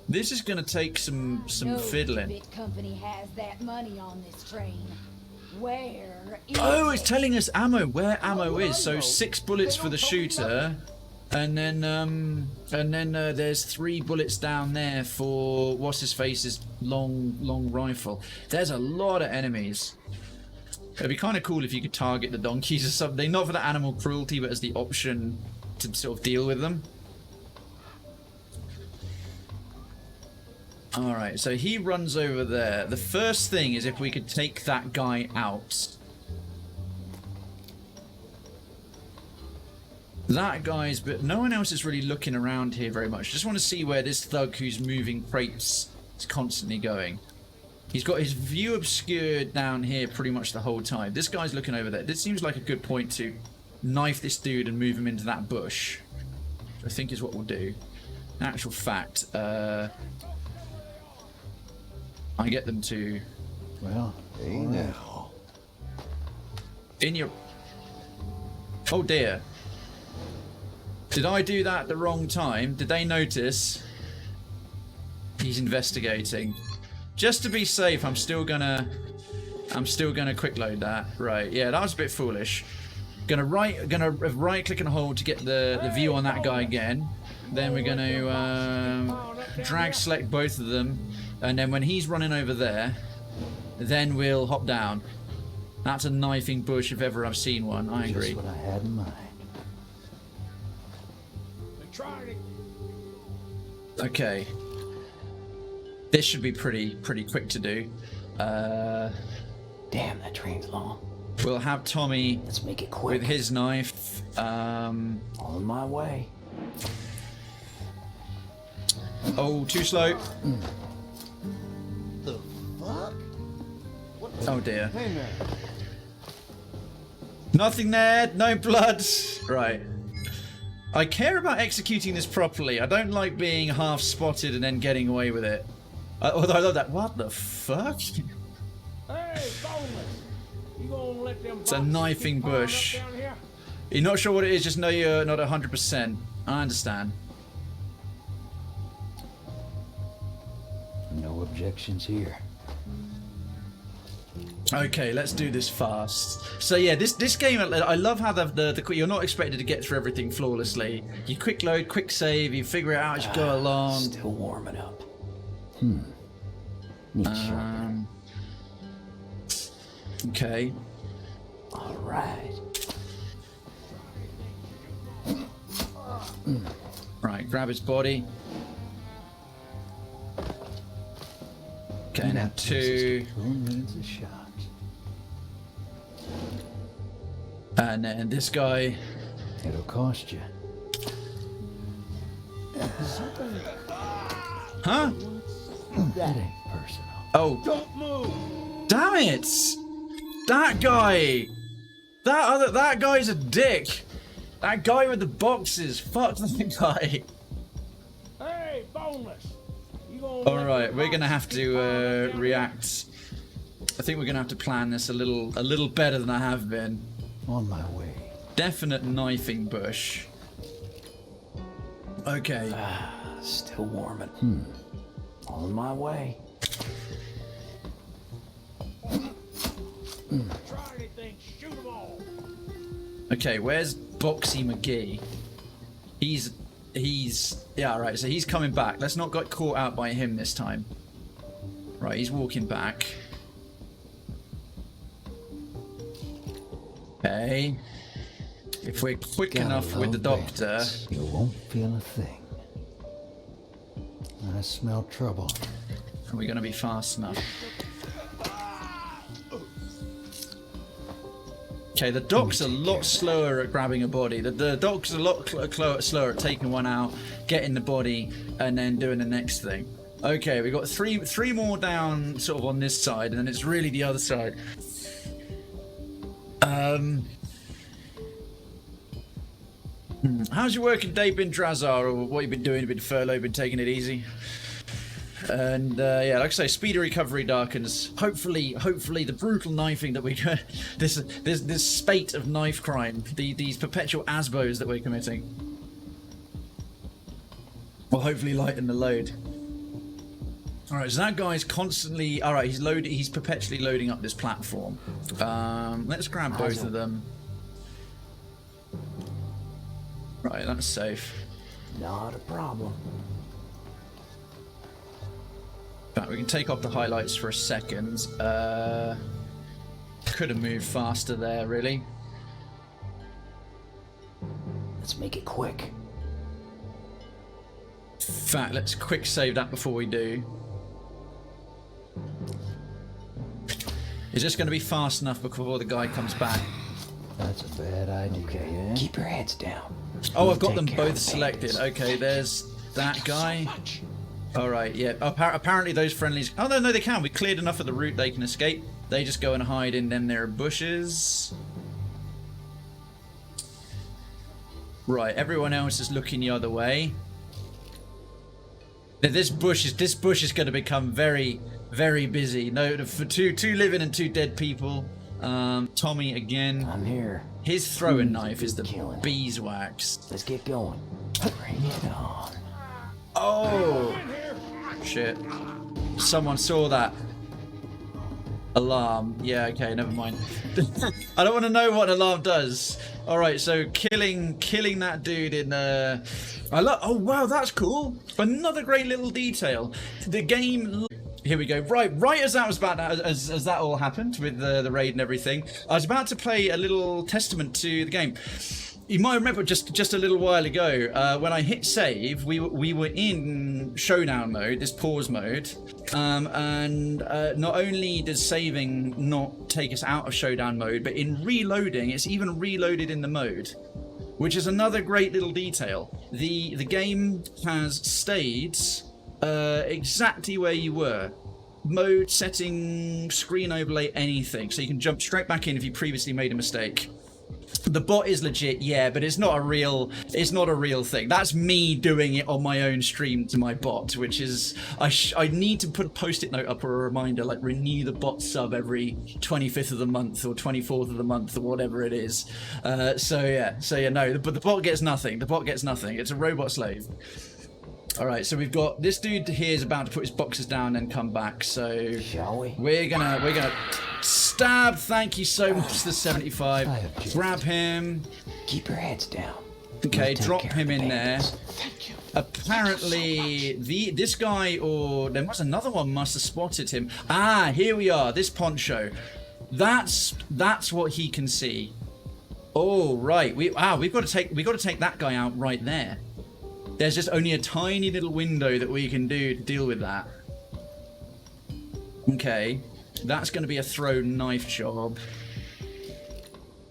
This is going to take some No fiddling. big company has that money on this train. Where is Oh, it's it? telling us ammo, where ammo is. So 6 bullets for the shooter, and then there's 3 bullets down there for what's his face's long rifle. There's a lot of enemies. It'd be kind of cool if you could target the donkeys or something, not for the animal cruelty, but as the option to sort of deal with them. Alright, so he runs over there. The first thing is if we could take that guy out. That guy's... but no one else is really looking around here very much. Just want to see where this thug who's moving crates is constantly going. He's got his view obscured down here pretty much the whole time. This guy's looking over there. This seems like a good point to knife this dude and move him into that bush. Which I think is what we'll do. In actual fact, I get them to... Well, Hey now. in your... oh dear. Did I do that at the wrong time? Did they notice? He's investigating. Just to be safe, I'm still gonna quick load that. Right, yeah, that was a bit foolish. Gonna right click and hold to get the view on that guy again. Then we're gonna drag select both of them, and then when he's running over there, then we'll hop down. That's a knifing bush if ever I've seen one. I agree. just what I had in mind. Okay. This should be pretty quick to do. Damn, that train's long. We'll have Tommy Let's make it quick. with his knife. On my way. Oh, too slow. The fuck? Oh dear. Hey man. Nothing there. No blood. Right. I care about executing this properly. I don't like being half spotted and then getting away with it. Although I love that. What the fuck? Hey, boneless. You gonna let them It's a knifing bush. You're not sure what it is, just know you're not 100%. I understand. No objections here. Okay, let's do this fast. So yeah, this game, I love how the you're not expected to get through everything flawlessly. You quick load, quick save, you figure it out as you go along. Still warming up. Need sharpening. Okay. All right. Right, grab his body. Okay, now two. Who needs a shot? And then this guy. It'll cost you. Huh? That ain't personal. Oh. Don't move. Damn it! That guy! That guy's a dick! That guy with the boxes! Fuck that guy! Hey, boneless. You gonna Alright, we're gonna have to react. I think we're gonna have to plan this a little better than I have been. On my way. Definite knifing bush. Okay. Still warming. On my way. try anything, shoot them all. Okay, where's Boxy McGee? He's yeah, alright, so he's coming back. Let's not get caught out by him this time. Right, he's walking back. Okay. If we're quick Gotta enough with the love doctor. bandits. You won't feel a thing. I smell trouble. Are we gonna be fast enough? Okay, the doc's a lot slower at grabbing a body. The doc's a lot slower at taking one out, getting the body, and then doing the next thing. Okay, we got three more down, sort of on this side, and then it's really the other side. How's your working day been, Drazar, or what you been doing? You been furloughed, been taking it easy? And yeah, like I say, speedy recovery darkens. Hopefully the brutal knifing that we this spate of knife crime, these perpetual ASBOs that we're committing, will hopefully lighten the load. All right, so that guy's constantly. All right, he's perpetually loading up this platform. Let's grab both of them. Right, that's safe. Not a problem. In fact, we can take off the highlights for a second. Could have moved faster there, really. Let's make it quick. In fact, let's quick save that before we do. Is this going to be fast enough before the guy comes back? That's a bad idea. Okay, then. Keep your heads down. Oh, I've got them Take care of both the selected. bandits. Okay, there's that guy. All right, yeah. Apparently those friendlies... Oh, no, they can. We cleared enough of the route they can escape. They just go and hide in them there bushes. Right, everyone else is looking the other way. Now, this bush is going to become very, very busy. No, for two living and 2 dead people. Tommy again. I'm here. His throwing knife is the Killing. beeswax. Let's get going. Bring it on. Oh! Shit. Someone saw that. Alarm. Yeah, okay, never mind. I don't want to know what an alarm does. Alright, so killing that dude in oh wow, that's cool. Another great little detail. The game... Here we go. Right as that was about as that all happened with the raid and everything, I was about to play a little testament to the game. You might remember just a little while ago when I hit save, we were in showdown mode, this pause mode, and not only does saving not take us out of showdown mode, but in reloading, it's even reloaded in the mode, which is another great little detail. The game has stayed exactly where you were. Mode, setting, screen overlay, anything. So you can jump straight back in if you previously made a mistake. The bot is legit, yeah, but it's not a real thing. That's me doing it on my own stream to my bot, which is I need to put a post-it note up or a reminder, like renew the bot sub every 25th of the month or 24th of the month or whatever it is. So yeah, no, but the bot gets nothing. The bot gets nothing. It's a robot slave. All right, so we've got this dude here is about to put his boxes down and come back. So Shall we? we're gonna stab. Thank you so much, the 75. Grab him. Keep your heads down. Okay, We'll take drop care him of the in there. bandits. Apparently, this guy, or there was another one, must have spotted him. Ah, here we are. This poncho. That's what he can see. Oh right, we've got to take that guy out right there. There's just only a tiny little window that we can do to deal with that. Okay, that's going to be a throw knife job.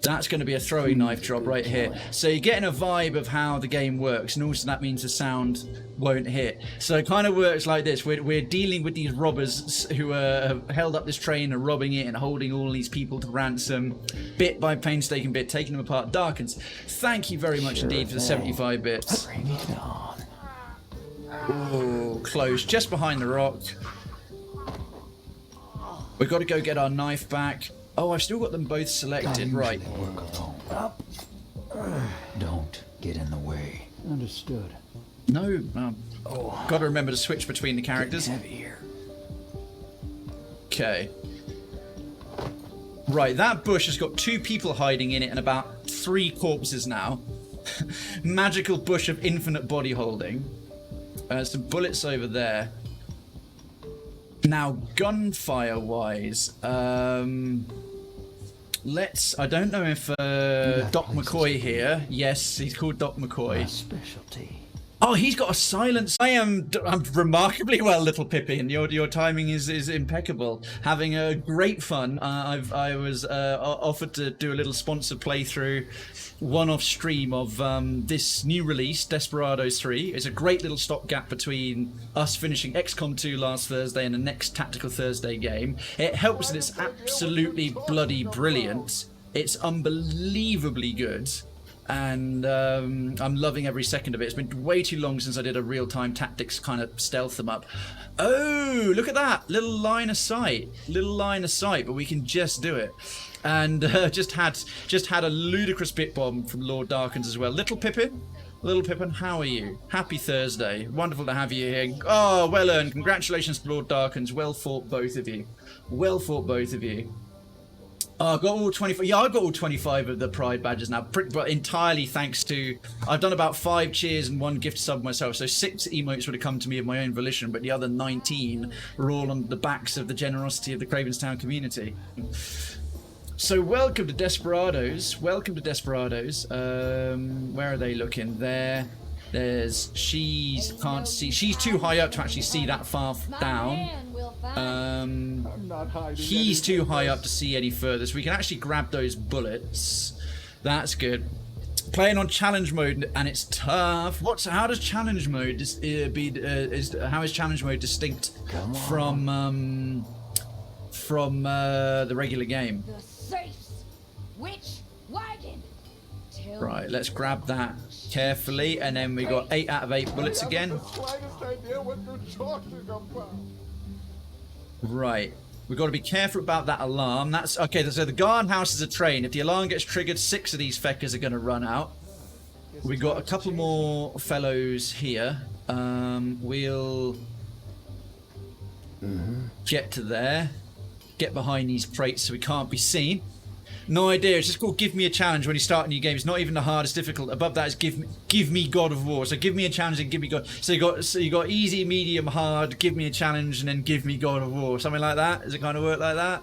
That's going to be a throwing knife job right here. So you're getting a vibe of how the game works, and also that means the sound won't hit. So it kind of works like this. We're dealing with these robbers who have held up this train and robbing it and holding all these people to ransom, bit by painstaking bit, taking them apart. Darkens, thank you very much indeed for the 75 bits. Bring it on. Oh, close, just behind the rock. We've got to go get our knife back. Oh, I've still got them both selected, right. Work alone. Up. Don't get in the way. Understood. No, got to remember to switch between the characters. Heavier. Okay. Right, that bush has got 2 people hiding in it and about 3 corpses now. Magical bush of infinite body holding. Some bullets over there. Now, gunfire wise, I don't know if Doc McCoy here. Yes, he's called Doc McCoy. Specialty. Oh, he's got a silence. I'm remarkably well, little Pippi, and your timing is impeccable. Having a great fun. I was offered to do a little sponsored playthrough, one-off stream of this new release, Desperados III. It's a great little stopgap between us finishing XCOM 2 last Thursday and the next Tactical Thursday game. It helps that it's absolutely bloody brilliant. It's unbelievably good. And I'm loving every second of it. It's been way too long since I did a real-time tactics kind of stealth them up. Oh, look at that. Little line of sight, but we can just do it. And just had a ludicrous bit bomb from Lord Darkins as well. Little Pippin, how are you? Happy Thursday. Wonderful to have you here. Oh, well earned. Congratulations to Lord Darkins. Well fought, both of you. Oh, I got all 25. Yeah, I got all 25 of the Pride badges now, but entirely thanks to... I've done about 5 cheers and 1 gift sub myself, so 6 emotes would have come to me of my own volition, but the other 19 were all on the backs of the generosity of the Cravenstown community. So welcome to Desperados. Where are they looking? There's... Can't see. She's too high up to actually see that far down. We'll find I'm not hiding. He's anything. too high up to see any further, so we can actually grab those bullets. That's good. Playing on challenge mode, and it's tough. How does challenge mode how is challenge mode distinct from the regular game? the safes. Which wagon? Tell Right, me let's grab that carefully, and then we got 8 out of 8 bullets again. I haven't the slightest idea what you're talking about. Right. We've got to be careful about that alarm. That's okay. So the guardhouse is a train. If the alarm gets triggered, 6 of these feckers are going to run out. We've got a couple more fellows here. We'll get to there. Get behind these crates so we can't be seen. No idea. It's just called Give Me a Challenge when you start a new game. It's not even the hardest difficult. Above that is give me God of War. So give me a challenge and give me God. So you got easy, medium, hard, give me a challenge, and then give me God of War. Something like that. Does it kind of work like that?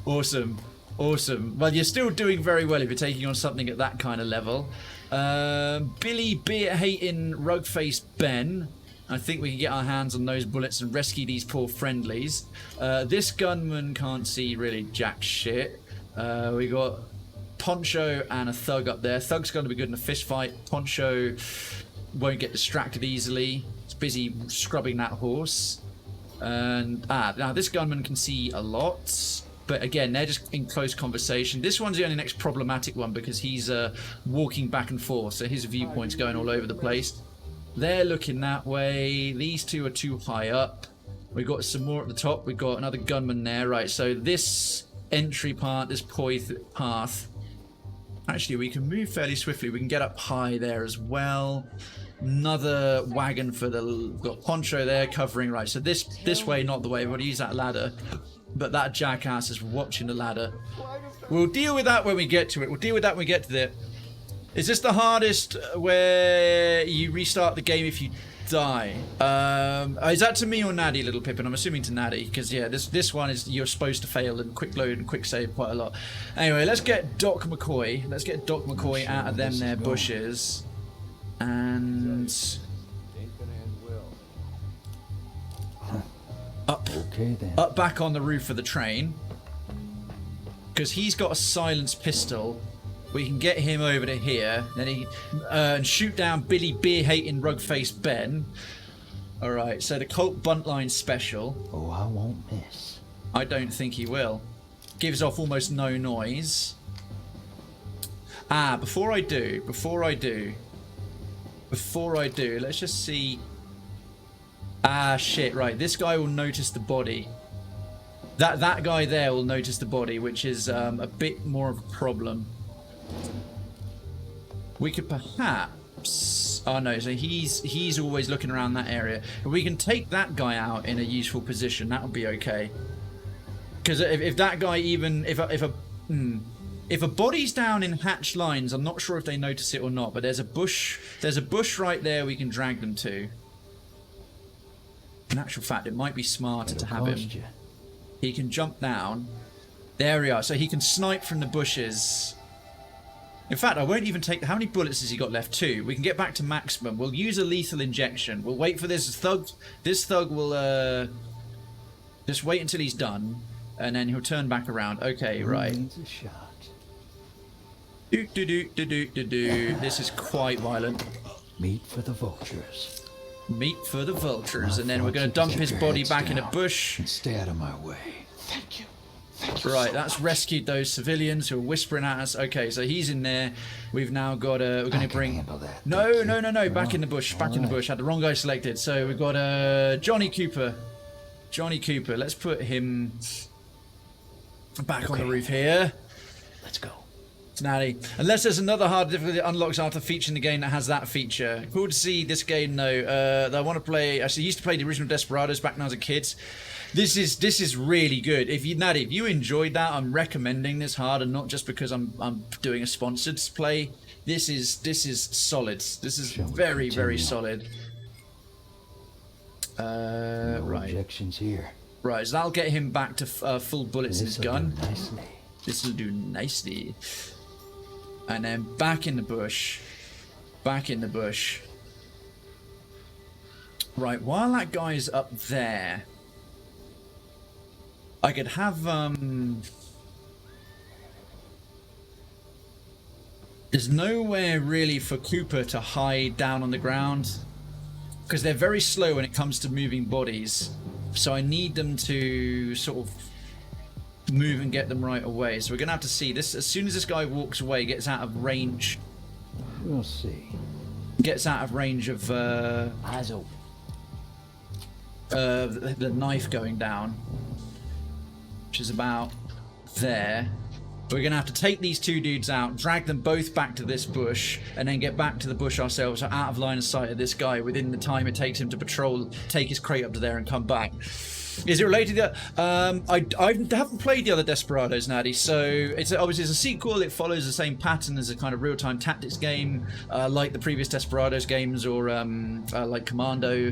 Awesome. Awesome. Well, you're still doing very well if you're taking on something at that kind of level. Billy Beer hating rug-faced Ben. I think we can get our hands on those bullets and rescue these poor friendlies. This gunman can't see really jack shit. We got Poncho and a thug up there. Thug's going to be good in a fist fight. Poncho won't get distracted easily. He's busy scrubbing that horse. And now this gunman can see a lot, but again, they're just in close conversation. This one's the only next problematic one because he's walking back and forth, so his viewpoint's going all over the place. They're looking that way. These two are too high up. We've got some more at the top. We've got another gunman there. Right, so this entry part, this path, actually we can move fairly swiftly. We can get up high there as well. Another wagon for we've got Poncho there covering. Right, so this way, not the way. We've got to use that ladder, but that jackass is watching the ladder. We'll deal with that when we get to it. We'll deal with that when we get to it. Is this the hardest where you restart the game if you die? Is that to me or Natty, Little Pippin? I'm assuming to Natty, because yeah, this one is you're supposed to fail and quick load and quick save quite a lot. Anyway, let's get Doc McCoy. Let's get Doc McCoy out of them there bushes. And up back on the roof of the train, because he's got a silenced pistol. We can get him over to here, then he and shoot down Billy beer-hating rug-faced Ben. All right, so the Colt Buntline special. Oh, I won't miss. I don't think he will. Gives off almost no noise. Before I do, let's just see. Shit, right. This guy will notice the body. That guy there will notice the body, which is a bit more of a problem. We could perhaps... Oh no, so he's always looking around that area. If we can take that guy out in a useful position, that would be okay. Because if that guy even... If a body's down in hatched lines, I'm not sure if they notice it or not, but there's a bush right there we can drag them to. In actual fact, it might be smarter to have him. He can jump down. There we are. So he can snipe from the bushes. In fact, I won't even take... How many bullets has he got left? 2. We can get back to maximum. We'll use a lethal injection. We'll wait for this thug. This thug will just wait until he's done, and then he'll turn back around. Okay, right. This is quite violent. Meat for the vultures. Meat for the vultures. And then we're going to dump his body back in a bush. And stay out of my way. Thank you. Right, that's rescued those civilians who are whispering at us. Okay, so he's in there. We've now got we're going to bring... No. Back in the bush. Back in the bush. Had the wrong guy selected. So we've got Johnny Cooper. Johnny Cooper. Let's put him back on the roof here. Let's go. Natty. Unless there's another hard difficulty that unlocks after feature in the game that has that feature. Cool to see this game though. That I want to play. Actually, I used to play the original Desperados back when I was a kid. This is really good. Natty, if you enjoyed that, I'm recommending this hard, and not just because I'm doing a sponsored play. This is solid. This is very, very solid. Right. Objections here. Right, so that'll get him back to full bullets in his gun. This will do nicely. And then back in the bush. Back in the bush. Right, while that guy's up there, I could have there's nowhere really for Cooper to hide down on the ground because they're very slow when it comes to moving bodies. So I need them to sort of move and get them right away. So we're gonna have to see this as soon as this guy walks away, gets out of range. We'll see. Gets out of range of Eyes open. the knife going down, which is about there. We're gonna have to take these two dudes out, drag them both back to this bush, and then get back to the bush ourselves, so out of line of sight of this guy within the time it takes him to patrol, take his crate up to there and come back. Is it related to that? I haven't played the other Desperados, Natty, so it's obviously it's a sequel. It follows the same pattern as a kind of real-time tactics game, like the previous Desperados games, or like Commando.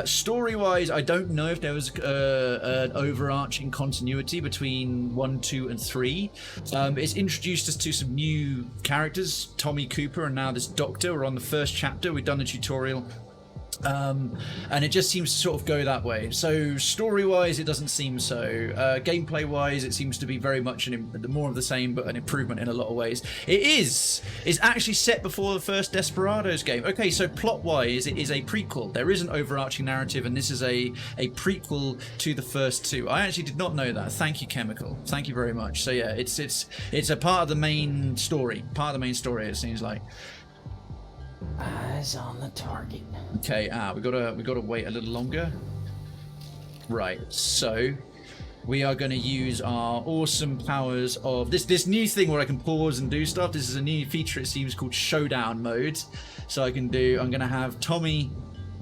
Story-wise, I don't know if there was an overarching continuity between 1, 2, and 3. It's introduced us to some new characters, Tommy Cooper, and now this Doctor. We're on the first chapter. We've done the tutorial. And it just seems to sort of go that way. So story-wise, it doesn't seem so. Gameplay-wise, it seems to be very much more of the same, but an improvement in a lot of ways. It's actually set before the first Desperados game. Okay, so plot-wise, it is a prequel. There is an overarching narrative, and this is a prequel to the first two. I actually did not know that. Thank you, Chemical. Thank you very much. So yeah, it's a part of the main story. Part of the main story, it seems like. Eyes on the target. Okay, we gotta wait a little longer. Right, so we are going to use our awesome powers of this new thing where I can pause and do stuff. This is a new feature, it seems, called Showdown mode. So I'm going to have Tommy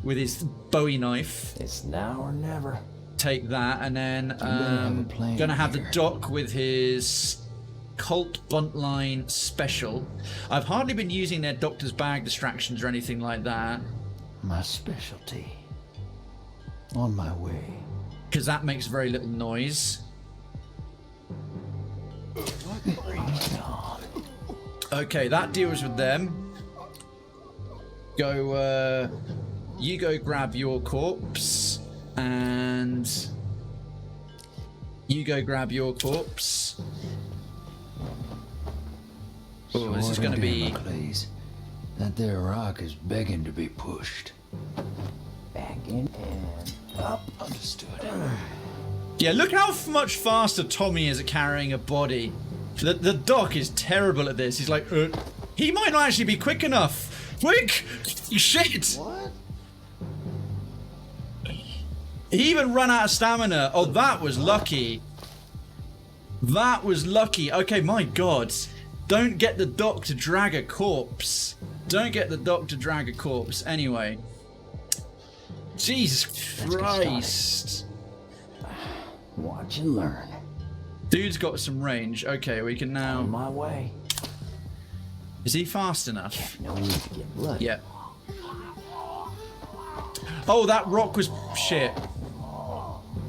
with his Bowie knife. It's now or never. Take that, and then going to have the Doc with his Colt Buntline Special. I've hardly been using their Doctor's Bag distractions or anything like that. My specialty. On my way. Because that makes very little noise. Okay, that deals with them. Go, you go grab your corpse, and you go grab your corpse. Oh, this is going to be... Please. That there rock is begging to be pushed. Back in and up. Understood. Yeah, look how much faster Tommy is at carrying a body. The Doc is terrible at this. He's like, he might not actually be quick enough. Quick! Shit! What? He even ran out of stamina. Oh, that was lucky. That was lucky. Okay, my God. Don't get the Doc to drag a corpse. Don't get the Doc to drag a corpse. Anyway. Jesus Christ. Watch and learn. Dude's got some range. Okay, we can now... On my way. Is he fast enough? No need to get bloody. Yeah. Oh, that rock was shit.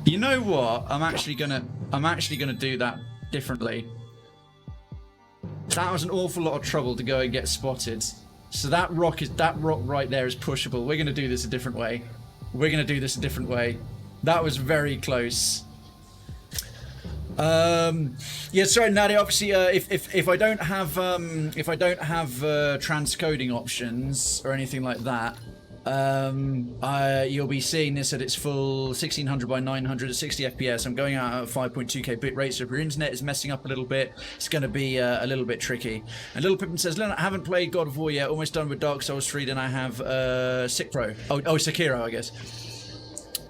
You know what? I'm actually gonna do that differently. That was an awful lot of trouble to go and get spotted. So that rock right there is pushable. We're gonna do this a different way. We're gonna do this a different way. That was very close. Yeah, sorry, Natty. Obviously, if I don't have transcoding options or anything like that, you'll be seeing this at its full 1600 by 900 at 60 FPS. I'm going out at 5.2k bit rate, so if your internet is messing up a little bit, it's going to be a little bit tricky. And Little Pippin says, Leonard, I haven't played God of War yet, almost done with Dark Souls 3, then I have Sekiro, I guess.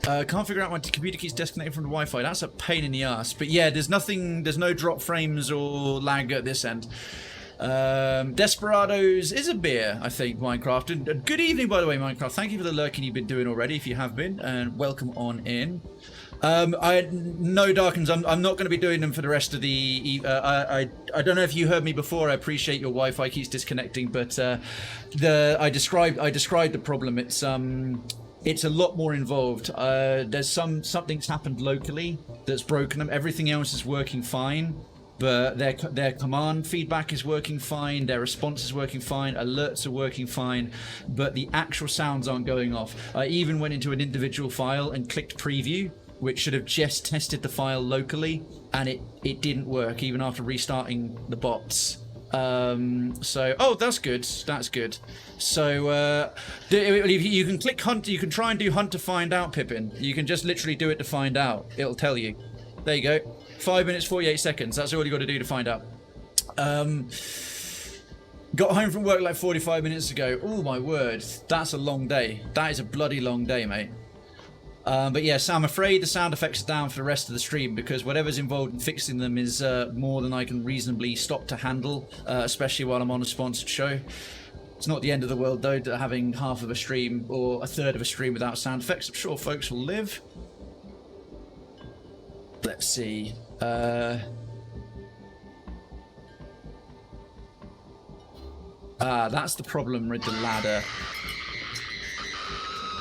Can't figure out my computer keeps disconnecting from the Wi-Fi. That's a pain in the ass. But yeah, there's no drop frames or lag at this end. Desperados is a beer, I think, Minecraft. And good evening, by the way, Minecraft. Thank you for the lurking you've been doing already, if you have been, and welcome on in. No, Darkens, I'm not going to be doing them for the rest of the... I don't know if you heard me before. I appreciate your Wi-Fi keeps disconnecting, but I described the problem. It's a lot more involved. There's something's happened locally that's broken them. Everything else is working fine, but their command feedback is working fine, their response is working fine, alerts are working fine, but the actual sounds aren't going off. I even went into an individual file and clicked preview, which should have just tested the file locally, and it didn't work even after restarting the bots. So, oh, that's good. That's good. So, you can click hunt. You can try and do hunt to find out, Pippin. You can just literally do it to find out. It'll tell you. There you go. 5 minutes, 48 seconds. That's all you got to do to find out. Got home from work like 45 minutes ago. Oh, my word. That's a long day. That is a bloody long day, mate. But yeah, so I'm afraid the sound effects are down for the rest of the stream because whatever's involved in fixing them is more than I can reasonably stop to handle, especially while I'm on a sponsored show. It's not the end of the world, though, having half of a stream or a third of a stream without sound effects. I'm sure folks will live. Let's see. That's the problem with the ladder.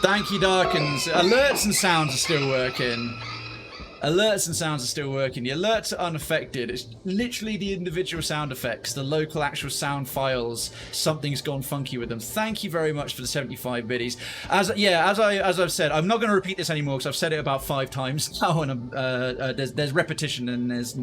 Thank you, Darkens. Alerts and sounds are still working. Alerts and sounds are still working. The alerts are unaffected. It's literally the individual sound effects, the local actual sound files. Something's gone funky with them. Thank you very much for the 75 biddies. As I've said, I'm not going to repeat this anymore because I've said it about 5 times now, and there's repetition and there's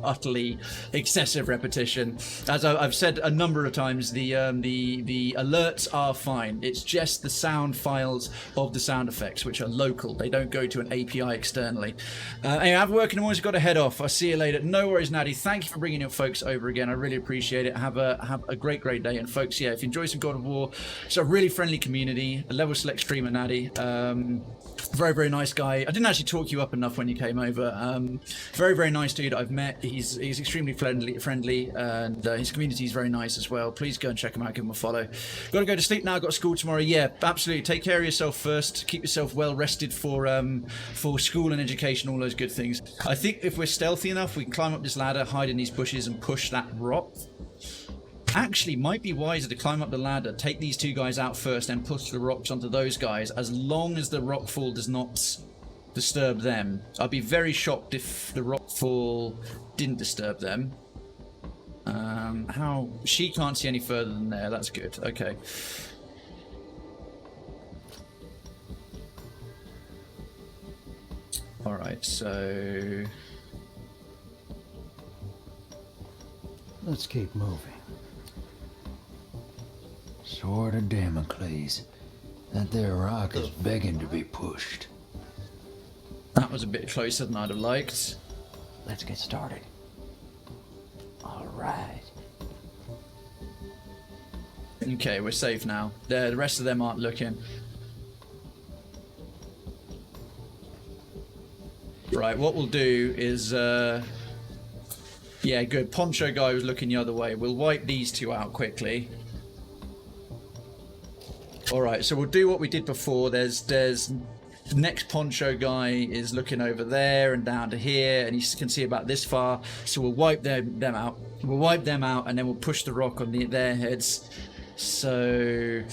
utterly excessive repetition. As I've said a number of times, the alerts are fine. It's just the sound files of the sound effects which are local. They don't go to an API externally. Anyway, I've work and always got to head off. I'll see you later. No worries, Natty. Thank you for bringing your folks over again. I really appreciate it. Have a great day. And folks, yeah, if you enjoy some God of War, it's a really friendly community. A level select streamer, Natty. Very, very nice guy. I didn't actually talk you up enough when you came over. Very, very nice dude I've met. He's extremely friendly, and his community is very nice as well. Please go and check him out. Give him a follow. Got to go to sleep now. Got school tomorrow. Yeah, absolutely. Take care of yourself first. Keep yourself well rested for school and education, all those good things. I think if we're stealthy enough, we can climb up this ladder, hide in these bushes, and push that rock. Actually, might be wiser to climb up the ladder, take these 2 guys out first, and push the rocks onto those guys, as long as the rockfall does not disturb them. I'd be very shocked if the rockfall didn't disturb them. How? She can't see any further than there. That's good. Okay. Alright, so... Let's keep moving. Sword of Damocles. That there rock is begging to be pushed. That was a bit closer than I'd have liked. Let's get started. All right. Okay, we're safe now. The rest of them aren't looking. Right, what we'll do is... yeah, good. Poncho guy was looking the other way. We'll wipe these 2 out quickly. Alright, so we'll do what we did before. There's the next poncho guy is looking over there and down to here, and you can see about this far. So we'll wipe them out. We'll wipe them out, and then we'll push the rock on their heads. So...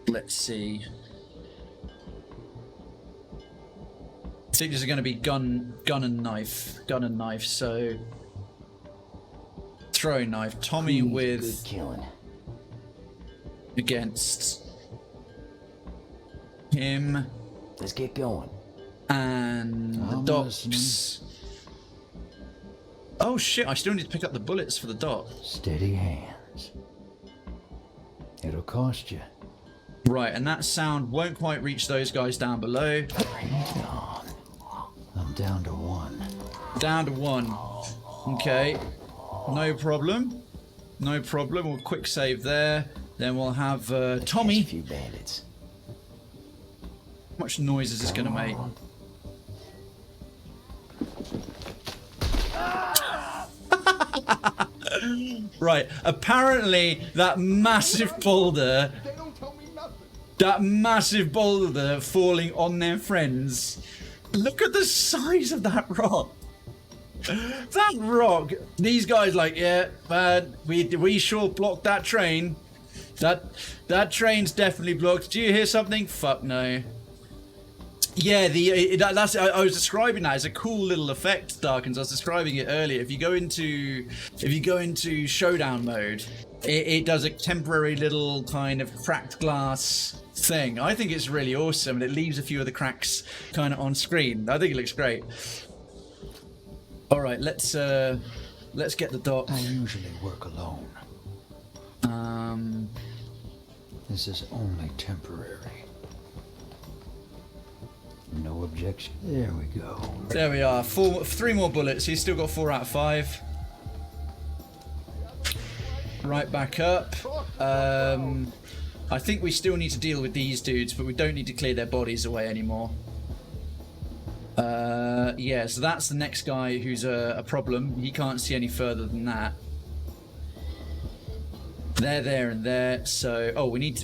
let's see. I think this is going to be gun and knife. Gun and knife, so... throwing knife. Tommy with... good killing. Against him. Let's get going. And the docs. Oh shit, I still need to pick up the bullets for the doc. Steady hands. It'll cost you. Right, and that sound won't quite reach those guys down below. Bring it on. I'm down to 1. Down to 1. Okay. No problem. No problem. We'll quick save there. Then we'll have Tommy. A few bandits. How much noise is this going to make? Right, apparently that massive boulder, falling on their friends. Look at the size of that rock. That rock. These guys like, yeah, man, we sure blocked that train. That train's definitely blocked. Do you hear something? Fuck no. Yeah, I was describing that as a cool little effect, Darkens. I was describing it earlier. If you go into showdown mode, it does a temporary little kind of cracked glass thing. I think it's really awesome, and it leaves a few of the cracks kind of on screen. I think it looks great. All right, let's get the dock. I usually work alone. This is only temporary. No objection. There we go. There we are. 3 more bullets. He's still got 4 out of 5. Right back up. I think we still need to deal with these dudes, but we don't need to clear their bodies away anymore. Yeah, so that's the next guy who's a problem. He can't see any further than that. They're there and there. So, oh, we need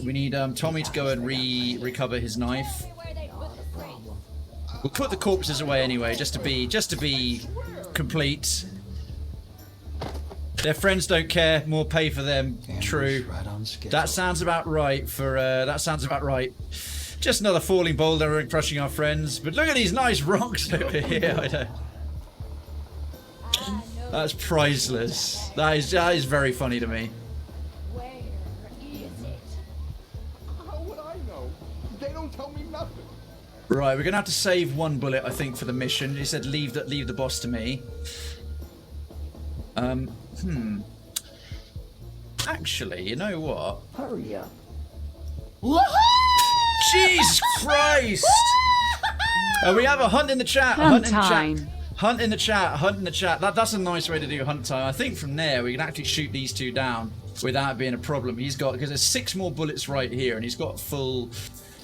Tommy to go and recover his knife. We'll put the corpses away anyway, just to be complete. Their friends don't care. More pay for them. True. That sounds about right. Just another falling boulder and crushing our friends. But look at these nice rocks over here. I don't... That's priceless. That is very funny to me. Where is it? How would I know? They don't tell me nothing. Right, we're gonna have to save 1 bullet, I think, for the mission. He said leave the boss to me. Actually, you know what? Hurry up. Jesus Christ! We have a hunt in the chat. Hunt time. Hunt in the chat. That's a nice way to do hunt time. I think from there we can actually shoot these 2 down without being a problem. He's got, because there's 6 more bullets right here, and he's got full.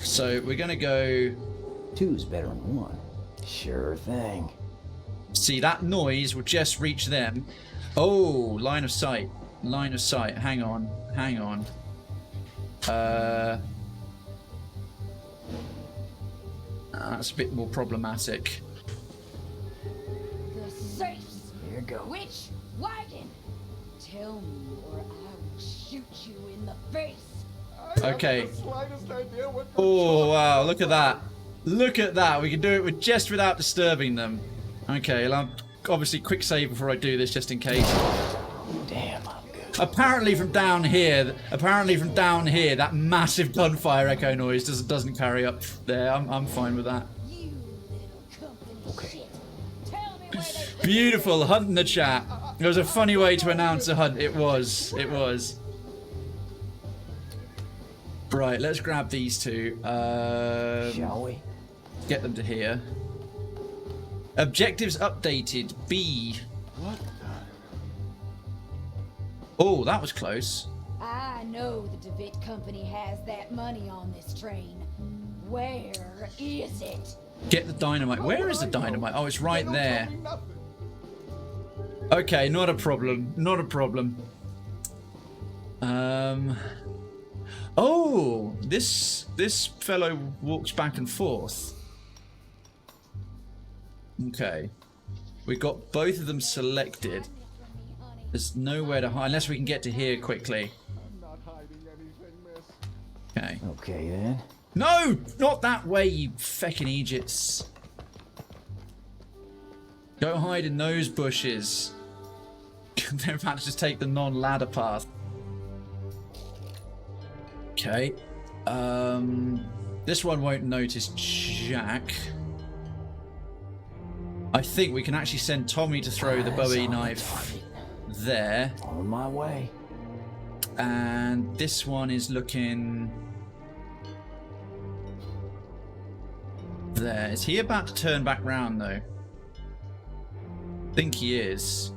So we're gonna go. 2's better than 1. Sure thing. See, that noise will just reach them. Oh, line of sight. Line of sight. Hang on. That's a bit more problematic. The safes. Here you go. Which wagon? Tell me, or I will shoot you in the face. Okay. Oh wow! Look at that! Look at that! We can do it just without disturbing them. Okay, well, obviously quick save before I do this, just in case. Damn, I'm good. Apparently from down here, that massive gunfire echo noise doesn't carry up there. I'm fine with that. You little company shit. Tell me where they Beautiful hunt in the chat. It was a funny way to announce a hunt. It was. Right, let's grab these 2. Shall we? Get them to here. Objectives updated. B. What the? Oh, that was close. I know the DeWitt Company has that money on this train. Where is it? Get the dynamite. Where is the dynamite? Oh, it's right there. Okay, not a problem. Oh, this fellow walks back and forth. Okay. We got both of them selected. There's nowhere to hide unless we can get to here quickly. Okay. Okay then. No! Not that way, you feckin' Egypts. Don't hide in those bushes. They're about to just take the non-ladder path. Okay. This one won't notice Jack. I think we can actually send Tommy to throw the Bowie knife there. On my way. And this one is looking there. Is he about to turn back round though? I think he is.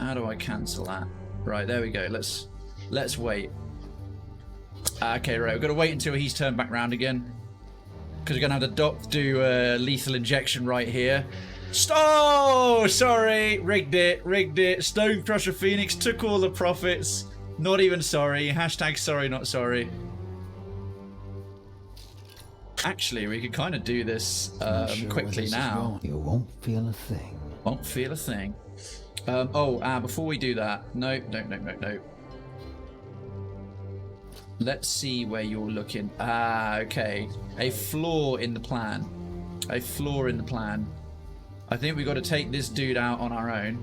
How do I cancel that? Right, there we go. Let's wait. Okay, right, we've got to wait until he's turned back round again. Because we're going to have the doc do a lethal injection right here. Oh, sorry. Rigged it. Stone Crusher Phoenix took all the profits. Not even sorry. Hashtag sorry, not sorry. Actually, we could kind of do this quickly now. You won't feel a thing. Won't feel a thing. Before we do that. No. Let's see where you're looking. Okay. A flaw in the plan. I think we've got to take this dude out on our own.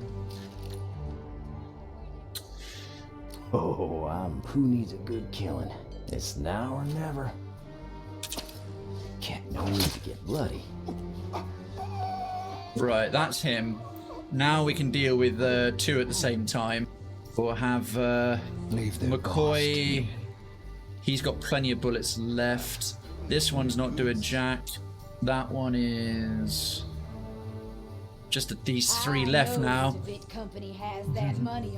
Who needs a good killing? It's now or never. No need to get bloody. Right, that's him. Now we can deal with two at the same time. We'll have McCoy. He's got plenty of bullets left. This one's not doing jack. That one is just these three left now. I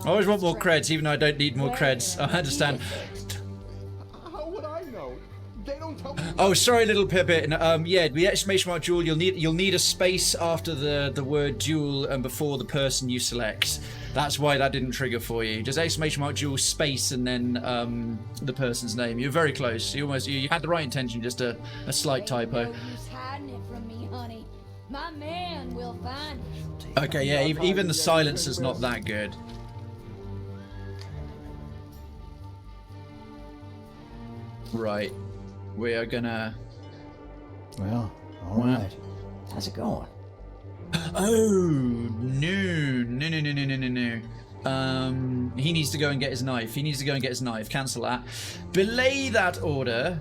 always want more creds, even though I don't need more creds. I understand. How would I know? They don't tell me. Oh, sorry, little Pippin. Yeah, the exclamation mark duel. You'll need a space after the word duel and before the person you select. That's why that didn't trigger for you. Just exclamation mark duel space and then the person's name. You're very close. You had the right intention. Just a slight typo. No use hiding it from me, honey. My man will find it. Okay, yeah. Even the silence is not that good. Right. We are gonna. Well, all right. How's it going? Oh no! He needs to go and get his knife. Cancel that. Belay that order.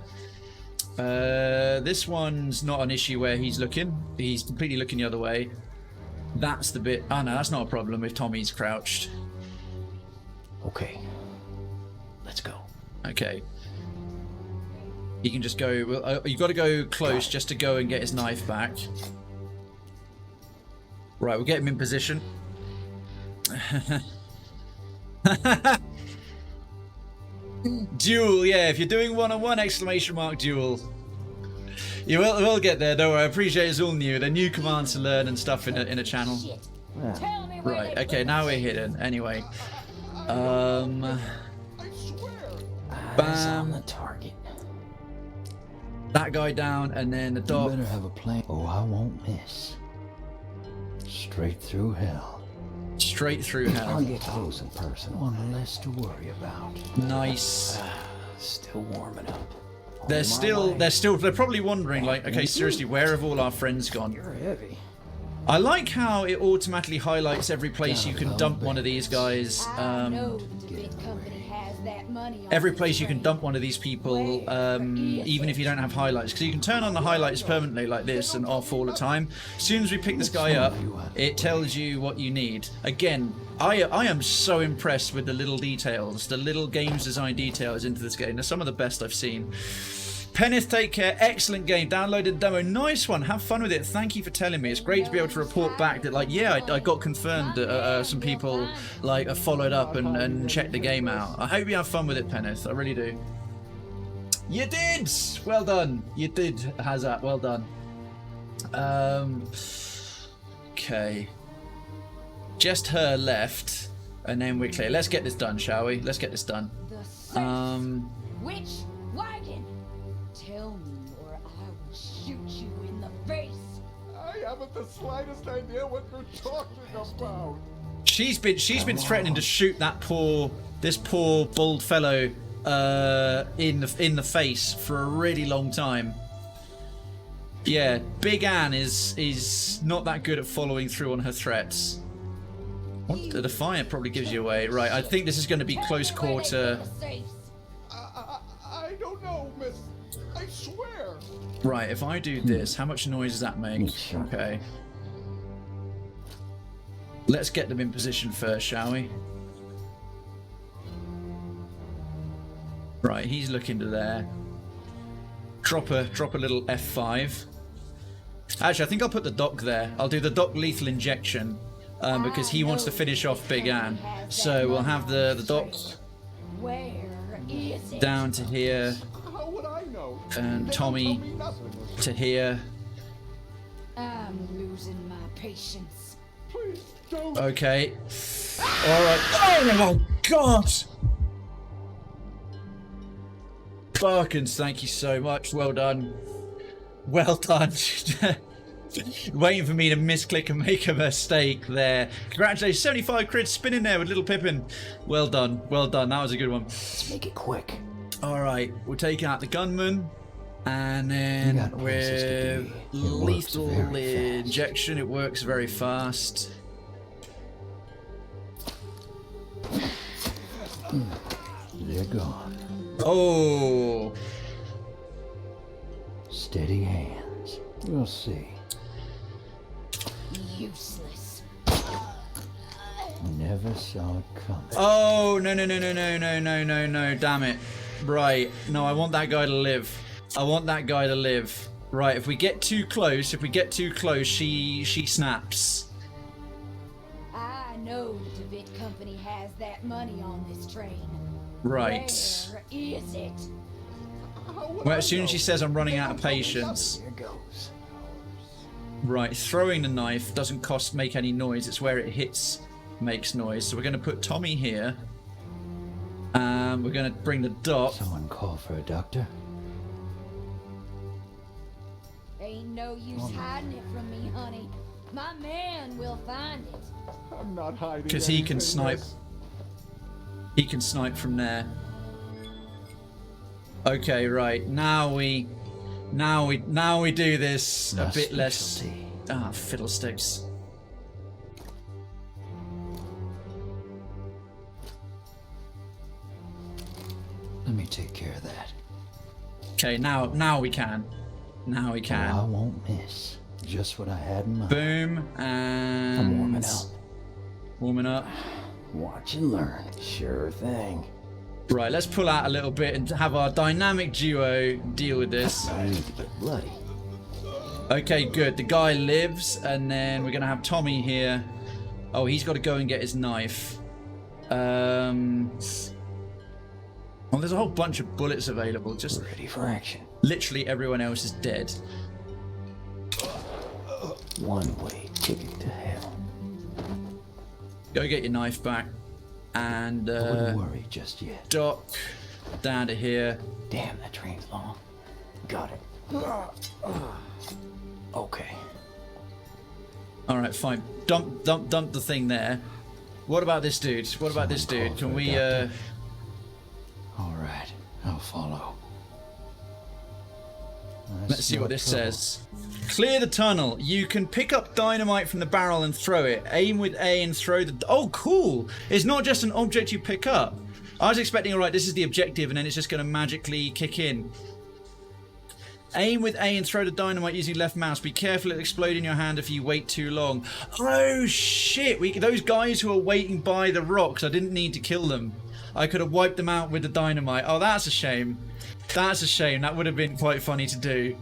This one's not an issue where he's looking. He's completely looking the other way. That's the bit. Oh no, that's not a problem if Tommy's crouched. Okay. Let's go. Okay. You can just go. Well, you got to go close just to go and get his knife back. Right, we'll get him in position. Duel, yeah. If you're doing one-on-one, exclamation mark duel. You will get there. Don't worry. I appreciate it's all new. They're new commands to learn and stuff in a channel. Tell me where Right. they Okay. put Now the we're safe. hidden. Anyway. I swear. Eyes on the target. That guy down, and then the You dog. better have a plan. Oh, I won't miss. Straight through hell. Straight through I'll hell. get close and personal. One less to worry about. Nice. Still warming up. They're probably wondering, like, okay, seriously, where have all our friends gone? You're heavy. I like how it automatically highlights every place you can dump one of these guys. I know the big company has that money on Every the place you can train. dump one of these people, even if you don't have highlights, because you can turn on the highlights permanently like this and off all the time. As soon as we pick this guy up, it tells you what you need. Again, I am so impressed with the little details, the little games design details into this game. They're some of the best I've seen. Penneth, take care. Excellent game. Downloaded demo. Nice one. Have fun with it. Thank you for telling me. It's great to be able to report back that, like, yeah, I got confirmed that some people, like, have followed up and checked the game out. I hope you have fun with it, Penneth. I really do. You did! Well done. You did, Hazat. Well done. Okay. Just her left, and then we're clear. Let's get this done, shall we? Let's get this done. The safe. Which wagon? Tell me, or I will shoot you in the face. I haven't the slightest idea what you're talking about. She's been threatening to shoot this poor bald fellow in the face for a really long time. Yeah, Big Ann is not that good at following through on her threats. What? The Defiant probably gives you away. Right, I think this is going to be close quarter. I don't know, miss. I swear. Right, if I do this, how much noise does that make? Okay. Let's get them in position first, shall we? Right, he's looking to there. Drop a little F5. Actually, I think I'll put the doc there. I'll do the doc lethal injection because he wants to finish off Big Ann. So we'll have the doc Where is it? down to here How would I know? and They Tommy don't tell me nothing. to here. I'm losing my patience. Please don't. Okay. Alright. Oh my god! Barkins, thank you so much. Well done. Well done. Waiting for me to misclick and make a mistake there. Congratulations, 75 crits spinning there with little Pippin. Well done. Well done. That was a good one. Let's make it quick. Alright, we'll take out the gunman. And then got places to with be. It works lethal very fast. injection, it works very fast. They're gone. Oh. Steady hands. You'll see. Useless. Never saw it coming. Oh, no, no, no, no, no, no, no, no, no, damn it. Right, no, I want that guy to live. I want that guy to live. Right, if we get too close, she snaps. I know the DeWitt Company has that money on this train. Right. Where is it? Well, as soon as she says I'm running out of patience. Here goes. Right, throwing the knife doesn't make any noise. It's where it hits makes noise. So we're going to put Tommy here. We're going to bring the doc. Someone call for a doctor? Ain't no use hiding it from me, honey. My man will find it. I'm not hiding. Because he can snipe. He can snipe from there. Okay, right. Now we do this a bit less. Ah, fiddlesticks. Let me take care of that. Okay, now we can. Now we can. Oh, I won't miss. Just what I had in mind. Boom, and I'm warming up. Warming up. Watch and learn. Sure thing. Right, let's pull out a little bit and have our dynamic duo deal with this. I need to get bloody. Okay, good. The guy lives, and then we're gonna have Tommy here. Oh, he's got to go and get his knife. Well, there's a whole bunch of bullets available. Just Ready for action. literally everyone else is dead. One way ticket to hell. Go get your knife back, and I wouldn't worry just yet. Doc down to here. Damn, that train's long. Got it. Okay. All right, fine. Dump the thing there. What about this dude? What about this dude? Can we All right, I'll follow. Let's see what this says. Clear the tunnel. You can pick up dynamite from the barrel and throw it. Aim with A and throw the... Oh, cool. It's not just an object you pick up. I was expecting, all right, this is the objective, and then it's just going to magically kick in. Aim with A and throw the dynamite using left mouse. Be careful it'll explode in your hand if you wait too long. Oh, shit. Those guys who are waiting by the rocks, I didn't need to kill them. I could have wiped them out with the dynamite. Oh, that's a shame. That's a shame. That would have been quite funny to do.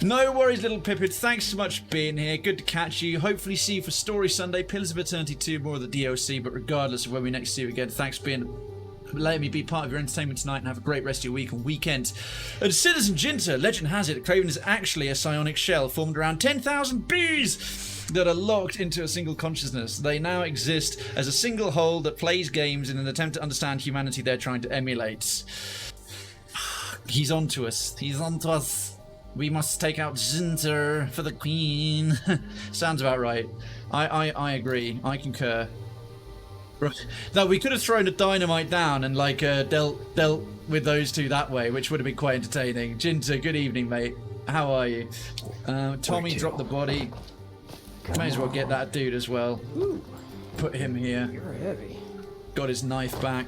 No worries, little Pippet. Thanks so much for being here. Good to catch you. Hopefully see you for Story Sunday, Pillars of Eternity 2, more of the DLC. But regardless of when we next see you again, thanks for letting me be part of your entertainment tonight, and have a great rest of your week and weekend. And Citizen Jinter, legend has it, Krayven is actually a psionic shell formed around 10,000 bees that are locked into a single consciousness. They now exist as a single whole that plays games in an attempt to understand humanity they're trying to emulate. He's onto us. He's onto us. We must take out Jinter for the Queen. Sounds about right. I agree. I concur. Right. Now, we could have thrown a dynamite down and dealt with those two that way, which would have been quite entertaining. Jinter, good evening, mate. How are you? Tommy dropped the body. May as well get that dude as well. Put him here. You're heavy. Got his knife back.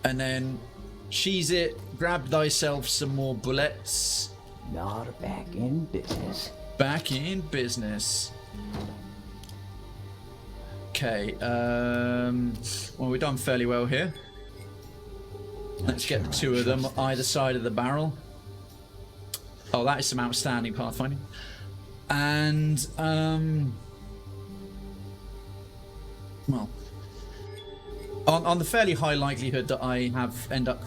And then cheese it. Grab thyself some more bullets. Not back in business. Back in business. Okay, well, we've done fairly well here. Let's get the two of them either side of the barrel. Oh, that is some outstanding pathfinding. And, well, on the fairly high likelihood that I end up...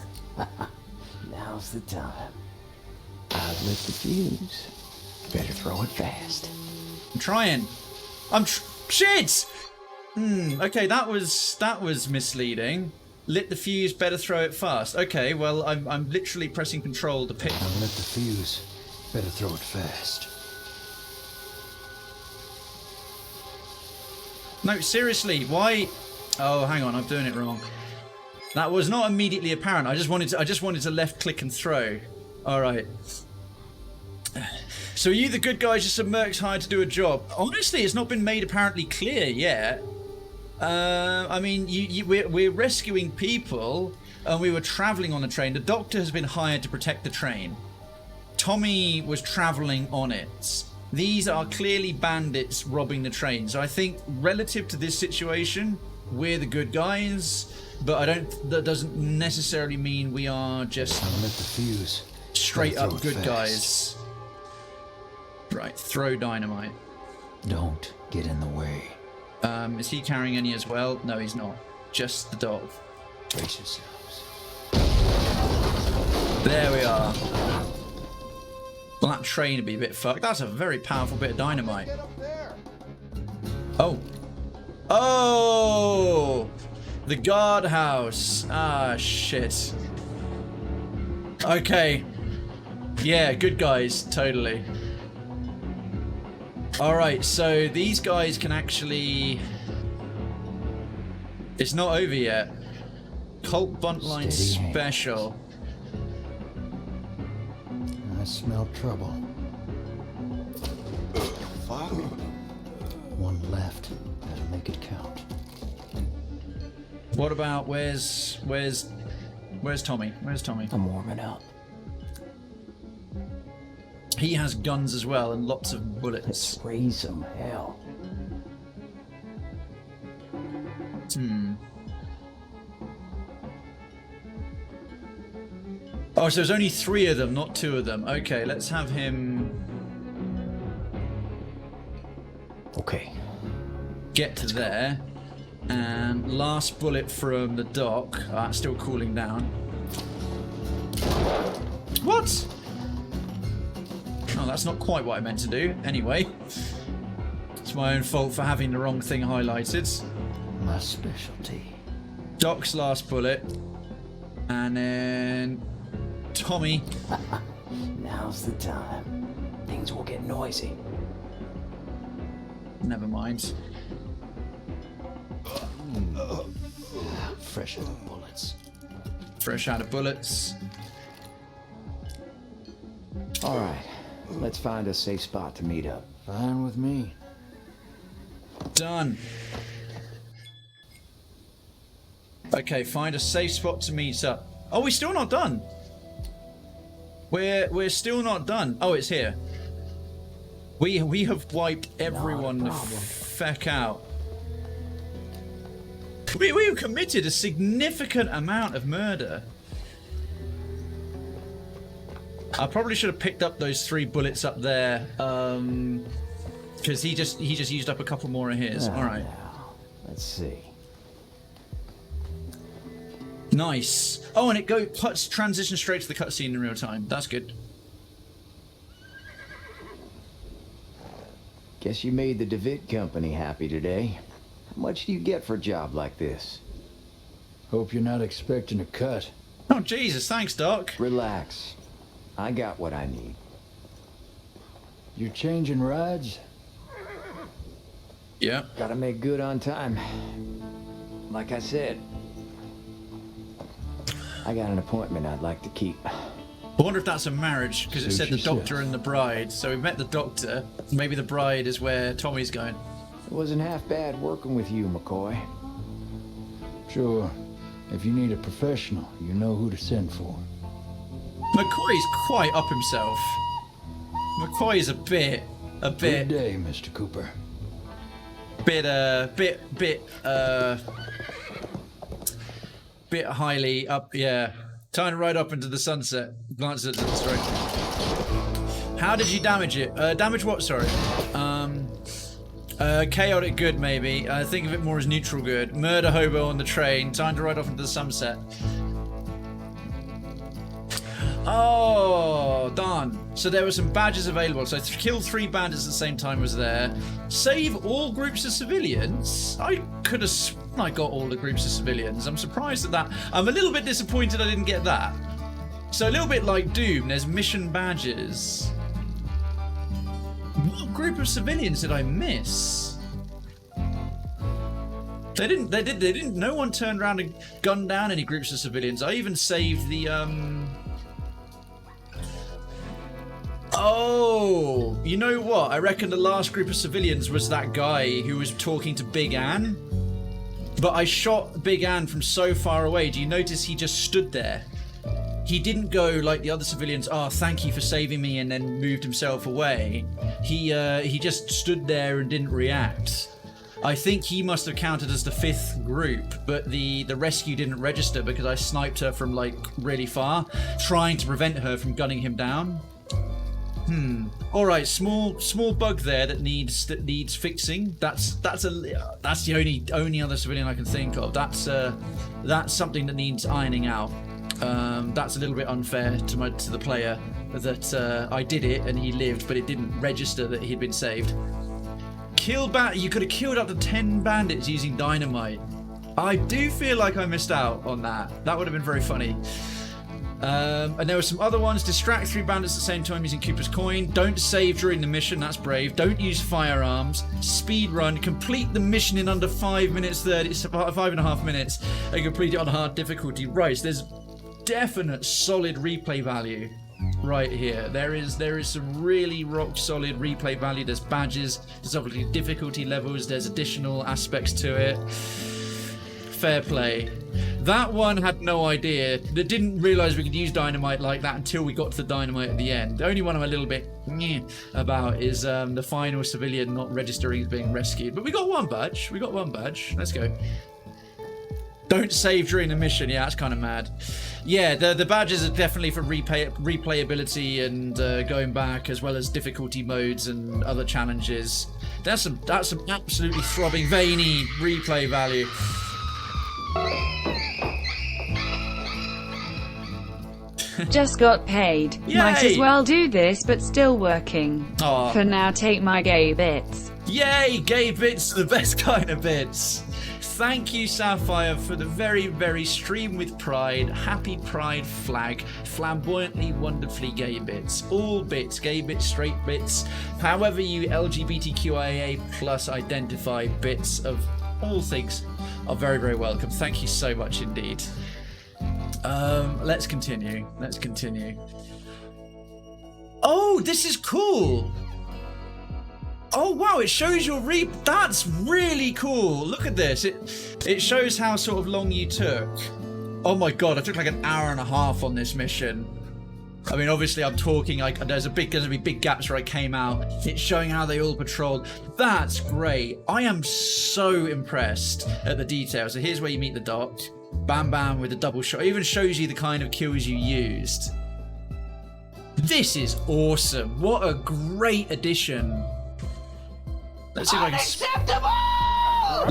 Now's the time. I've lit the fuse. Better throw it fast. I'm trying. Shit! Okay, that was misleading. Lit the fuse, better throw it fast. Okay, well, I'm literally pressing control to pick... I've lit the fuse. Better throw it fast. No, seriously, why... Oh, hang on, I'm doing it wrong. That was not immediately apparent. I just wanted to left click and throw. All right. So are you the good guys just some mercs hired to do a job? Honestly, it's not been made apparently clear yet. I mean, we're rescuing people, and we were traveling on the train. The doctor has been hired to protect the train. Tommy was traveling on it. These are clearly bandits robbing the train. So I think relative to this situation, we're the good guys, but that doesn't necessarily mean we are just I'll let the fuse. straight Gotta up throw it good fast. guys. Right, throw dynamite. Don't get in the way. Is he carrying any as well? No, he's not. Just the dog. Brace yourselves. There we are. Well, that train would be a bit fucked. That's a very powerful bit of dynamite. Oh. Oh! The guardhouse. Ah, shit. Okay. Yeah, good guys. Totally. Alright, so these guys can actually... It's not over yet. Colt Buntline Steady Special. I smell trouble. Fuck. One left. Better make it count. What about where's Tommy? Where's Tommy? I'm warming up. He has guns as well and lots of Let's bullets. raise some hell. Oh, so there's only 3 of them, not 2 of them. Okay, let's have him Okay. get to there. And last bullet from the dock. Oh, that's still cooling down. What? Oh, that's not quite what I meant to do. Anyway, it's my own fault for having the wrong thing highlighted. My specialty. Doc's last bullet. And then Tommy. Now's the time. Things will get noisy. Never mind. Fresh out of bullets. Fresh out of bullets. All right. Let's find a safe spot to meet up. Fine with me. Done. Okay, find a safe spot to meet up. Oh, we're still not done. We're still not done. Oh, it's here. We have wiped everyone the feck out. We have committed a significant amount of murder. I probably should have picked up those 3 bullets up there, because he just used up a couple more of his. All right. Now, let's see. Nice. Oh, and it transition straight to the cutscene in real time. That's good. Guess you made the DeVitt Company happy today. How much do you get for a job like this? Hope you're not expecting a cut. Oh, Jesus. Thanks, Doc. Relax. I got what I need. You're changing rides? Yeah. Gotta make good on time. Like I said, I got an appointment I'd like to keep. I wonder if that's a marriage, because it Suit said the yourself. doctor and the bride. So we met the doctor. Maybe the bride is where Tommy's going. It wasn't half bad working with you, McCoy. Sure. If you need a professional, you know who to send for. McCoy's quite up himself. McCoy's a bit, Good day, Mr. Cooper. bit highly up. Yeah, time to ride up into the sunset. Glance at the story. How did you damage it? Damage what? Sorry. Chaotic good, maybe. Think of it more as neutral good. Murder hobo on the train. Time to ride off into the sunset. Oh, darn. So there were some badges available. So kill 3 bandits at the same time was there. Save all groups of civilians. I could have sworn I got all the groups of civilians. I'm surprised at that. I'm a little bit disappointed I didn't get that. So a little bit like Doom, there's mission badges. What group of civilians did I miss? They didn't, no one turned around and gunned down any groups of civilians. I even saved the, Oh, you know what? I reckon the last group of civilians was that guy who was talking to Big Ann. But I shot Big Ann from so far away. Do you notice he just stood there? He didn't go like the other civilians, oh, thank you for saving me, and then moved himself away. He just stood there and didn't react. I think he must have counted as the 5th group, but the rescue didn't register because I sniped her from like really far, trying to prevent her from gunning him down. All right, small bug there that needs fixing. That's the only other civilian I can think of. That's something that needs ironing out. That's a little bit unfair to the player that I did it and he lived, but it didn't register that he'd been saved. You could have killed up to 10 bandits using dynamite. I do feel like I missed out on that. That would have been very funny. And there were some other ones. Distract 3 bandits at the same time using Cooper's coin. Don't save during the mission. That's brave. Don't use firearms. Speed run. Complete the mission in under 5 minutes 30. 5.5 minutes. And complete it on hard difficulty. Right. So there's definite solid replay value right here. There is some really rock solid replay value. There's badges. There's obviously difficulty levels. There's additional aspects to it. Fair play. That one had no idea. They didn't realise we could use dynamite like that until we got to the dynamite at the end. The only one I'm a little bit about is the final civilian not registering as being rescued. But we got one badge. Let's go. Don't save during the mission. Yeah, that's kind of mad. Yeah, the badges are definitely for replayability and going back, as well as difficulty modes and other challenges. That's some absolutely throbbing, veiny replay value. Just got paid. Yay! Might as well do this, but still working. Aw. For now, take my gay bits. Yay! Gay bits, the best kind of bits. Thank you, Sapphire, for the very, very stream with pride, happy pride flag, flamboyantly, wonderfully gay bits. All bits, gay bits, straight bits, however you LGBTQIA plus identify bits of all things are very, very welcome. Thank you so much indeed. Let's continue. Oh, this is cool. Oh wow, it shows your that's really cool. Look at this. It shows how sort of long you took. Oh my god, I took like an hour and a half on this mission. I mean, obviously I'm talking like there's gonna be big gaps where I came out. It's showing how they all patrolled. That's great. I am so impressed at the details. So here's where you meet the doc. Bam bam with a double shot. It even shows you the kind of kills you used. This is awesome. What a great addition. Let's see if I can.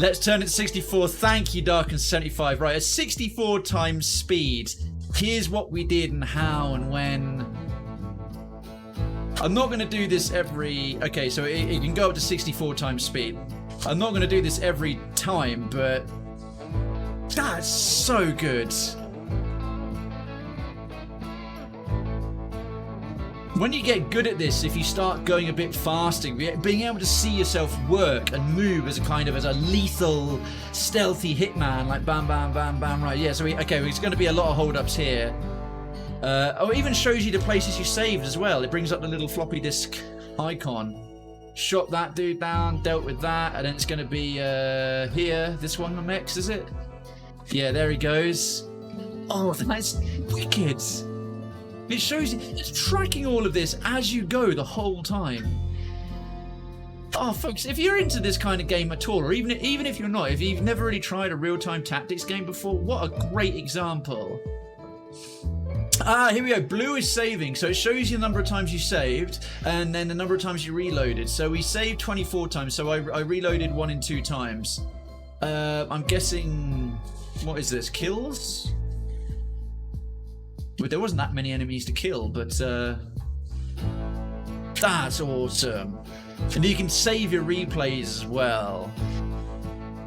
Let's turn it to 64. Thank you, Darken75. Right, at 64 times speed. Here's what we did and how and when. I'm not going to do this every... Okay, so it can go up to 64 times speed. I'm not going to do this every time, but... That's so good. When you get good at this, if you start going a bit faster, being able to see yourself work and move as a lethal, stealthy hitman, like bam, bam, bam, bam, right, yeah, so it's going to be a lot of hold-ups here. It even shows you the places you saved as well. It brings up the little floppy disk icon. Shot that dude down, dealt with that, and then it's going to be here, this one, the Mex, is it? Yeah, there he goes. Oh, that's wicked. It shows it's tracking all of this as you go the whole time. Oh, folks, if you're into this kind of game at all, or even if you're not, if you've never really tried a real-time tactics game before, what a great example. Here we go. Blue is saving, so it shows you the number of times you saved, and then the number of times you reloaded. So we saved 24 times, so I reloaded 1 and 2 times. I'm guessing... What is this? Kills? Well, there wasn't that many enemies to kill, but that's awesome. And you can save your replays as well.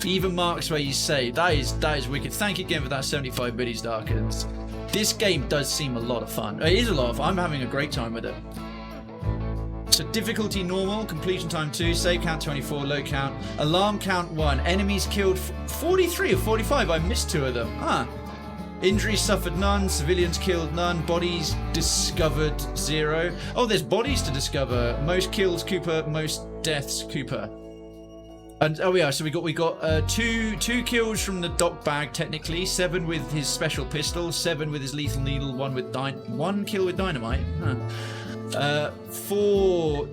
Even marks where you save. That is wicked. Thank you again for that 75 biddies, Darkens. This game does seem a lot of fun. It is a lot of fun. I'm having a great time with it. So difficulty normal, completion time 2, save count 24, low count, alarm count 1, enemies killed 43 or 45. I missed 2 of them. Injuries suffered none, civilians killed none, bodies discovered 0. Oh, there's bodies to discover. Most kills Cooper, most deaths Cooper. And oh yeah, so we got two kills from the doc bag technically, 7 with his special pistol, 7 with his lethal needle, 1 kill with dynamite. Huh. 4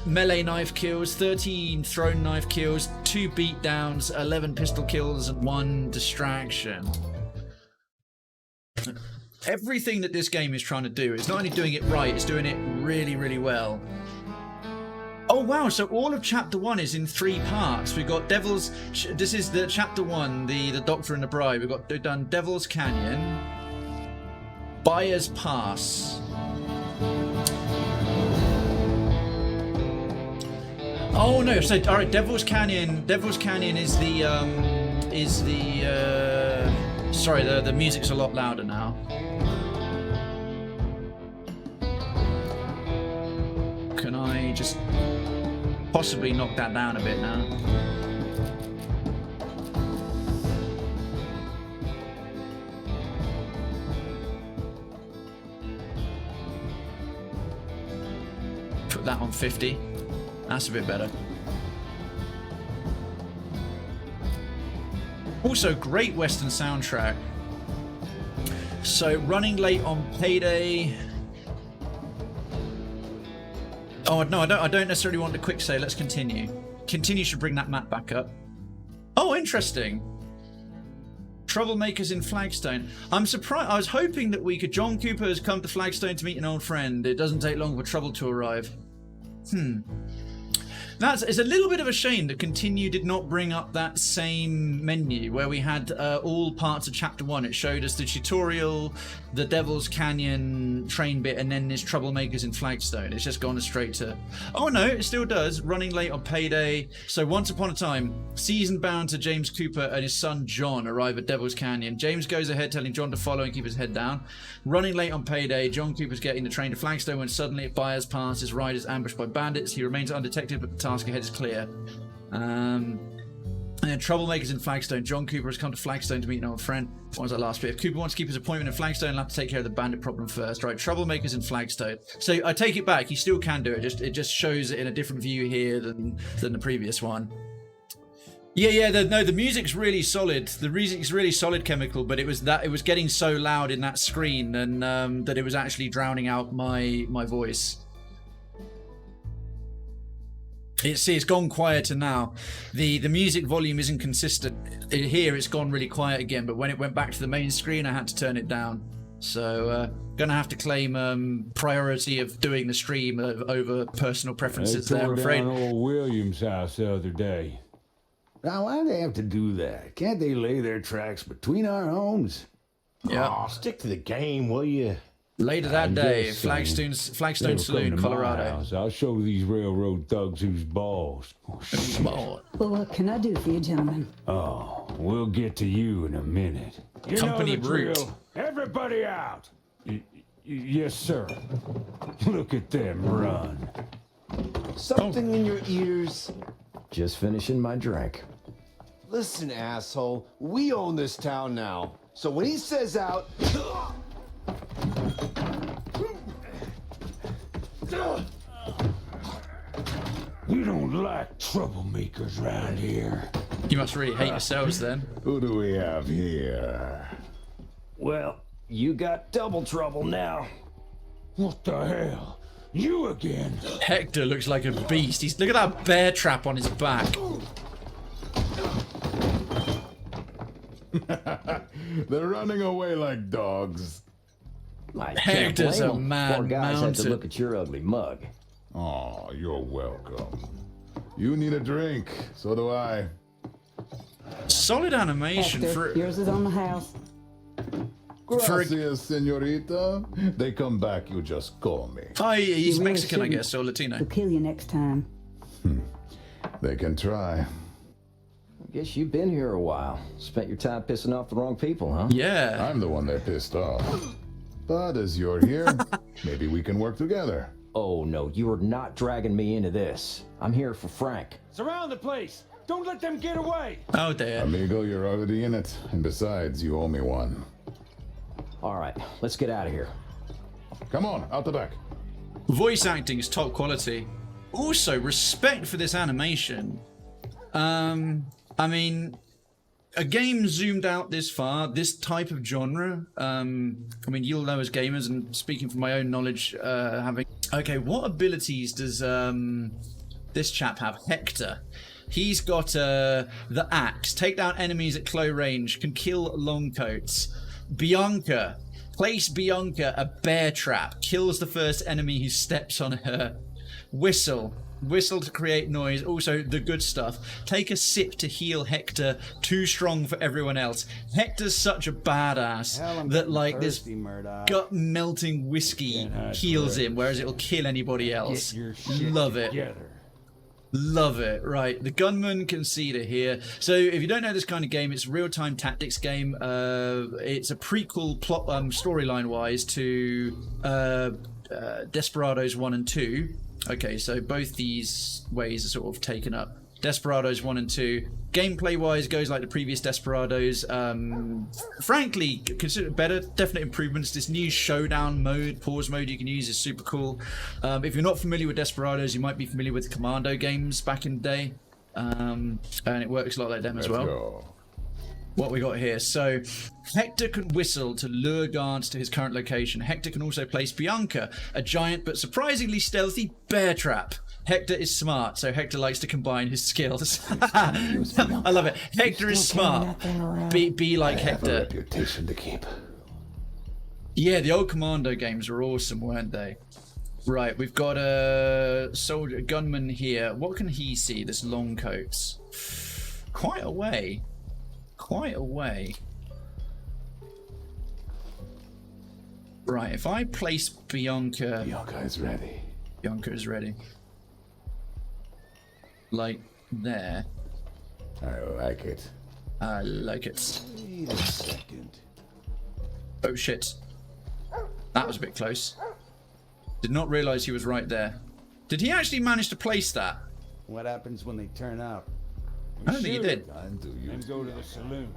melee knife kills, 13 thrown knife kills, 2 beatdowns, 11 pistol kills, and 1 distraction. Everything that this game is trying to do, it's not only doing it right, it's doing it really, really well. Oh wow, so all of chapter 1 is in 3 parts. We've got this is the chapter 1, the Doctor and the Bride. We've done Devil's Canyon, Buyer's Pass. Oh no, so alright, Devil's Canyon is sorry, the music's a lot louder now. Can I just possibly knock that down a bit now? Put that on 50. That's a bit better. Also, great Western soundtrack. So, running late on Payday. Oh no, I don't necessarily want a quick save. Let's continue. Continue should bring that map back up. Oh, interesting. Troublemakers in Flagstone. I'm surprised. I was hoping that John Cooper has come to Flagstone to meet an old friend. It doesn't take long for trouble to arrive. It's a little bit of a shame that Continue did not bring up that same menu where we had all parts of chapter 1. It showed us the tutorial, the Devil's Canyon train bit, and then there's Troublemakers in Flagstone. It's just gone straight to... Oh no, it still does. Running late on Payday. So once upon a time, season bound to James Cooper and his son John arrive at Devil's Canyon. James goes ahead telling John to follow and keep his head down. Running late on Payday, John Cooper's getting the train to Flagstone when suddenly at Buyer's Pass, his ride is ambushed by bandits. He remains undetected, but the task ahead is clear. And then Troublemakers in Flagstone. John Cooper has come to Flagstone to meet an old friend. What was that last bit? If Cooper wants to keep his appointment in Flagstone, he'll have to take care of the bandit problem first. Right, Troublemakers in Flagstone. So I take it back. He still can do it. It just shows it in a different view here than the previous one. Yeah. The music's really solid. The music's really solid, Chemical. But it was getting so loud in that screen, and that it was actually drowning out my voice. It's gone quieter now. The music volume isn't consistent. Here it's gone really quiet again, but when it went back to the main screen, I had to turn it down. So gonna have to claim priority of doing the stream over personal preferences there, I'm afraid. Down old William's house the other day. Now why'd they have to do that? Can't they lay their tracks between our homes? Yeah. Oh, stick to the game, will you? Later that day, Flagstone Saloon, Colorado. I'll show these railroad thugs who's boss. Well, what can I do for you, gentlemen? Oh, we'll get to you in a minute. You Company know the route. drill. Everybody out. Yes, sir. Look at them run. Something in your ears? Just finishing my drink. Listen, asshole, we own this town now. So when he says out... We don't like troublemakers around here. You must really hate yourselves then. Who do we have here? Well, you got double trouble now. What the hell? You again? Hector looks like a beast. Look at that bear trap on his back. They're running away like dogs. I Hector's can't a blame 'em. man Poor guys have mounted. to look at your ugly mug. Oh, you're welcome. You need a drink, so do I. Solid animation Hector, for yours is on the house. Gracias, senorita. They come back, you just call me. Oh, he's You really Mexican, I shouldn't. guess, or Latino. We'll kill you next time. They can try. I guess you've been here a while. Spent your time pissing off the wrong people, huh? Yeah. I'm the one they pissed off. But as you're here, maybe we can work together. Oh, no, you are not dragging me into this. I'm here for Frank. Surround the place. Don't let them get away. Oh dear. Amigo, you're already in it. And besides, you owe me one. All right, let's get out of here. Come on, out the back. Voice acting is top quality. Also, respect for this animation. I mean, a game zoomed out this far, this type of genre, I mean, you'll know as gamers, and speaking from my own knowledge, having... Okay, what abilities does this chap have? Hector. He's got the axe, take down enemies at close range, can kill longcoats. Bianca. Place Bianca a bear trap, kills the first enemy who steps on her. Whistle. Whistle to create noise. Also, the good stuff. Take a sip to heal Hector. Too strong for everyone else. Hector's such a badass that, like, this gut-melting whiskey heals him, whereas it'll kill anybody else. Love it. Love it. Right, the gunman conceder here. So if you don't know this kind of game, it's a real-time tactics game. It's a prequel plot storyline-wise to Desperados 1 and 2. Okay, so both these ways are sort of taken up. Desperados 1 and 2. Gameplay-wise, goes like the previous Desperados. Frankly, consider it better. Definite improvements. This new showdown mode, pause mode you can use is super cool. If you're not familiar with Desperados, you might be familiar with the Commando games back in the day. And it works a lot like them as well. Go. What we got here. So Hector can whistle to lure guards to his current location. Hector can also place Bianca, a giant but surprisingly stealthy bear trap. Hector is smart, so Hector likes to combine his skills. I love it. Hector is smart. Be like Hector. I have a reputation to keep. Yeah, the old Commando games were awesome, weren't they? Right, we've got a soldier, a gunman here. What can he see? This long coat. Quite a way. Quite a way. Right, if I place Bianca... Bianca is ready. Bianca is ready. Like there. I like it. I like it. Wait a second. Oh shit. That was a bit close. Did not realize he was right there. Did he actually manage to place that? What happens when they turn out? I don't think he did. And go to the saloon.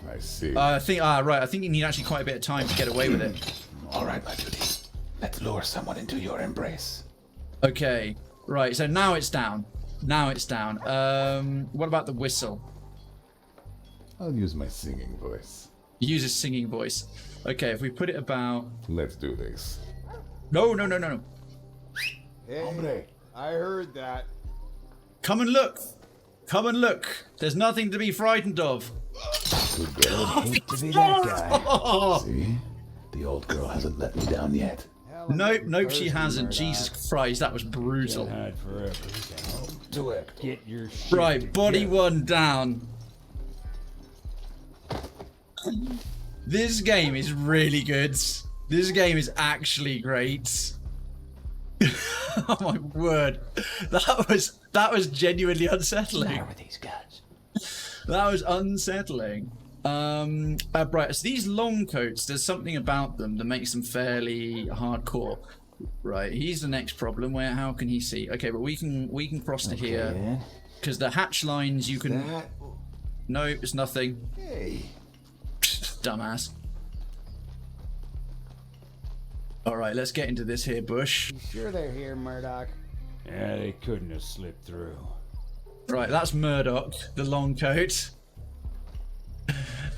I see. I think, right, I think you need actually quite a bit of time to get away with it. All right, my duty. Let's lure someone into your embrace. Okay, right, so now it's down. Now it's down. What about the whistle? I'll use my singing voice. Use a singing voice. Okay, if we put it about... Let's do this. No. Hey, Hombre. I heard that. Come and look. Come and look. There's nothing to be frightened of. Good girl. Hate to be that guy. See? The old girl hasn't let me down yet. Nope, she hasn't. Jesus Christ, that was brutal. Do it. Get your shit Right, body together. one down. This game is really good. This game is actually great. Oh my word. That was genuinely unsettling. Where are these guys? That was unsettling. Right, so these long coats, there's something about them that makes them fairly hardcore. Right, here's the next problem. How can he see? Okay, but we can cross to here. Because the hatch lines you can... No, it's nothing. Hey. Dumbass. Alright, let's get into this here bush. You sure they're here, Murdoch? Yeah, they couldn't have slipped through. Right, that's Murdoch, the long coat.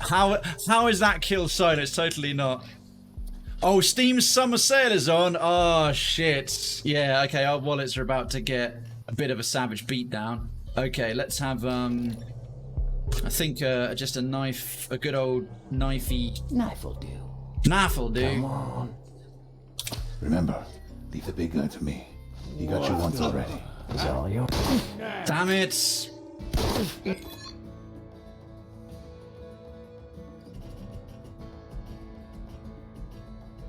How is that kill silence? Totally not. Oh, Steam's summer sale is on. Oh shit. Yeah, okay, our wallets are about to get a bit of a savage beatdown. Okay, let's have I think just a knife, a good old knifey. Knife will do. Knife will do. Come on. Remember, leave the big guy to me. He got you once already. It's all yours. Damn it.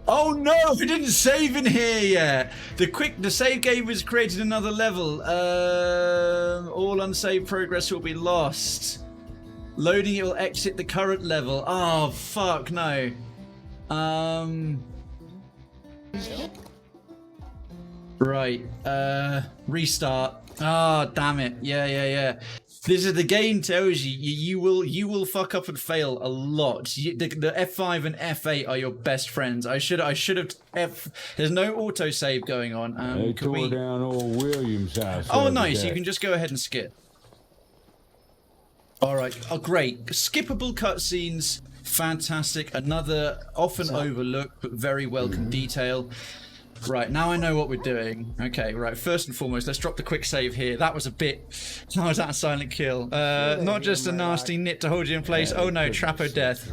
Oh no, we didn't save in here yet. The save game was created another level. All unsaved progress will be lost. Loading it will exit the current level. Oh fuck no. Right. Restart. Ah, damn it. Yeah. This is the game tells you will fuck up and fail a lot. The F5 and F8 are your best friends. I should have there's no autosave going on. They tore down old William's house. Oh, nice. You can just go ahead and skip. All right. Oh, great. Skippable cutscenes. Fantastic. Another often overlooked but very welcome detail. Right, now I know what we're doing. Okay, right, first and foremost, let's drop the quick save here. That was a silent kill. Not just a nasty nit to hold you in place. Oh no, Trappo death.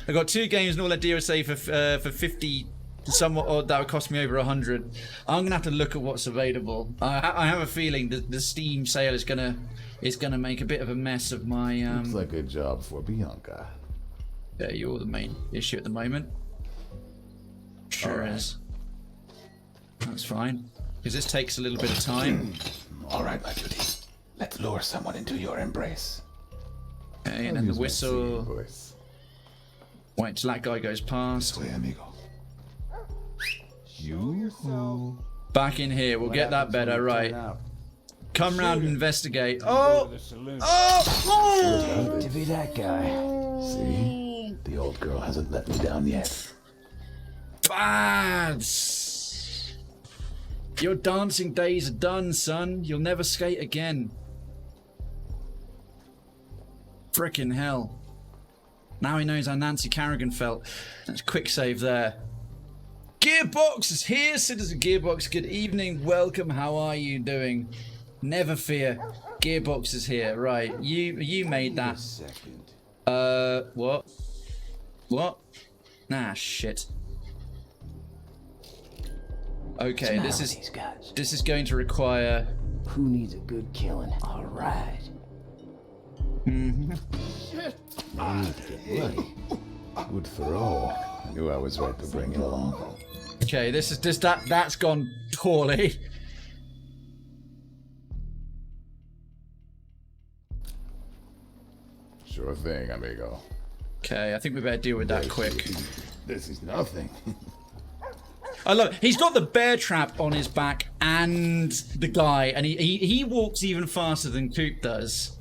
I got 2 games and all that DOSA for 50, somewhat odd. That would cost me over 100. I'm gonna have to look at what's available. I have a feeling that the Steam sale is gonna make a bit of a mess of my. Looks like a job for Bianca. Yeah, you're the main issue at the moment. Sure is. That's fine, because this takes a little bit of time. All right, my beauty. Let's lure someone into your embrace. Okay, and then the whistle. Wait till that guy goes past. This way, amigo. Back in here, we'll get that better, right? Come round and investigate. Oh! To be that guy. See? The old girl hasn't let me down yet. Bad! Your dancing days are done, son. You'll never skate again. Frickin' hell. Now he knows how Nancy Kerrigan felt. That's quick save there. Gearbox is here, Citizen Gearbox. Good evening, welcome. How are you doing? Never fear. Gearbox is here. Right, you made that. What? What? Nah, shit. Okay, this is going to require. Who needs a good killing? All right. Shit. Good throw. Knew I was right to bring you along. Okay, that's gone poorly. Sure thing, amigo. Okay, I think we better deal with that quick. This is nothing. I love it. He's got the bear trap on his back and the guy, and he walks even faster than Coop does,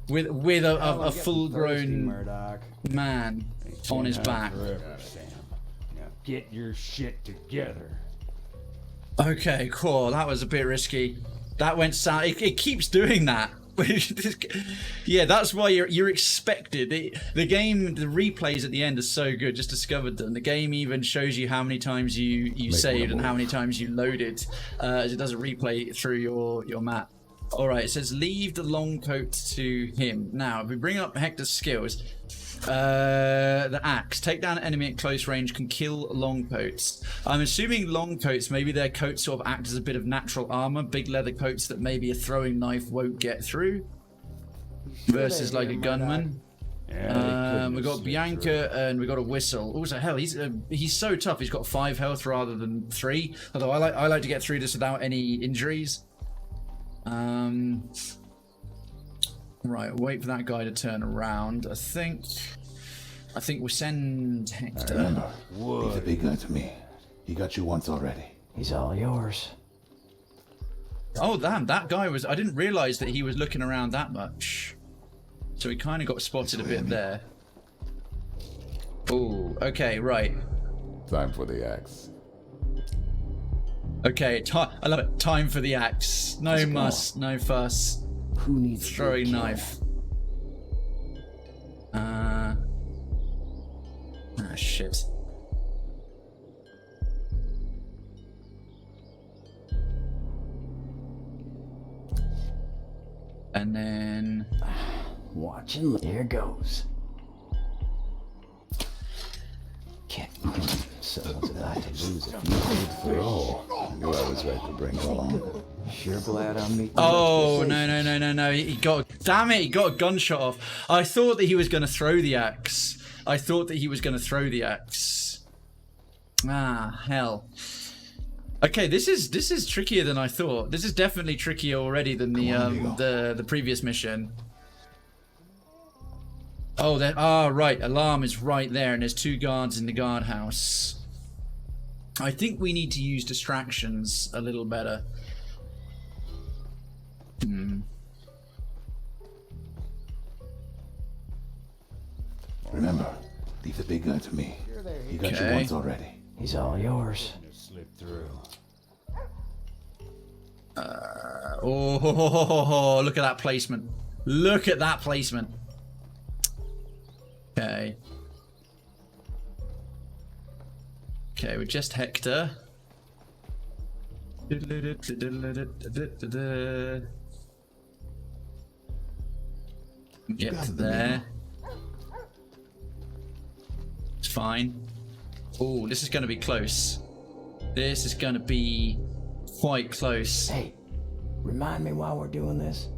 with a full-grown man on his back. Now get your shit together. Okay, cool. That was a bit risky. That went south. It keeps doing that. Yeah, that's why you're expected. The game, the replays at the end are so good. Just discovered them. The game even shows you how many times you saved and how many times you loaded, as it does a replay through your map. All right, it says leave the long coat to him. Now, if we bring up Hector's skills, the axe, take down an enemy at close range, can kill long coats. I'm assuming long coats, maybe their coats sort of act as a bit of natural armor, big leather coats that maybe a throwing knife won't get through, versus like a gunman. We got Bianca and we got a whistle. Also, hell, he's so tough. He's got 5 health rather than 3. Although I like to get through this without any injuries. Right, wait for that guy to turn around. I think we'll send Hector. Remember, leave the big guy to me. He got you once already. He's all yours. Oh damn, that guy was. I didn't realize that he was looking around that much. So he kind of got spotted a bit there. Oh, okay, right. Time for the axe. Okay, I love it. Time for the axe. No muss, no fuss. Who needs throwing knife? Ah, shit. And then watch and here goes. So did I to lose if you did throw. Knew I was right to bring you along. Sure glad I'm meeting. Oh no! He got. Damn it! He got a gunshot off. I thought that he was going to throw the axe. Ah, hell. Okay, this is trickier than I thought. This is definitely trickier already than the previous mission. Oh, right. Alarm is right there, and there's 2 guards in the guardhouse. I think we need to use distractions a little better. Remember, leave the big guy to me. He got you once already. He's all yours. Slip through. Oh, look at that placement. Look at that placement. Okay. Okay, we're just Hector. Get to there. It's fine. Oh, this is going to be close. This is going to be quite close. Hey, remind me while we're doing this.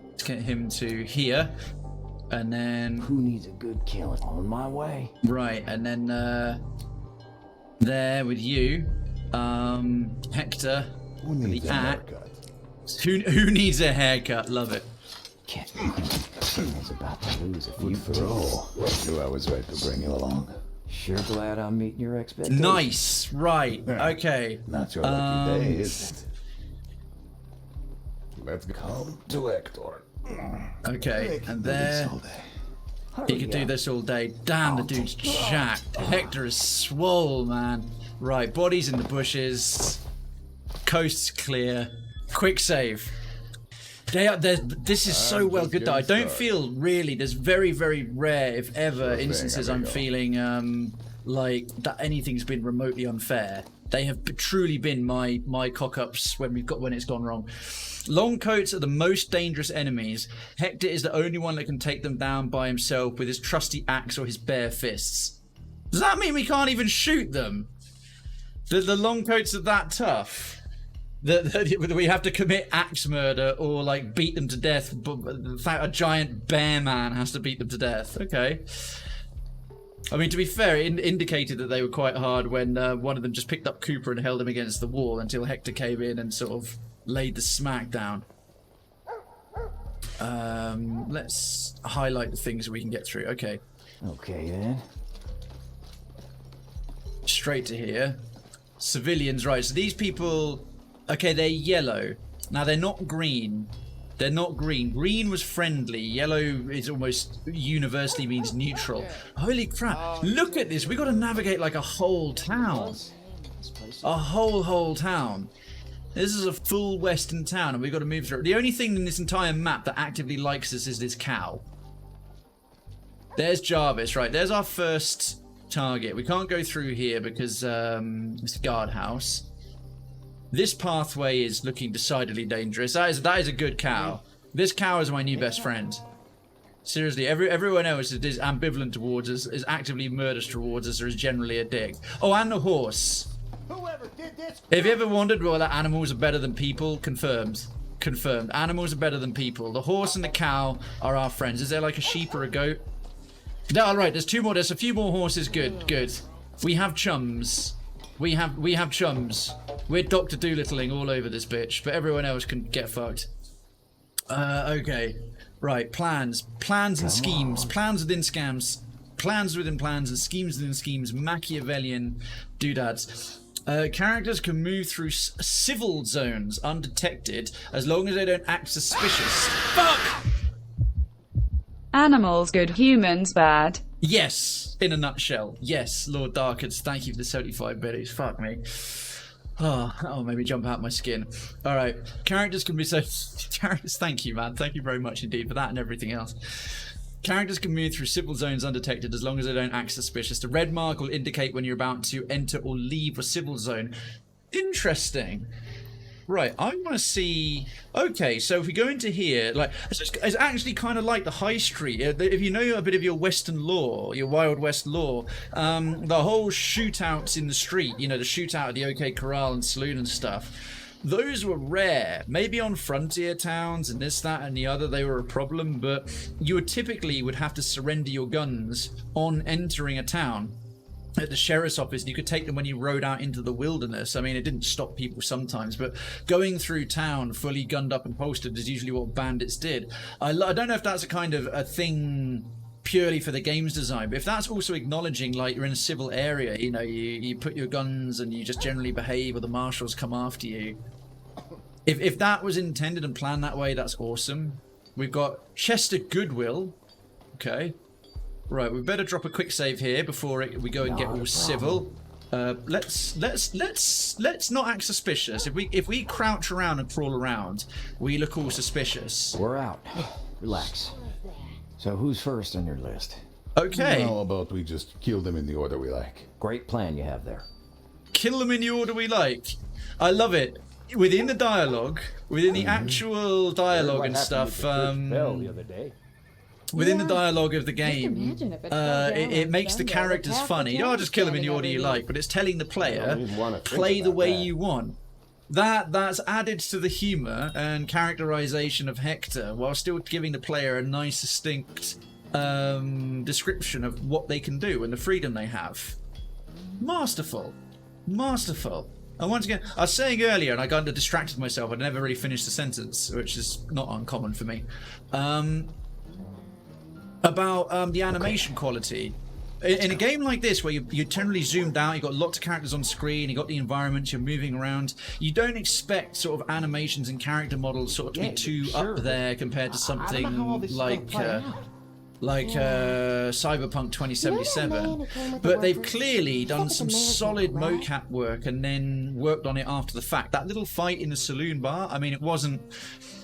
Let's get him to here. And then... Who needs a good killing? On my way. Right, and then there with you. Hector. Who needs the a axe. haircut? Who needs a haircut? Love it. Someone's about to lose a few for all. Knew I was right to bring you along. Sure glad I'm meeting your expectations. Nice. Right. Okay. Not your lucky day, is it? Let's come to Hector. Okay, and there. He could do this all day. Damn, the dude's jacked. Hector is swole, man. Right, bodies in the bushes. Coast's clear. Quick save. This is so well good that I don't feel really. There's very, very rare, if ever, instances I'm feeling like that anything's been remotely unfair. They have truly been my cock-ups when it's gone wrong. Long coats are the most dangerous enemies. Hector is the only one that can take them down by himself with his trusty axe or his bare fists. Does that mean we can't even shoot them? The long coats are that tough? That we have to commit axe murder or like beat them to death, but the fact a giant bear man has to beat them to death. Okay. I mean, to be fair, it indicated that they were quite hard when one of them just picked up Cooper and held him against the wall until Hector came in and sort of laid the smack down. Let's highlight the things we can get through. Okay. Okay, then. Straight to here. Civilians, right. So these people... Okay, they're yellow. Now, they're not green. They're not green. Green was friendly. Yellow is almost universally means neutral. Holy crap. Look at this. We got to navigate like a whole town. A whole town. This is a full western town and we've got to move through it. The only thing in this entire map that actively likes us is this cow. There's Jarvis. Right, there's our first target. We can't go through here because it's a guardhouse. This pathway is looking decidedly dangerous. That is a good cow. This cow is my new best friend. Seriously, everyone else is ambivalent towards us, is actively murderous towards us, or is generally a dick. Oh, and the horse. If you ever wondered whether animals are better than people, confirmed. Confirmed. Animals are better than people. The horse and the cow are our friends. Is there like a sheep or a goat? No, all right, there's two more. There's a few more horses. Good, good. We have chums. We have chums. We're Dr. Doolittling all over this bitch, but everyone else can get fucked. Okay. Right, plans. Plans and schemes. Plans within scams. Plans within plans and schemes within schemes. Machiavellian doodads. Characters can move through civil zones undetected as long as they don't act suspicious. Fuck! Animals good, humans bad. Yes, in a nutshell. Yes, Lord Darkins, thank you for the 75 biddies. Fuck me. Oh, made me jump out my skin. Alright, characters can be so... Characters, thank you, man. Thank you very much indeed for that and everything else. Characters can move through civil zones undetected as long as they don't act suspicious. The red mark will indicate when you're about to enter or leave a civil zone. Interesting. Right, I want to see... Okay, so if we go into here, like, it's actually kind of like the High Street. If you know a bit of your Western lore, your Wild West lore, the whole shootouts in the street, you know, the shootout at the OK Corral and Saloon and stuff, those were rare. Maybe on frontier towns and this, that, and the other, they were a problem, but you would have to surrender your guns on entering a town. At the sheriff's office, you could take them when you rode out into the wilderness. I mean, it didn't stop people sometimes, but going through town fully gunned up and posted is usually what bandits did. I don't know if that's a kind of a thing purely for the game's design, but if that's also acknowledging, like, you're in a civil area, you know, you put your guns and you just generally behave or the marshals come after you. If that was intended and planned that way, that's awesome. We've got Chester Goodwill. Okay. Right, we better drop a quick save here before we go and get all civil. Let's not act suspicious. If we crouch around and crawl around, we look all suspicious. We're out. Relax. So who's first on your list? Okay. How about we just kill them in the order we like? Great plan you have there. Kill them in the order we like. I love it. Within the dialogue, within the actual dialogue and stuff, within the dialogue of the game, it makes the characters funny. Oh, just kill them in the order you like, but it's telling the player, play the way you want. That's added to the humor and characterization of Hector, while still giving the player a nice, distinct description of what they can do and the freedom they have. Masterful. Masterful. And once again, I was saying earlier, and I got distracted myself, I never really finished the sentence, which is not uncommon for me, about the animation quality. In a game like this, where you're generally zoomed out, you've got lots of characters on screen, you've got the environment, you're moving around, you don't expect sort of animations and character models sort of to be too up there compared to something like Cyberpunk 2077, but they've clearly done some solid mocap work and then worked on it after the fact. That little fight in the saloon bar, I mean, it wasn't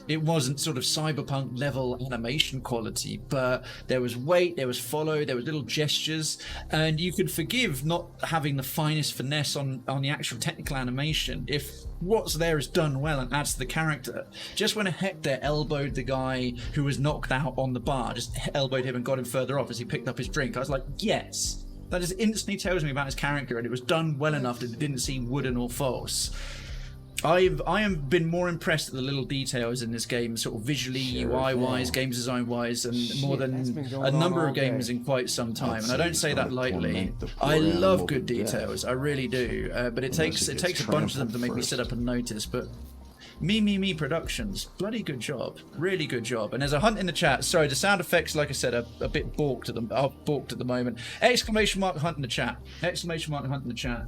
sort of Cyberpunk level animation quality, but there was weight, there was follow, there was little gestures, and you could forgive not having the finest finesse on the actual technical animation if what's there is done well and adds to the character. Just when Hector elbowed the guy who was knocked out on the bar, just elbowed him and got him further off as he picked up his drink, I was like, yes, that just instantly tells me about his character, and it was done well enough that it didn't seem wooden or false. I have been more impressed at the little details in this game, sort of visually, UI-wise, game design-wise, and more than a number of games in quite some time. And I don't say that lightly. I love good details, I really do. But it takes a bunch of them to make me sit up and notice. But Me Productions, bloody good job, really good job. And there's a hunt in the chat. Sorry, the sound effects, like I said, are a bit balked at the moment. Exclamation mark hunt in the chat. Exclamation mark hunt in the chat.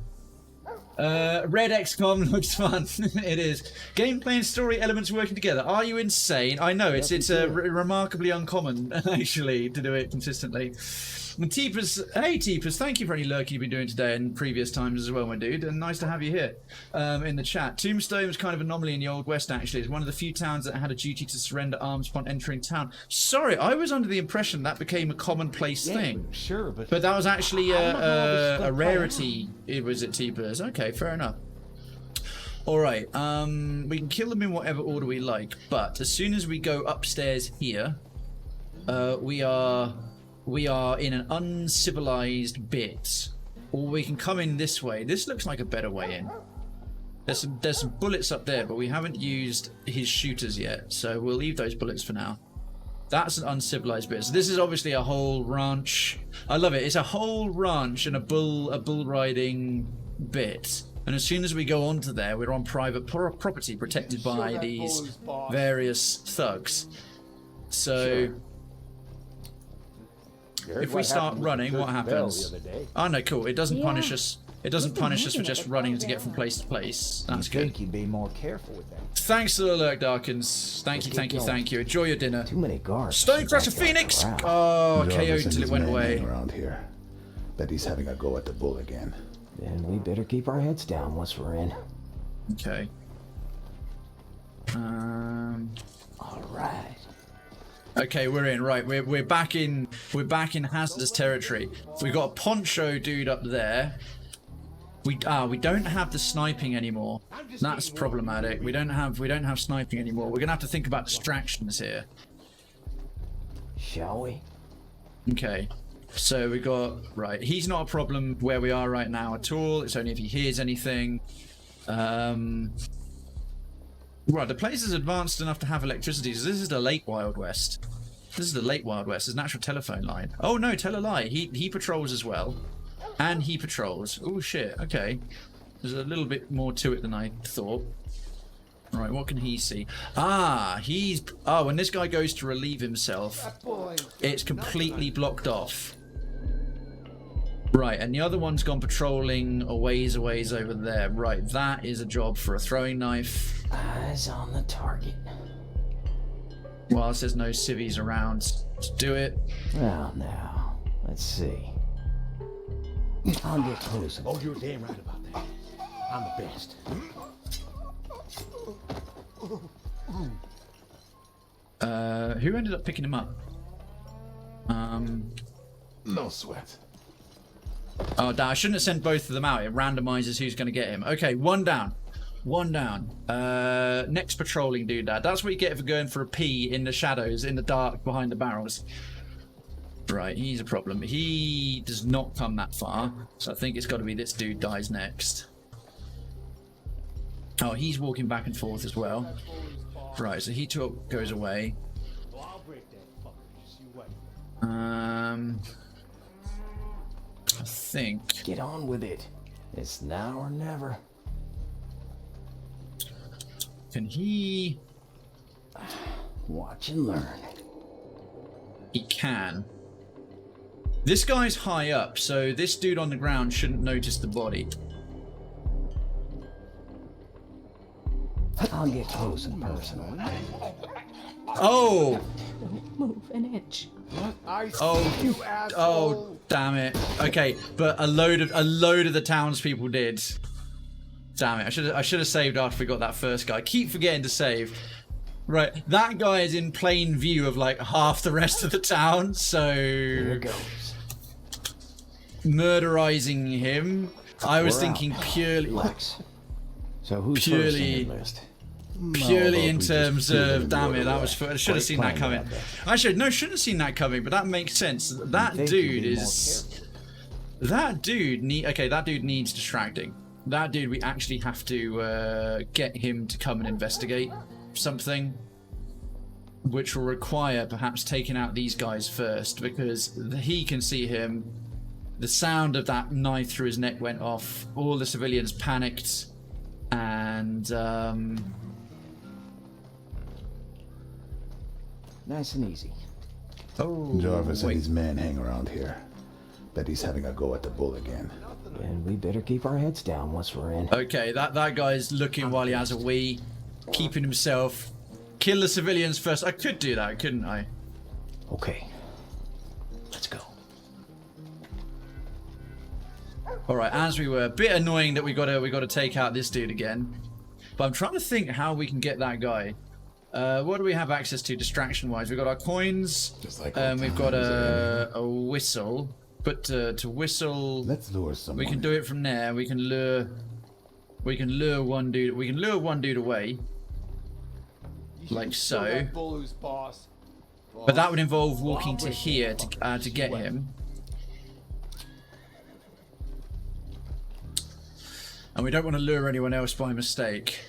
Red XCOM looks fun. It is. Gameplay and story elements working together. Are you insane? I know, it's remarkably uncommon, actually, to do it consistently. And Teepers, hey Teepers, thank you for any lurking you've been doing today and previous times as well, my dude, and nice to have you here in the chat. Tombstone was kind of an anomaly in the Old West, actually. It's one of the few towns that had a duty to surrender arms upon entering town. Sorry, I was under the impression that became a commonplace thing. Sure, but that was actually a rarity, was it, Teepers? Okay, fair enough. Alright, we can kill them in whatever order we like, but as soon as we go upstairs here, we are in an uncivilized bit, or we can come in this way. This looks like a better way in. There's some bullets up there, but we haven't used his shooters yet, so we'll leave those bullets for now. That's an uncivilized bit. So this is obviously a whole ranch. I love it. It's a whole ranch and a bull riding bit. And as soon as we go onto there, we're on private property protected by these various thugs. So if we start running, what happens? Oh no, cool. It doesn't punish us. It doesn't punish us for just running to get from place to place. That's good. I think you'd be more careful with that. Thanks for the alert, Darkins. Thank you. Enjoy your dinner. Too many guards. Stonecrusher Phoenix! Oh, KO'd until it went away. Around here. Bet he's having a go at the bull again. Then we better keep our heads down once we're in. Okay. All right. Okay, we're in. Right, we're back in hazardous territory. We've got a poncho dude up there. We don't have the sniping anymore. That's problematic. We don't have sniping anymore. We're gonna have to think about distractions here. Shall we? Okay. So we got right. He's not a problem where we are right now at all. It's only if he hears anything. Right, the place is advanced enough to have electricity. So this is the late Wild West. There's an actual telephone line. Oh no, tell a lie. He patrols as well. And he patrols. Oh shit, okay. There's a little bit more to it than I thought. Right, what can he see? When this guy goes to relieve himself, it's completely blocked off. Right, and the other one's gone patrolling a ways over there. Right, that is a job for a throwing knife. Eyes on the target. Whilst there's no civvies around to do it. Well, now, let's see. I'll get closer. Oh, you're damn right about that. I'm the best. Who ended up picking him up? No sweat. Oh, damn, I shouldn't have sent both of them out. It randomizes who's going to get him. Okay, one down. One down. Next patrolling dude, Dad. That's what you get for going for a pee in the shadows, in the dark, behind the barrels. Right, he's a problem. He does not come that far, so I think it's got to be this dude dies next. Oh, he's walking back and forth as well. Right, so he goes away. I think. Get on with it. It's now or never. Can he? Watch and learn. He can. This guy's high up, so this dude on the ground shouldn't notice the body. I'll get close and personal. Oh! Move an inch. Oh, damn it. Okay, but a load of the townspeople did. Damn it! I should have saved after we got that first guy. Keep forgetting to save. Right, that guy is in plain view of like half the rest of the town, so Here it goes. Murderizing him. I was thinking purely. Relax. So who's first in the list? Purely in terms of, damn it, that was. I should have seen that coming. Actually, no, shouldn't have seen that coming, but that makes sense. That dude is. That dude that dude needs distracting. That dude, we actually have to get him to come and investigate something, which will require perhaps taking out these guys first, because he can see him. The sound of that knife through his neck went off. All the civilians panicked, and nice and easy. Oh, Jarvis and his men hang around here. Bet he's having a go at the bull again. And we better keep our heads down once we're in. Okay, that guy's looking while he has a wee, keeping himself. Kill the civilians first. I could do that, couldn't I? Okay, let's go. All right, as we were. A bit annoying that we gotta take out this dude again. But I'm trying to think how we can get that guy. What do we have access to distraction-wise? We've got our coins. Just like we've got a whistle. But to whistle, let's lure someone. We can do it from there. We can lure one dude. We can lure one dude away, like so. But that would involve walking to here to get him. And we don't want to lure anyone else by mistake.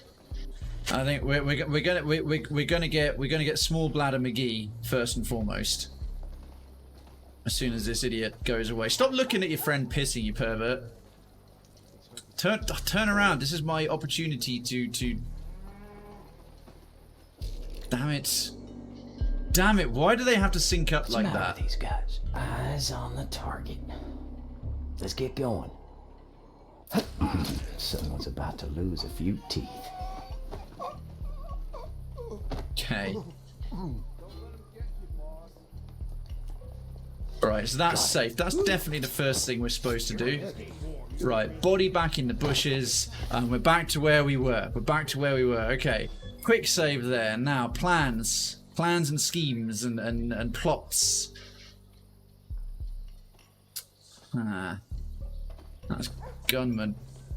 I think we're gonna get Small Bladder McGee first and foremost. As soon as this idiot goes away. Stop looking at your friend pissing, you pervert. Turn around. This is my opportunity to... Damn it. Damn it. Why do they have to sync up like that? These guys. Eyes on the target. Let's get going. Someone's about to lose a few teeth. Okay. Right, so that's safe. That's definitely the first thing we're supposed to do. Right, body back in the bushes. We're back to where we were. Okay, quick save there. Now, plans and schemes and plots. That's gunman.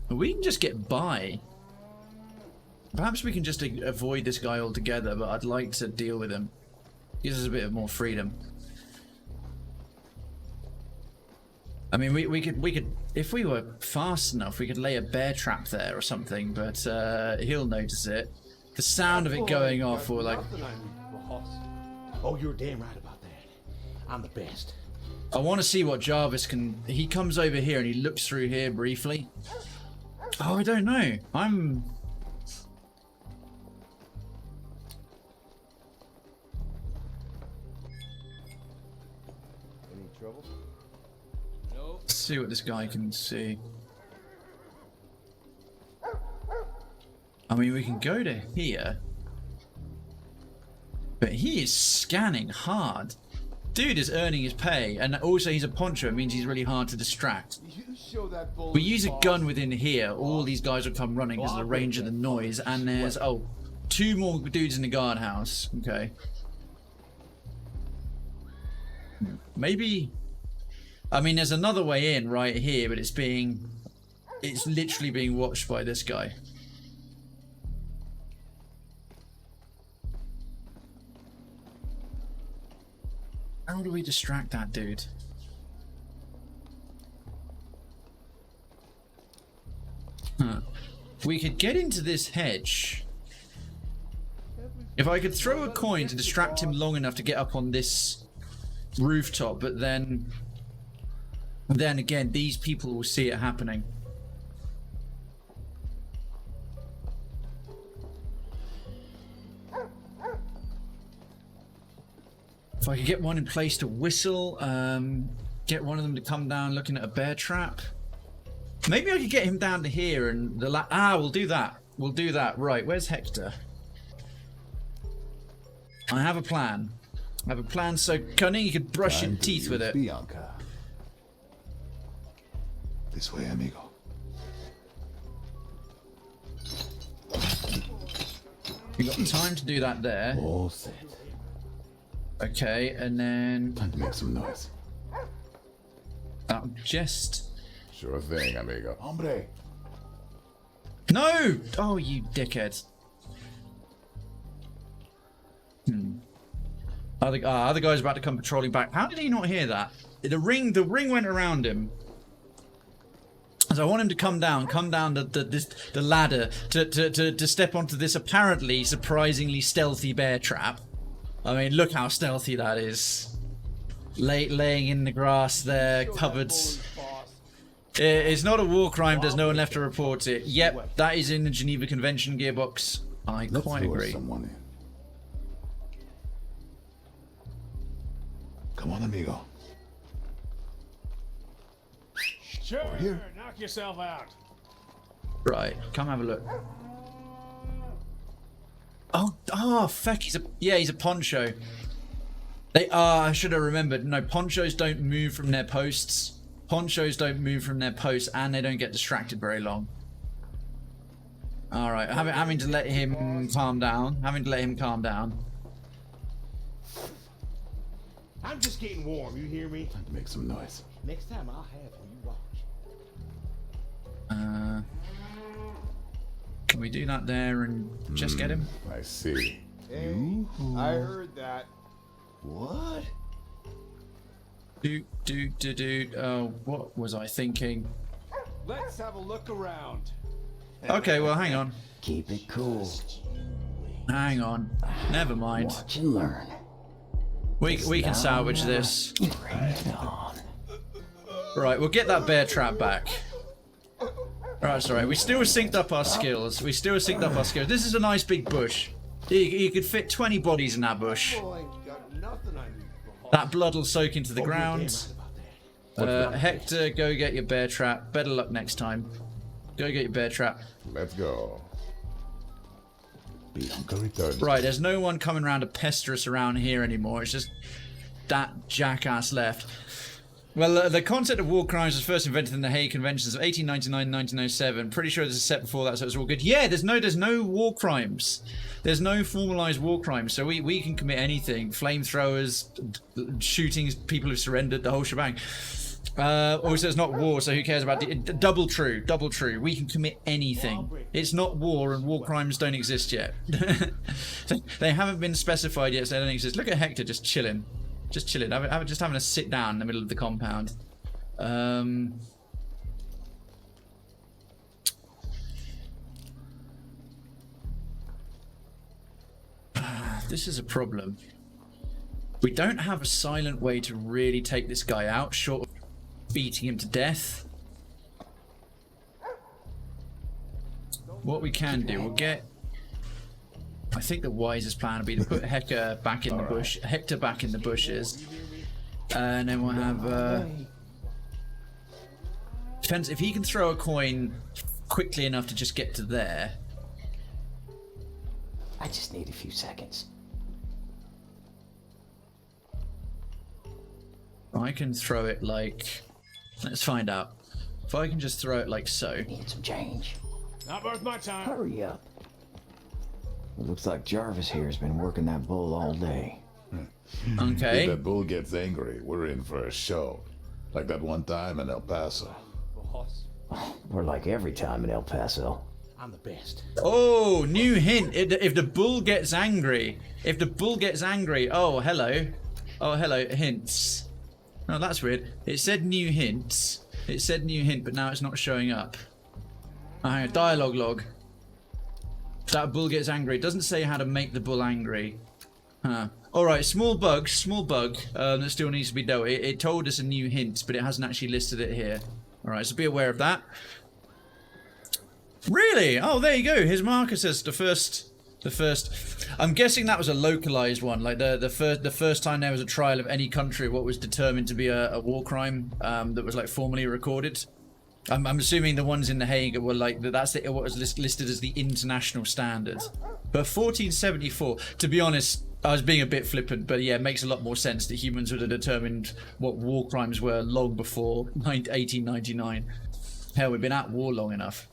We can just get by. Perhaps we can just avoid this guy altogether, but I'd like to deal with him. Gives us a bit of more freedom. I mean, we could, if we were fast enough, we could lay a bear trap there or something, but he'll notice it. The sound of it going off, or like... Oh, you're damn right about that. I'm the best. I want to see what Jarvis can... He comes over here and he looks through here briefly. Oh, I don't know. I'm... Any trouble? Let's see what this guy can see. I mean, we can go to here. But he is scanning hard. Dude is earning his pay. And also he's a poncho. It means he's really hard to distract. We use a gun within here. All these guys will come running because of the range of the noise. And there's, oh, 2 more dudes in the guardhouse. Okay. Maybe... I mean, there's another way in right here, but it's literally being watched by this guy. How do we distract that dude? Huh. We could get into this hedge. If I could throw a coin to distract him long enough to get up on this rooftop, but then again, these people will see it happening. If I could get one in place to whistle, get one of them to come down looking at a bear trap. Maybe I could get him down to here and we'll do that. We'll do that. Right, where's Hector? I have a plan. I have a plan so cunning you could brush your teeth with it. Bianca. This way, amigo. You got time to do that there. All set. Okay, and then Time to make some noise. that'll just... Sure thing, amigo. Hombre. No! Oh, you dickhead. Other guy's about to come patrolling back. How did he not hear that? The ring went around him. So I want him to come down the ladder to step onto this apparently surprisingly stealthy bear trap. I mean, look how stealthy that is. Laying in the grass there, covered. It's not a war crime. There's no one left to report it. Yep, that is in the Geneva Convention, Gearbox. I quite agree. Someone in. Come on, amigo. Sure, here. knock yourself out. Right, come have a look. Oh, feck, he's a poncho. I should have remembered. No, ponchos don't move from their posts. Ponchos don't move from their posts, and they don't get distracted very long. All right, having to let him calm down. I'm just getting warm, you hear me? Time to make some noise. Next time I'll have who you watch. Can we do that there and just get him? I see. Hey, I heard that. What? Oh, what was I thinking? Let's have a look around. Okay, well, hang on. Keep it cool. Hang on. Never mind. Watch and learn. We can salvage this. Bring it on. Right, we'll get that bear trap back. Right, it's alright. We still synced up our skills. This is a nice big bush. You could fit 20 bodies in that bush. That blood will soak into the ground. Hector, go get your bear trap. Better luck next time. Go get your bear trap. Let's go. Bianca returns. Right, there's no one coming around to pester us around here anymore. It's just that jackass left. Well, the concept of war crimes was first invented in the Hague Conventions of 1899 and 1907. Pretty sure there's a set before that, so it's all good. Yeah, there's no war crimes. There's no formalized war crimes, so we can commit anything. Flamethrowers, shootings, people who've surrendered, the whole shebang. Also, it's not war, so who cares about it? Double true. We can commit anything. It's not war, and war crimes don't exist yet. They haven't been specified yet, so they don't exist. Look at Hector just chilling. Just having a sit down in the middle of the compound. This is a problem. We don't have a silent way to really take this guy out, short of beating him to death. What we can do, we'll get... I think the wisest plan would be to put Hector back in the bushes, and then we'll have Depends if he can throw a coin quickly enough to just get to there. I just need a few seconds. I can throw it like... Let's find out. If I can just throw it like so. Need some change. Not worth my time. Hurry up. It looks like Jarvis here has been working that bull all day. Okay. If that bull gets angry, we're in for a show. Like that one time in El Paso. Boss, Or like every time in El Paso. I'm the best. Oh, new hint. If the bull gets angry. If the bull gets angry. Oh, hello. Oh, hello. Hints. Oh, that's weird. It said new hints. It said new hint, but now it's not showing up. Oh, hang on. Dialogue log. That bull gets angry. It doesn't say how to make the bull angry. Huh. Alright, small bug that still needs to be dealt with. It told us a new hint, but it hasn't actually listed it here. Alright, so be aware of that. Really? Oh, there you go. His marker says the first. I'm guessing that was a localized one, like the first time there was a trial of any country, what was determined to be a war crime that was like formally recorded. I'm assuming the ones in The Hague were like that's what was listed as the international standard. But 1474, to be honest, I was being a bit flippant, but yeah, it makes a lot more sense that humans would have determined what war crimes were long before 1899. Hell, we've been at war long enough.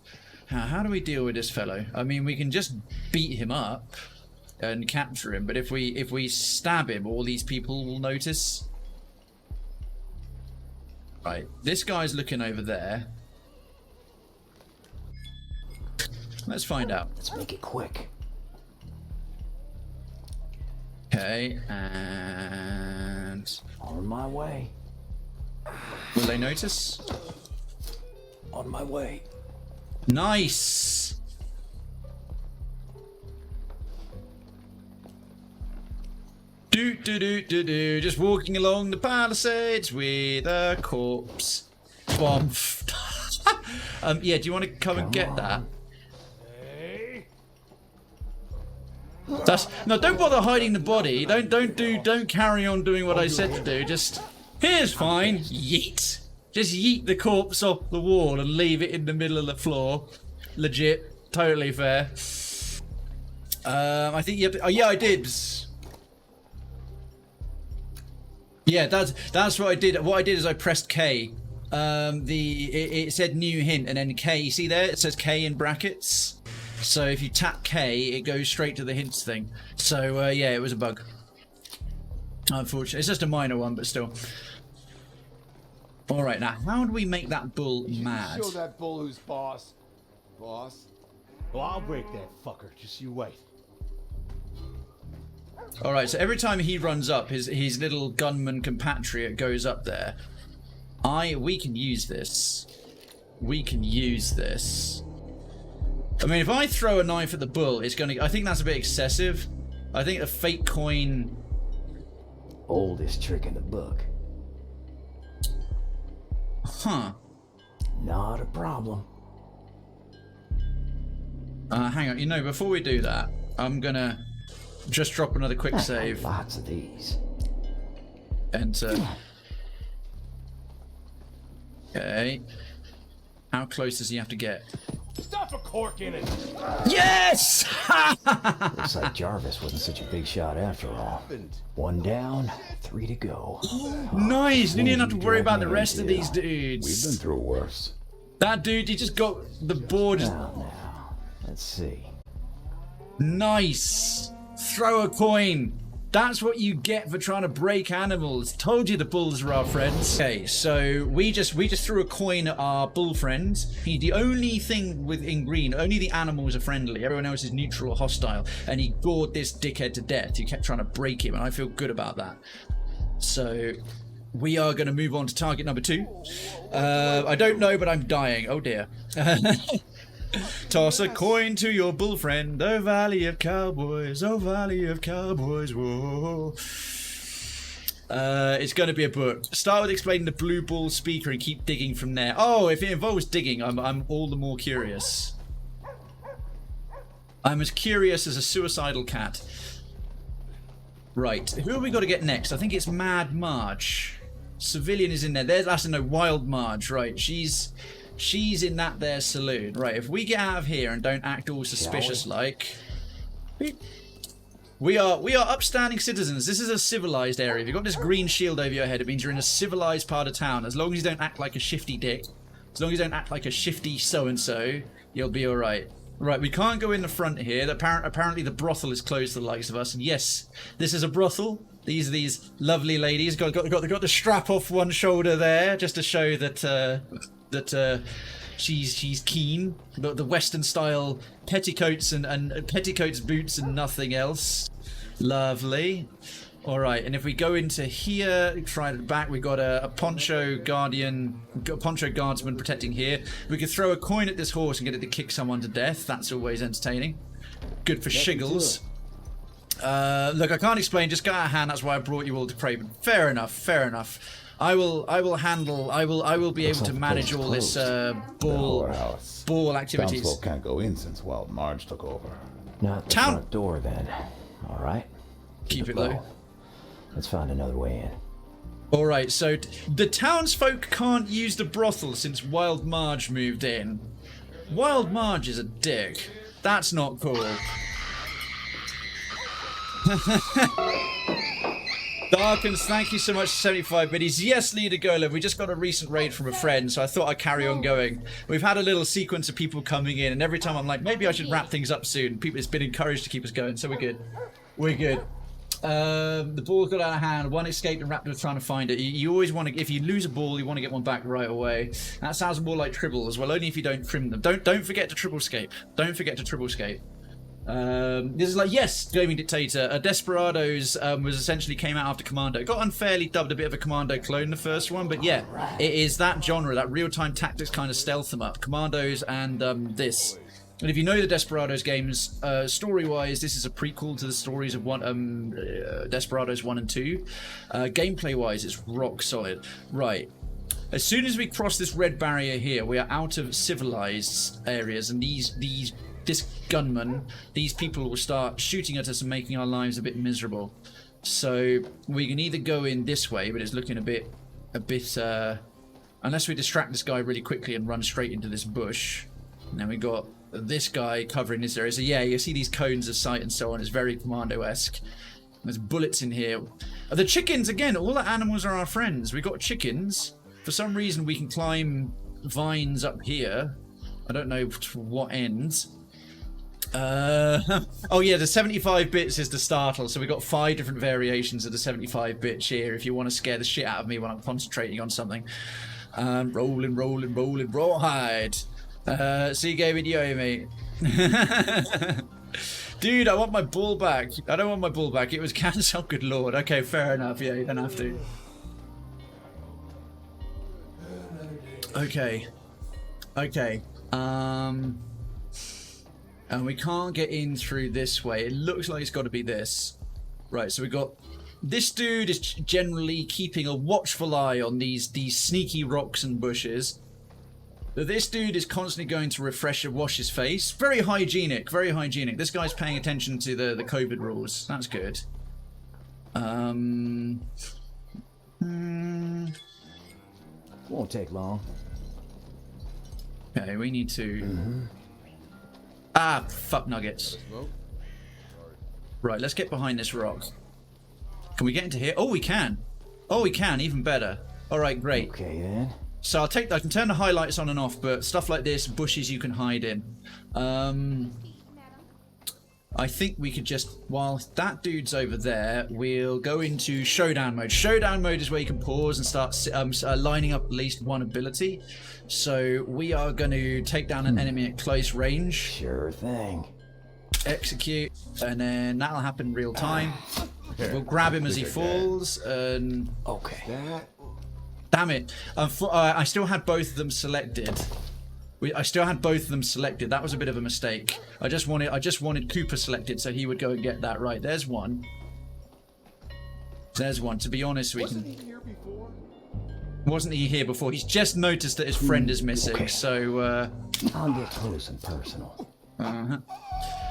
How do we deal with this fellow? I mean, we can just beat him up and capture him, but if we stab him, all these people will notice. Right, this guy's looking over there. Let's find out. Let's make it quick. Okay, and... On my way. Will they notice? On my way. Nice! Do. Just walking along the Palisades with a corpse. Bomb. Yeah, do you want to come and get that? No, don't bother hiding the body. Don't carry on doing what I said to do. Just here's fine. Yeet. Just yeet the corpse off the wall and leave it in the middle of the floor. Legit. Totally fair. I think you have to, oh yeah, I did. Yeah, that's what I did. What I did is I pressed K. It said new hint and then K. You see there? It says K in brackets. So if you tap K, it goes straight to the hints thing. So yeah, it was a bug. Unfortunately, it's just a minor one, but still. All right, now how do we make that bull mad? Show that bull who's boss. Boss. Well, I'll break that fucker. Just you wait. All right, so every time he runs up, his little gunman compatriot goes up there. We can use this. We can use this. I mean, if I throw a knife at the bull, it's gonna. I think that's a bit excessive. I think a fake coin. Oldest trick in the book. Huh. Not a problem. Hang on. You know, before we do that, I'm gonna just drop another quick save. Lots of these. Enter. Okay. How close does he have to get? Stuff a cork in it. Yes! Looks like Jarvis wasn't such a big shot after all. One down, 3 to go. Nice! You didn't have to worry about the rest of these dudes. We've been through worse. That dude, he just got the board. Now, let's see. Nice! Throw a coin. That's what you get for trying to break animals. Told you the bulls are our friends. Okay, so we just threw a coin at our bull friend. The only thing in green, only the animals are friendly. Everyone else is neutral or hostile. And he gored this dickhead to death. He kept trying to break him, and I feel good about that. So we are going to move on to target number 2. I don't know, but I'm dying. Oh dear. Toss a coin to your bull friend, oh valley of cowboys, oh valley of cowboys, whoa. It's going to be a book. Start with explaining the blue bull speaker and keep digging from there. Oh, if it involves digging, I'm all the more curious. I'm as curious as a suicidal cat. Right, who have we got to get next? I think it's Mad Marge. Civilian is in there. That's no Wild Marge, right? She's She's in that there saloon. Right, if we get out of here and don't act all suspicious like... We are upstanding citizens. This is a civilized area. If you've got this green shield over your head, it means you're in a civilized part of town. As long as you don't act like a shifty dick, as long as you don't act like a shifty so-and-so, you'll be alright. Right, we can't go in the front here. Apparently the brothel is closed to the likes of us. And yes, this is a brothel. These are these lovely ladies. Got the strap off one shoulder there, just to show that she's keen. The Western style petticoats and petticoats, boots, and nothing else. Lovely. All right, and if we go into here, try it back, we got a poncho guardsman protecting here. We could throw a coin at this horse and get it to kick someone to death. That's always entertaining. Good for shiggles. Look, I can't explain. Just go out of hand. That's why I brought you all to Krayven. Fair enough. Fair enough. I will be able to manage all this ball activities. Townsfolk can't go in since Wild Marge took over. Not the front door then. All right. Keep it low. Let's find another way in. Alright, so the townsfolk can't use the brothel since Wild Marge moved in. Wild Marge is a dick. That's not cool. Darkens, thank you so much for 75 biddies. Yes, Leader Golem, we just got a recent raid from a friend, so I thought I'd carry on going. We've had a little sequence of people coming in, and every time I'm like, maybe I should wrap things up soon. It's been encouraged to keep us going, so we're good. We're good. The ball got out of hand. One escaped and Raptor was trying to find it. You always want to, if you lose a ball, you want to get one back right away. That sounds more like tribbles. Well, only if you don't trim them. Don't forget to tribblescape. Don't forget to tribblescape. This is like, yes, Gaming Dictator. Desperados was essentially came out after Commando. Got unfairly dubbed a bit of a Commando clone, the first one, but yeah, it is that genre, that real-time tactics kind of stealth them up. Commandos and this. And if you know the Desperados games, story-wise, this is a prequel to the stories of Desperados 1 and 2. Gameplay-wise, it's rock solid. Right. As soon as we cross this red barrier here, we are out of civilized areas, and this gunman, these people will start shooting at us and making our lives a bit miserable. So we can either go in this way, but it's looking a bit, unless we distract this guy really quickly and run straight into this bush. And then we got this guy covering this area. So yeah, you see these cones of sight and so on. It's very Commando-esque. There's bullets in here. The chickens, again, all the animals are our friends. We got chickens. For some reason, we can climb vines up here. I don't know to what end. Oh yeah, the 75 bits is the startle. So we got 5 different variations of the 75 bit here if you want to scare the shit out of me when I'm concentrating on something. Rolling, rawhide. See you, David, yo, mate. Dude, I want my ball back. I don't want my ball back. It was cancelled. Good lord. Okay, fair enough. Yeah, you don't have to. Okay. And we can't get in through this way. It looks like it's got to be this. Right, so we got... This dude is generally keeping a watchful eye on these sneaky rocks and bushes. This dude is constantly going to refresh and wash his face. Very hygienic, very hygienic. This guy's paying attention to the COVID rules. That's good. Won't take long. Okay, we need to... Ah, fuck nuggets. Right, let's get behind this rock. Can we get into here? Oh, we can. Oh, we can. Even better. All right, great. Okay, then. So I can turn the highlights on and off, but stuff like this, bushes you can hide in. I think we could just, while that dude's over there, we'll go into showdown mode. Showdown mode is where you can pause and start lining up at least one ability. So we are going to take down an enemy at close range. Sure thing. Execute, and then that'll happen real time. We'll grab him as he falls, and... Okay. Damn it. I still had both of them selected. I still had both of them selected. That was a bit of a mistake. I just wanted Cooper selected so he would go and get that right. There's one. There's one. To be honest, we can... Wasn't he here before? He's just noticed that his friend is missing, okay. So... I'll get close and personal.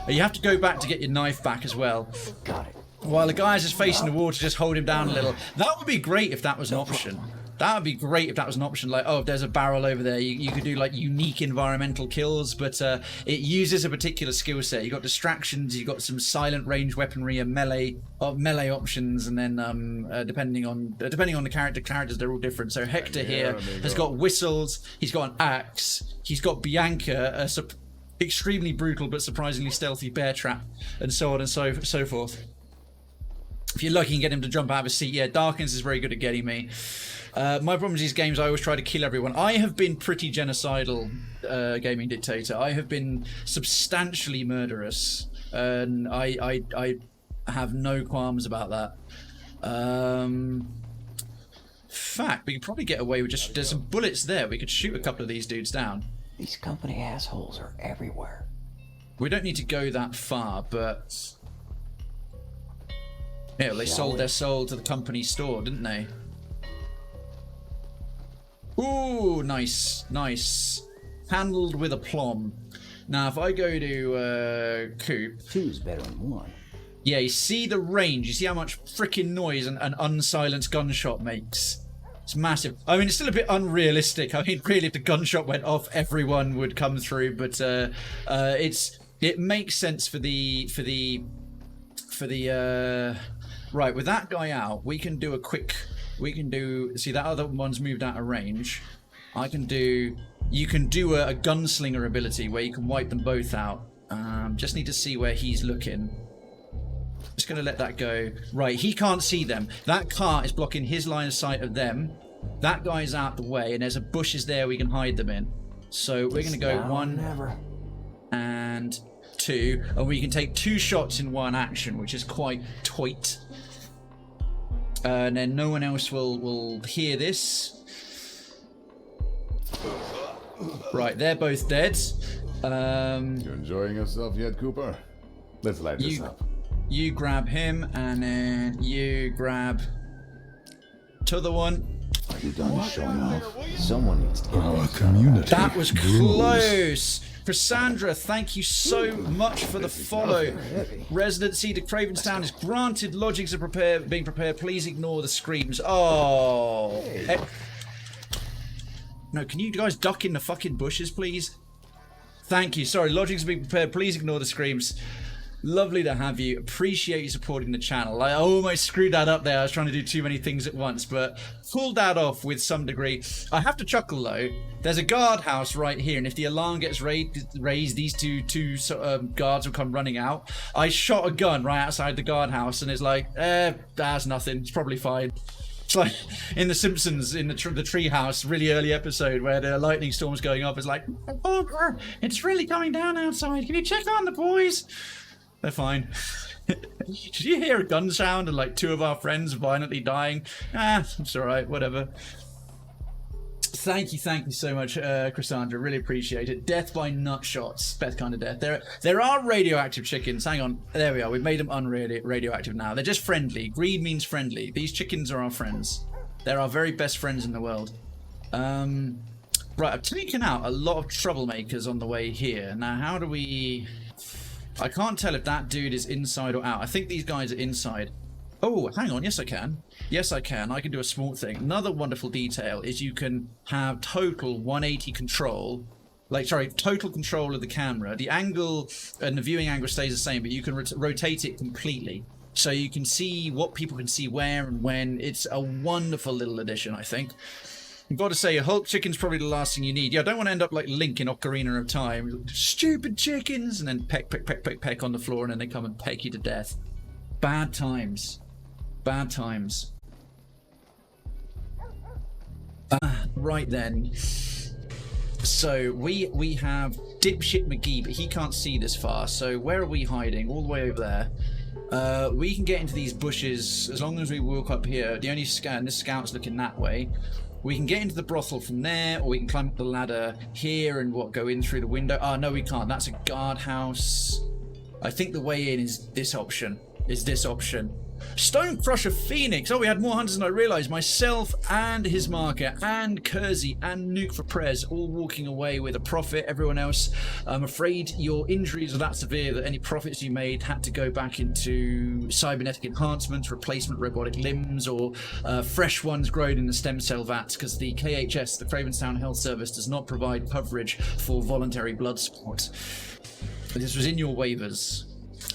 You have to go back to get your knife back as well. Got it. While the guy is just facing the wall, to just hold him down a little. That would be great if that was an option. That would be great if that was an option. Like, oh, if there's a barrel over there, you could do like unique environmental kills, but it uses a particular skill set. You've got distractions, you've got some silent range weaponry and melee options, and then depending on the characters, they're all different. So Hector here has got whistles, he's got an axe, he's got Bianca, extremely brutal but surprisingly stealthy bear trap, and so on and so forth. If you're lucky, you can get him to jump out of his seat. Yeah, Darkins is very good at getting me. My problem with these games, I always try to kill everyone. I have been pretty genocidal, gaming dictator. I have been substantially murderous, and I have no qualms about that. Fact, we could probably get away with just... There's some bullets there. We could shoot a couple of these dudes down. These company assholes are everywhere. We don't need to go that far, but... Yeah, well, they sold their soul to the company store, didn't they? Ooh, nice, nice. Handled with aplomb. Now, if I go to Coop... Two's better than one. Yeah, you see the range. You see how much freaking noise an unsilenced gunshot makes. It's massive. I mean, it's still a bit unrealistic. I mean, really, if the gunshot went off, everyone would come through. But it makes sense for the right. With that guy out, we can do a quick. We can do. See, that other one's moved out of range. I can do. You can do a gunslinger ability where you can wipe them both out. Just need to see where he's looking. Just going to let that go. Right, he can't see them. That cart is blocking his line of sight of them. That guy's out the way, and there's a bushes there we can hide them in. So we're going to go 1 and 2, and we can take 2 shots in one action, which is quite tight. And then no one else will hear this. Right, they're both dead. You enjoying yourself yet, Cooper? Let's light this up. You grab him, and then you grab t'other one. Are you done showing off? Someone needs to get Our community. That was close. Cassandra, thank you so much for the follow. Residency to Krayvenstown is granted. Lodgings are being prepared. Please ignore the screams. Oh. Hey. No, can you guys duck in the fucking bushes, please? Thank you. Sorry, lodgings are being prepared. Please ignore the screams. Lovely to have you. Appreciate you supporting the channel. I almost screwed that up there. I was trying to do too many things at once, but pulled that off with some degree. I have to chuckle though. There's a guardhouse right here, and if the alarm gets raised, these two guards will come running out. I shot a gun right outside the guardhouse, and it's like, that's nothing. It's probably fine. It's like in The Simpsons, in the treehouse, really early episode where the lightning storm's going up. It's like, oh, it's really coming down outside. Can you check on the boys? They're fine. Did you hear a gun sound and like 2 of our friends violently dying? It's alright, whatever. Thank you so much, Cassandra. Really appreciate it. Death by nut shots. Best kind of death. There are radioactive chickens. Hang on. There we are. We've made them radioactive now. They're just friendly. Greed means friendly. These chickens are our friends. They're our very best friends in the world. Right, I've taken out a lot of troublemakers on the way here. Now, how do we... I can't tell if that dude is inside or out. I think these guys are inside. Oh, hang on. Yes, I can. Yes, I can. I can do a small thing. Another wonderful detail is you can have total 180 control. Total control of the camera. The angle and the viewing angle stays the same, but you can rotate it completely. So you can see what people can see where and when. It's a wonderful little addition, I think. I've got to say, a Hulk chicken's probably the last thing you need. Yeah, I don't want to end up like Link in Ocarina of Time. Stupid chickens! And then peck on the floor, and then they come and peck you to death. Bad times. Bad times. Right then. So, we have Dipshit McGee, but he can't see this far. So, where are we hiding? All the way over there. We can get into these bushes as long as we walk up here. The only scout, this scout's looking that way. We can get into the brothel from there, or we can climb up the ladder here and go in through the window. Oh, no, we can't. That's a guardhouse. I think the way in is this option. is this option. Stone Crusher Phoenix. Oh, we had more hunters than I realized. Myself and his marker and Kersey and Nuke for Prez all walking away with a profit. Everyone else, I'm afraid your injuries were that severe that any profits you made had to go back into cybernetic enhancements, replacement robotic limbs, or fresh ones grown in the stem cell vats, because the KHS, the Cravenstown Health Service, does not provide coverage for voluntary blood support. This was in your waivers.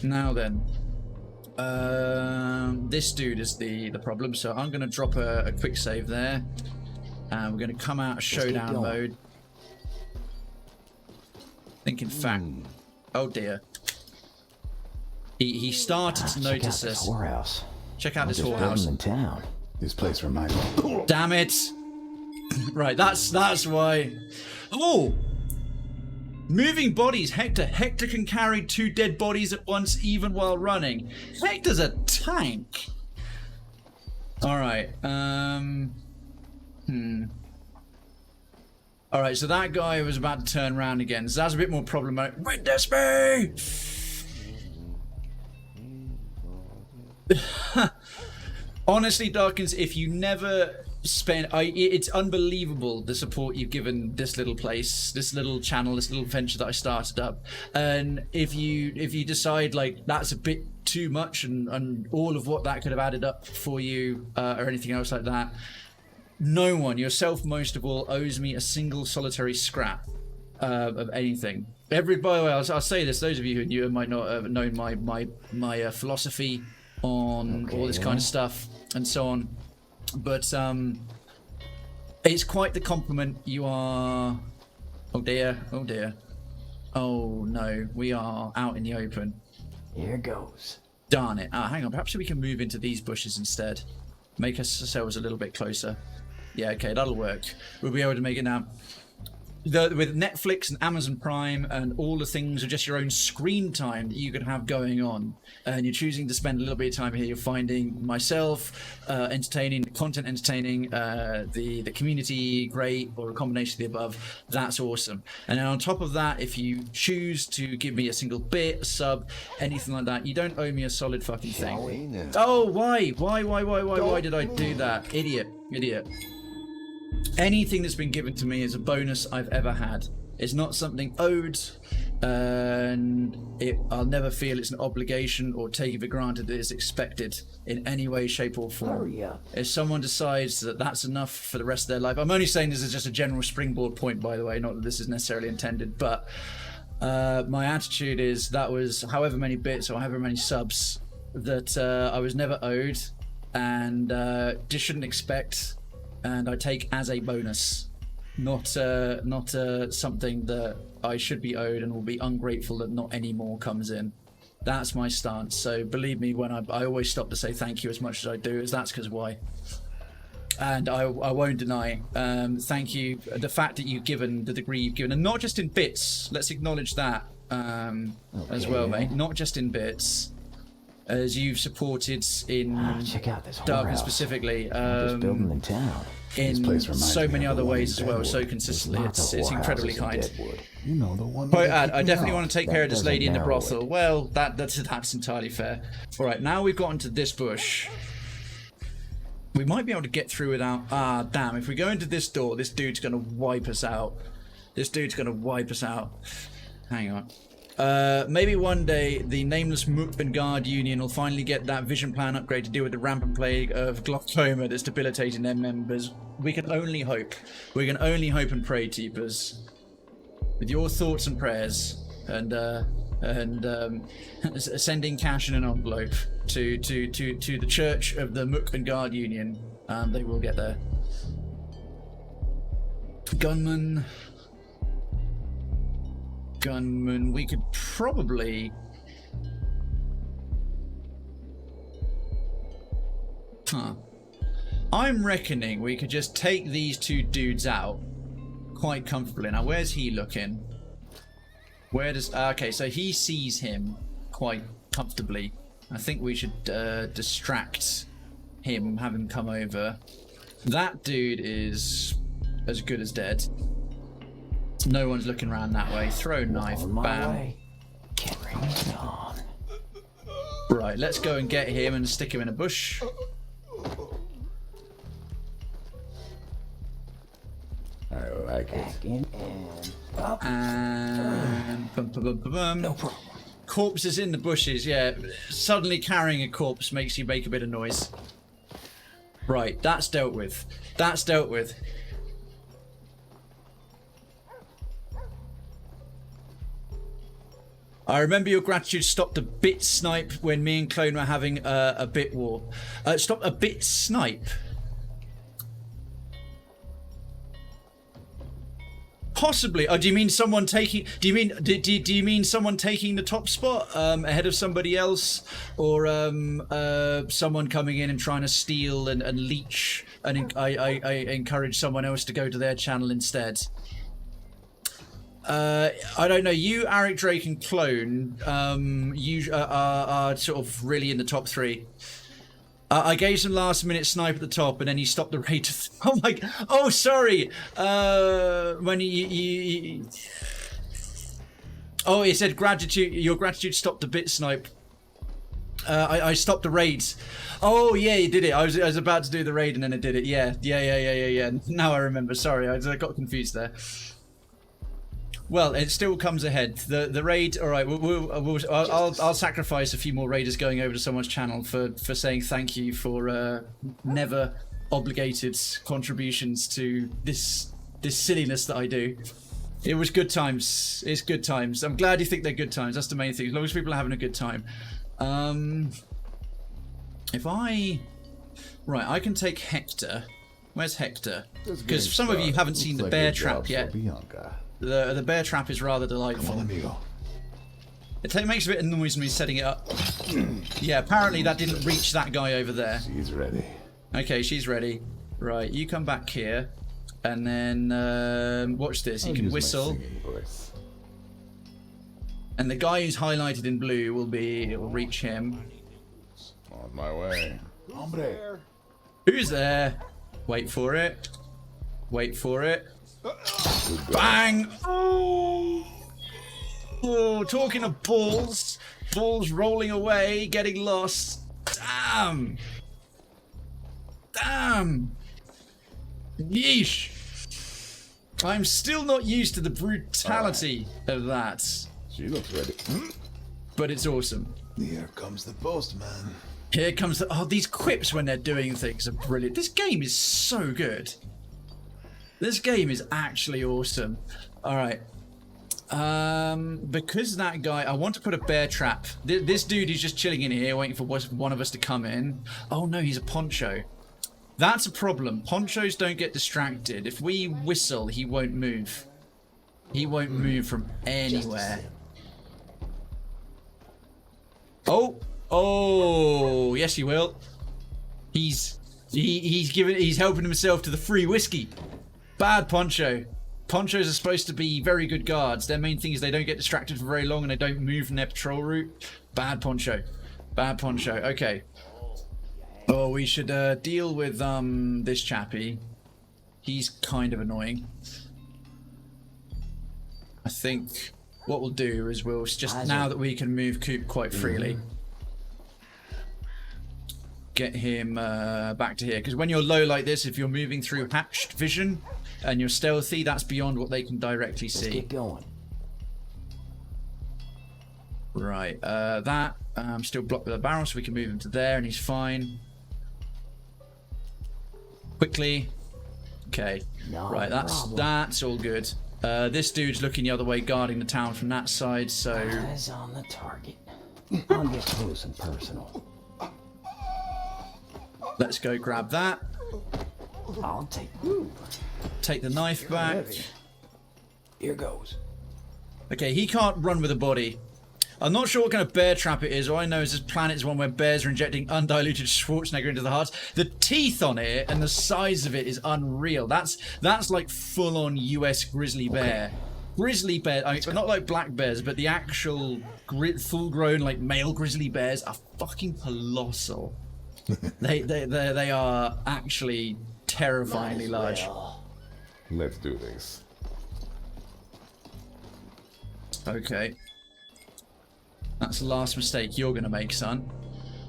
Now then. This dude is the problem, so I'm going to drop a quick save there, and we're going to come out of showdown mode. I think in fact, oh dear, he started to notice us. Check out this whorehouse in town. This place reminds me. Damn it! Right, that's why. Oh. Moving bodies, Hector. Hector can carry 2 dead bodies at once, even while running. Hector's a tank. All right. All right. So that guy was about to turn around again. So that's a bit more problematic. Wait, Despy! Honestly, Darkins, if you never spend, it's unbelievable the support you've given this little place, this little channel, this little venture that I started up. And if you decide like that's a bit too much, and all of what that could have added up for you, or anything else like that, no one, yourself most of all, owes me a single solitary scrap of anything. By the way, I'll say this: those of you who knew might not have known my philosophy on all this kind of stuff and so on. But it's quite the compliment. You are... Oh dear, oh dear. Oh no, we are out in the open. Here goes. Darn it. Hang on, perhaps we can move into these bushes instead. Make ourselves a little bit closer. Yeah, okay, that'll work. We'll be able to make it now. With Netflix and Amazon Prime and all the things of just your own screen time that you could have going on, and you're choosing to spend a little bit of time here, you're finding myself entertaining, content entertaining, the community great, or a combination of the above. That's awesome. And then on top of that, if you choose to give me a single bit, a sub, anything like that, you don't owe me a solid fucking thing. Oh, why did I do that? Idiot. Anything that's been given to me is a bonus I've ever had. It's not something owed, and I'll never feel it's an obligation or take it for granted that it's expected in any way, shape or form. If someone decides that that's enough for the rest of their life, I'm only saying this is just a general springboard point, by the way, not that this is necessarily intended, but my attitude is that was however many bits or however many subs that I was never owed, and just shouldn't expect. And I take as a bonus, not something that I should be owed, and will be ungrateful that not any more comes in. That's my stance. So believe me, when I always stop to say thank you as much as I do, that's because why. And I won't deny, thank you. The fact that you've given, the degree you've given, and not just in bits. Let's acknowledge that as well, mate. Not just in bits. As you've supported in check out this Darkness specifically, building in town. In so many other ways as well, so consistently. It's incredibly kind. You know the one. Quote ad, I definitely want to take care of this lady in the brothel. Well, that's entirely fair. All right, now we've gotten to this bush. We might be able to get through without... damn, if we go into this door, this dude's going to wipe us out. Hang on. Maybe one day the nameless Mukban Guard Union will finally get that vision plan upgrade to deal with the rampant plague of glaucoma that's debilitating their members. We can only hope. We can only hope and pray, Teepers. With your thoughts and prayers, and sending cash in an envelope to the Church of the Mukban Guard Union, they will get there. Gunman, we could probably... I'm reckoning we could just take these two dudes out quite comfortably. Now, where's he looking? Where does... okay, so he sees him quite comfortably. I think we should distract him, have him come over. That dude is as good as dead. No one's looking around that way. Throw knife. Bam. Get on. Right, let's go and get him and stick him in a bush. I like it. Back in and up. And bum, bum, bum, bum, bum. No problem. Corpses in the bushes, yeah. Suddenly carrying a corpse makes you make a bit of noise. Right, that's dealt with. That's dealt with. I remember your gratitude stopped a bit snipe when me and Clone were having a bit war. Stopped a bit snipe. Possibly. Oh, do you mean someone taking? Do you mean do you mean someone taking the top spot ahead of somebody else, or someone coming in and trying to steal and leech? And I encourage someone else to go to their channel instead. I don't know. You, Eric, Drake, and Clone, you are sort of really in the top three. I gave some last-minute snipe at the top, and then you stopped the raid. Oh my! Oh, sorry. When you oh, it said gratitude. Your gratitude stopped the bit snipe. I stopped the raids. Oh yeah, you did it. I was about to do the raid, and then I did it. Yeah. Now I remember. Sorry, I got confused there. Well, it still comes ahead. The raid. All right, I'll sacrifice a few more raiders going over to someone's channel for saying thank you for never obligated contributions to this silliness that I do. It was good times. It's good times. I'm glad you think they're good times. That's the main thing. As long as people are having a good time. If I I can take Hector. Where's Hector? Because some of you haven't seen the bear trap yet. The bear trap is rather delightful. Come on, amigo. It makes a bit of noise when he's setting it up. Yeah, apparently that didn't reach that guy over there. She's ready. Okay, she's ready. Right, you come back here. And then, watch this. You can whistle. And the guy who's highlighted in blue will reach him. On my way. Hombre. Who's there? Wait for it. Wait for it. Bang! Oh, talking of balls. Balls rolling away, getting lost. Damn! Damn! Yeesh! I'm still not used to the brutality of that. She looks ready. But it's awesome. Here comes the postman. Here comes the... Oh, these quips when they're doing things are brilliant. This game is so good. This game is actually awesome. Alright. Because that guy... I want to put a bear trap. This dude is just chilling in here waiting for one of us to come in. Oh no, he's a poncho. That's a problem. Ponchos don't get distracted. If we whistle, he won't move. He won't move from anywhere. Oh! Oh! Yes, he will. He's helping himself to the free whiskey. Bad Poncho. Ponchos are supposed to be very good guards. Their main thing is they don't get distracted for very long and they don't move from their patrol route. Bad Poncho. Bad Poncho. Okay. Oh, we should deal with this chappie. He's kind of annoying. I think what we'll do is we'll just, now that we can move Coop quite freely, get him back to here. Because when you're low like this, if you're moving through hatched vision and you're stealthy, that's beyond what they can directly see. Let's get going. Right, that still blocked with a barrel, so we can move him to there, and he's fine. Quickly. Okay. No right, that's all good. This dude's looking the other way, guarding the town from that side, so... Eyes on the target. I'll get close and personal. Let's go grab that. I'll take the knife back. Here goes. Okay, he can't run with a body. I'm not sure what kind of bear trap it is. All I know is this planet is one where bears are injecting undiluted Schwarzenegger into the hearts. The teeth on it and the size of it is unreal. That's like full-on US grizzly bear. Grizzly bear, I mean, not like black bears, but the actual full-grown like male grizzly bears are fucking colossal. They are actually terrifyingly large. Let's do this. Okay. That's the last mistake you're gonna make, son.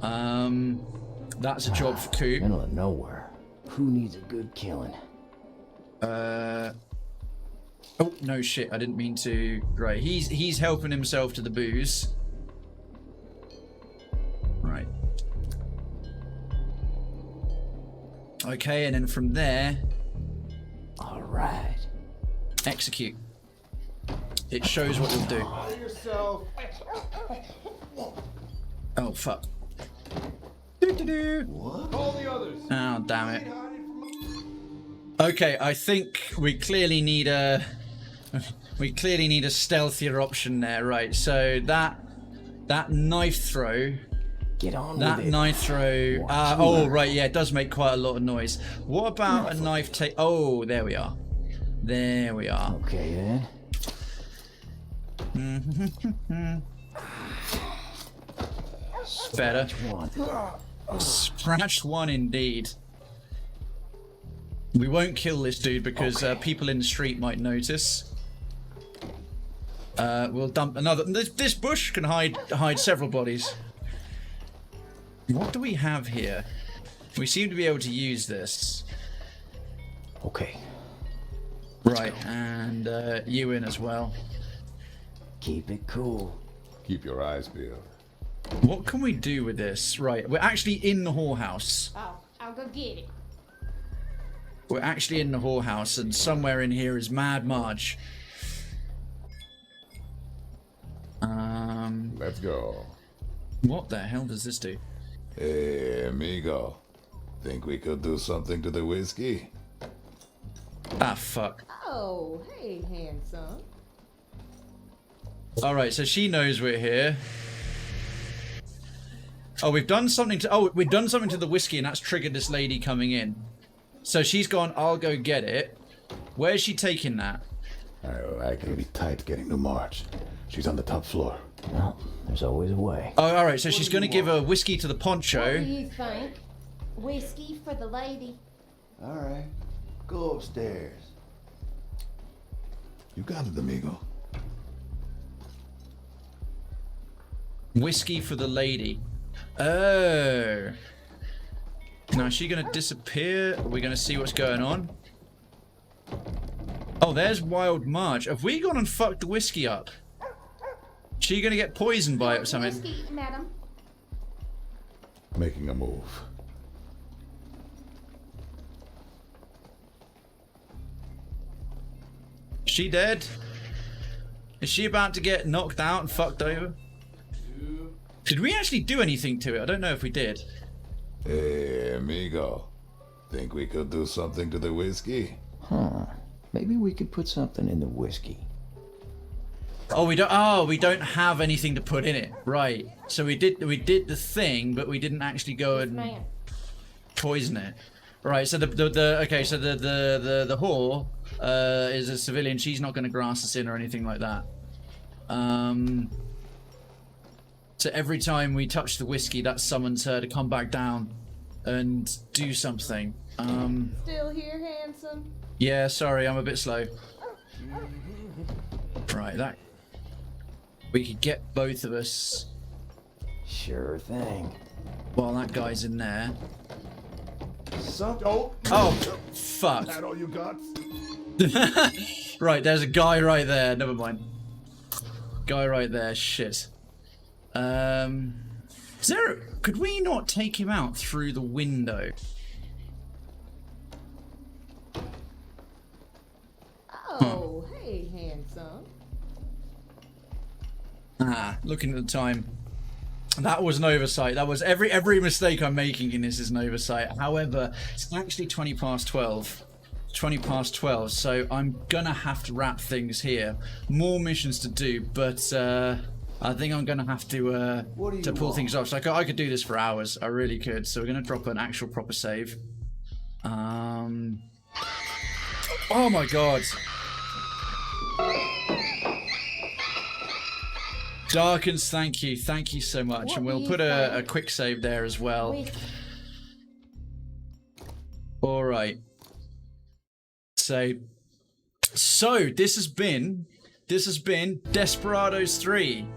That's a job for Coop. Middle of nowhere. Who needs a good killing? Oh no shit! I didn't mean to. Right, he's helping himself to the booze. Right. Okay, and then from there. All right. Execute. It shows what you'll do. Yourself. Oh fuck. What? Call the others. Oh damn it. Okay, I think we clearly need a stealthier option there, right? So that knife throw. Get on that with it. knife throw. Oh right, yeah, it does make quite a lot of noise. What about a knife take? Oh, there we are. There we are. Okay then. Better. One. Scratched one indeed. We won't kill this dude because people in the street might notice. We'll dump another. This bush can hide several bodies. What do we have here? We seem to be able to use this. Okay. Right, and you in as well. Keep it cool. Keep your eyes peeled. What can we do with this? Right, we're actually in the whorehouse. Oh, I'll go get it. We're actually in the whorehouse, and somewhere in here is Mad Marge. Let's go. What the hell does this do? Hey, amigo. Think we could do something to the whiskey? Ah, fuck. Oh, hey, handsome. Alright, so she knows we're here. Oh, we've done something to... Oh, we've done something to the whiskey, and that's triggered this lady coming in. So she's gone, I'll go get it. Where's she taking that? I can be tight getting to Marge. She's on the top floor. Well, there's always a way. Oh, alright, so she's going to give her whiskey to the poncho. What do you think? Whiskey for the lady? All right. Go upstairs. You got it, amigo. Whiskey for the lady. Oh. Now, is she going to disappear? Are we going to see what's going on? Oh, there's Wild Marge. Have we gone and fucked the whiskey up? She going to get poisoned by it or something? Whiskey, madam. Making a move. Is she dead? Is she about to get knocked out and fucked over? Did we actually do anything to it? I don't know if we did. Hey, amigo. Think we could do something to the whiskey? Huh. Maybe we could put something in the whiskey. Oh, we don't. Oh, we don't have anything to put in it. Right. So we did the thing, but we didn't actually go and poison it. Right. So the whore is a civilian. She's not going to grass us in or anything like that. So every time we touch the whiskey, that summons her to come back down and do something. Still here, handsome? Yeah, sorry, I'm a bit slow. Right, that... We could get both of us. Sure thing. While that guy's in there. Oh, fuck. that all you got? Right, there's a guy right there. Never mind. Guy right there. Shit. Is there... Could we not take him out through the window? Oh, hey, handsome. Ah, looking at the time. That was an oversight. That was every mistake I'm making in this is an oversight. However, it's actually 20 past 12. 20 past 12, so I'm gonna have to wrap things here. More missions to do, but I think I'm gonna have to pull things off. So I could do this for hours. I really could. So we're gonna drop an actual proper save. Oh my god. Darkens, thank you so much. What and we'll do put you a think? quick save there as well. Alright. So this has been Desperados 3.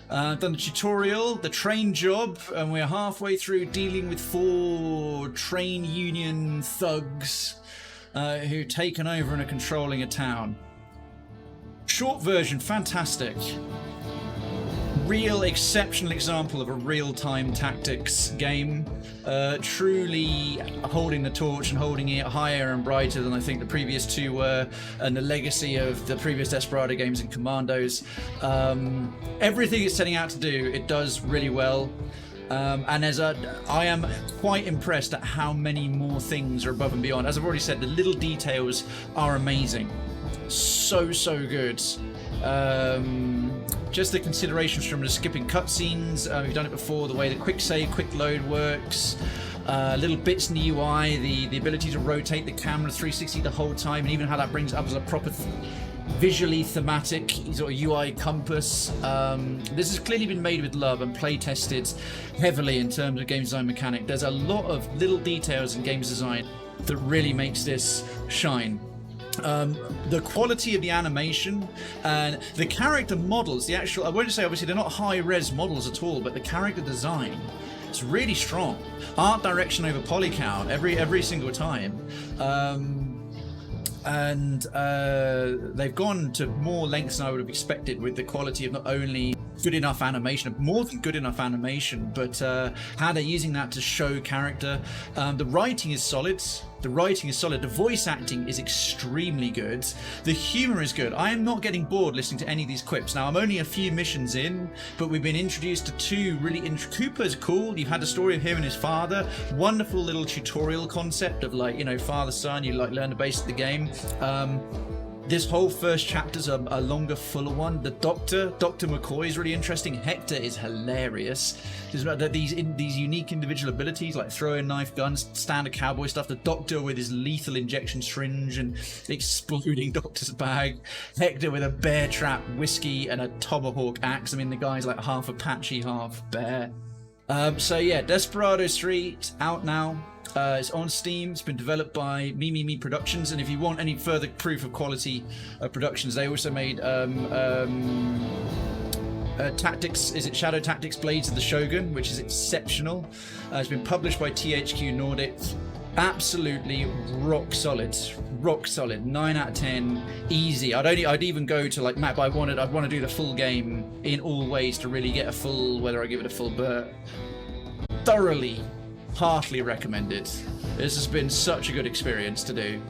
Done the tutorial, the train job, and we're halfway through dealing with 4 train union thugs who've taken over and are controlling a town. Short version, fantastic. Real exceptional example of a real-time tactics game. Truly holding the torch and holding it higher and brighter than I think the previous 2 were, and the legacy of the previous Desperado games and Commandos. Everything it's setting out to do, it does really well. And I am quite impressed at how many more things are above and beyond. As I've already said, the little details are amazing. So good. Just the considerations from the skipping cutscenes. We've done it before, the way the quick save, quick load works. Little bits in the UI, the ability to rotate the camera 360 the whole time, and even how that brings up as a proper visually thematic sort of UI compass. This has clearly been made with love and play tested heavily in terms of game design mechanic. There's a lot of little details in games design that really makes this shine. The quality of the animation and the character models, the actual, I won't say obviously they're not high-res models at all, but the character design is really strong. Art direction over poly count every single time. And they've gone to more lengths than I would have expected with the quality of not only good enough animation, more than good enough animation, but how they're using that to show character. The writing is solid. The voice acting is extremely good. The humor is good. I am not getting bored listening to any of these quips. Now, I'm only a few missions in, but we've been introduced to 2 really Cooper's cool. You've had the story of him and his father. Wonderful little tutorial concept of, like, you know, father-son. You like learn the basics of the game. This whole first chapter's a longer, fuller one. The Dr. McCoy is really interesting. Hector is hilarious. There's these unique individual abilities like throwing knife, guns, standard cowboy stuff. The Doctor with his lethal injection syringe and exploding doctor's bag. Hector with a bear trap, whiskey, and a tomahawk axe. I mean, the guy's like half Apache, half bear. So yeah, Desperados III, it's out now. It's on Steam. It's been developed by Me Productions, and if you want any further proof of quality of productions, they also made Tactics, is it Shadow Tactics Blades of the Shogun, which is exceptional. It's been published by THQ Nordic. Absolutely rock solid, 9 out of 10, easy. I'd even go to like Matt, but I'd want to do the full game in all ways to really get a full, whether I give it a full, but thoroughly, heartily recommended. This has been such a good experience to do.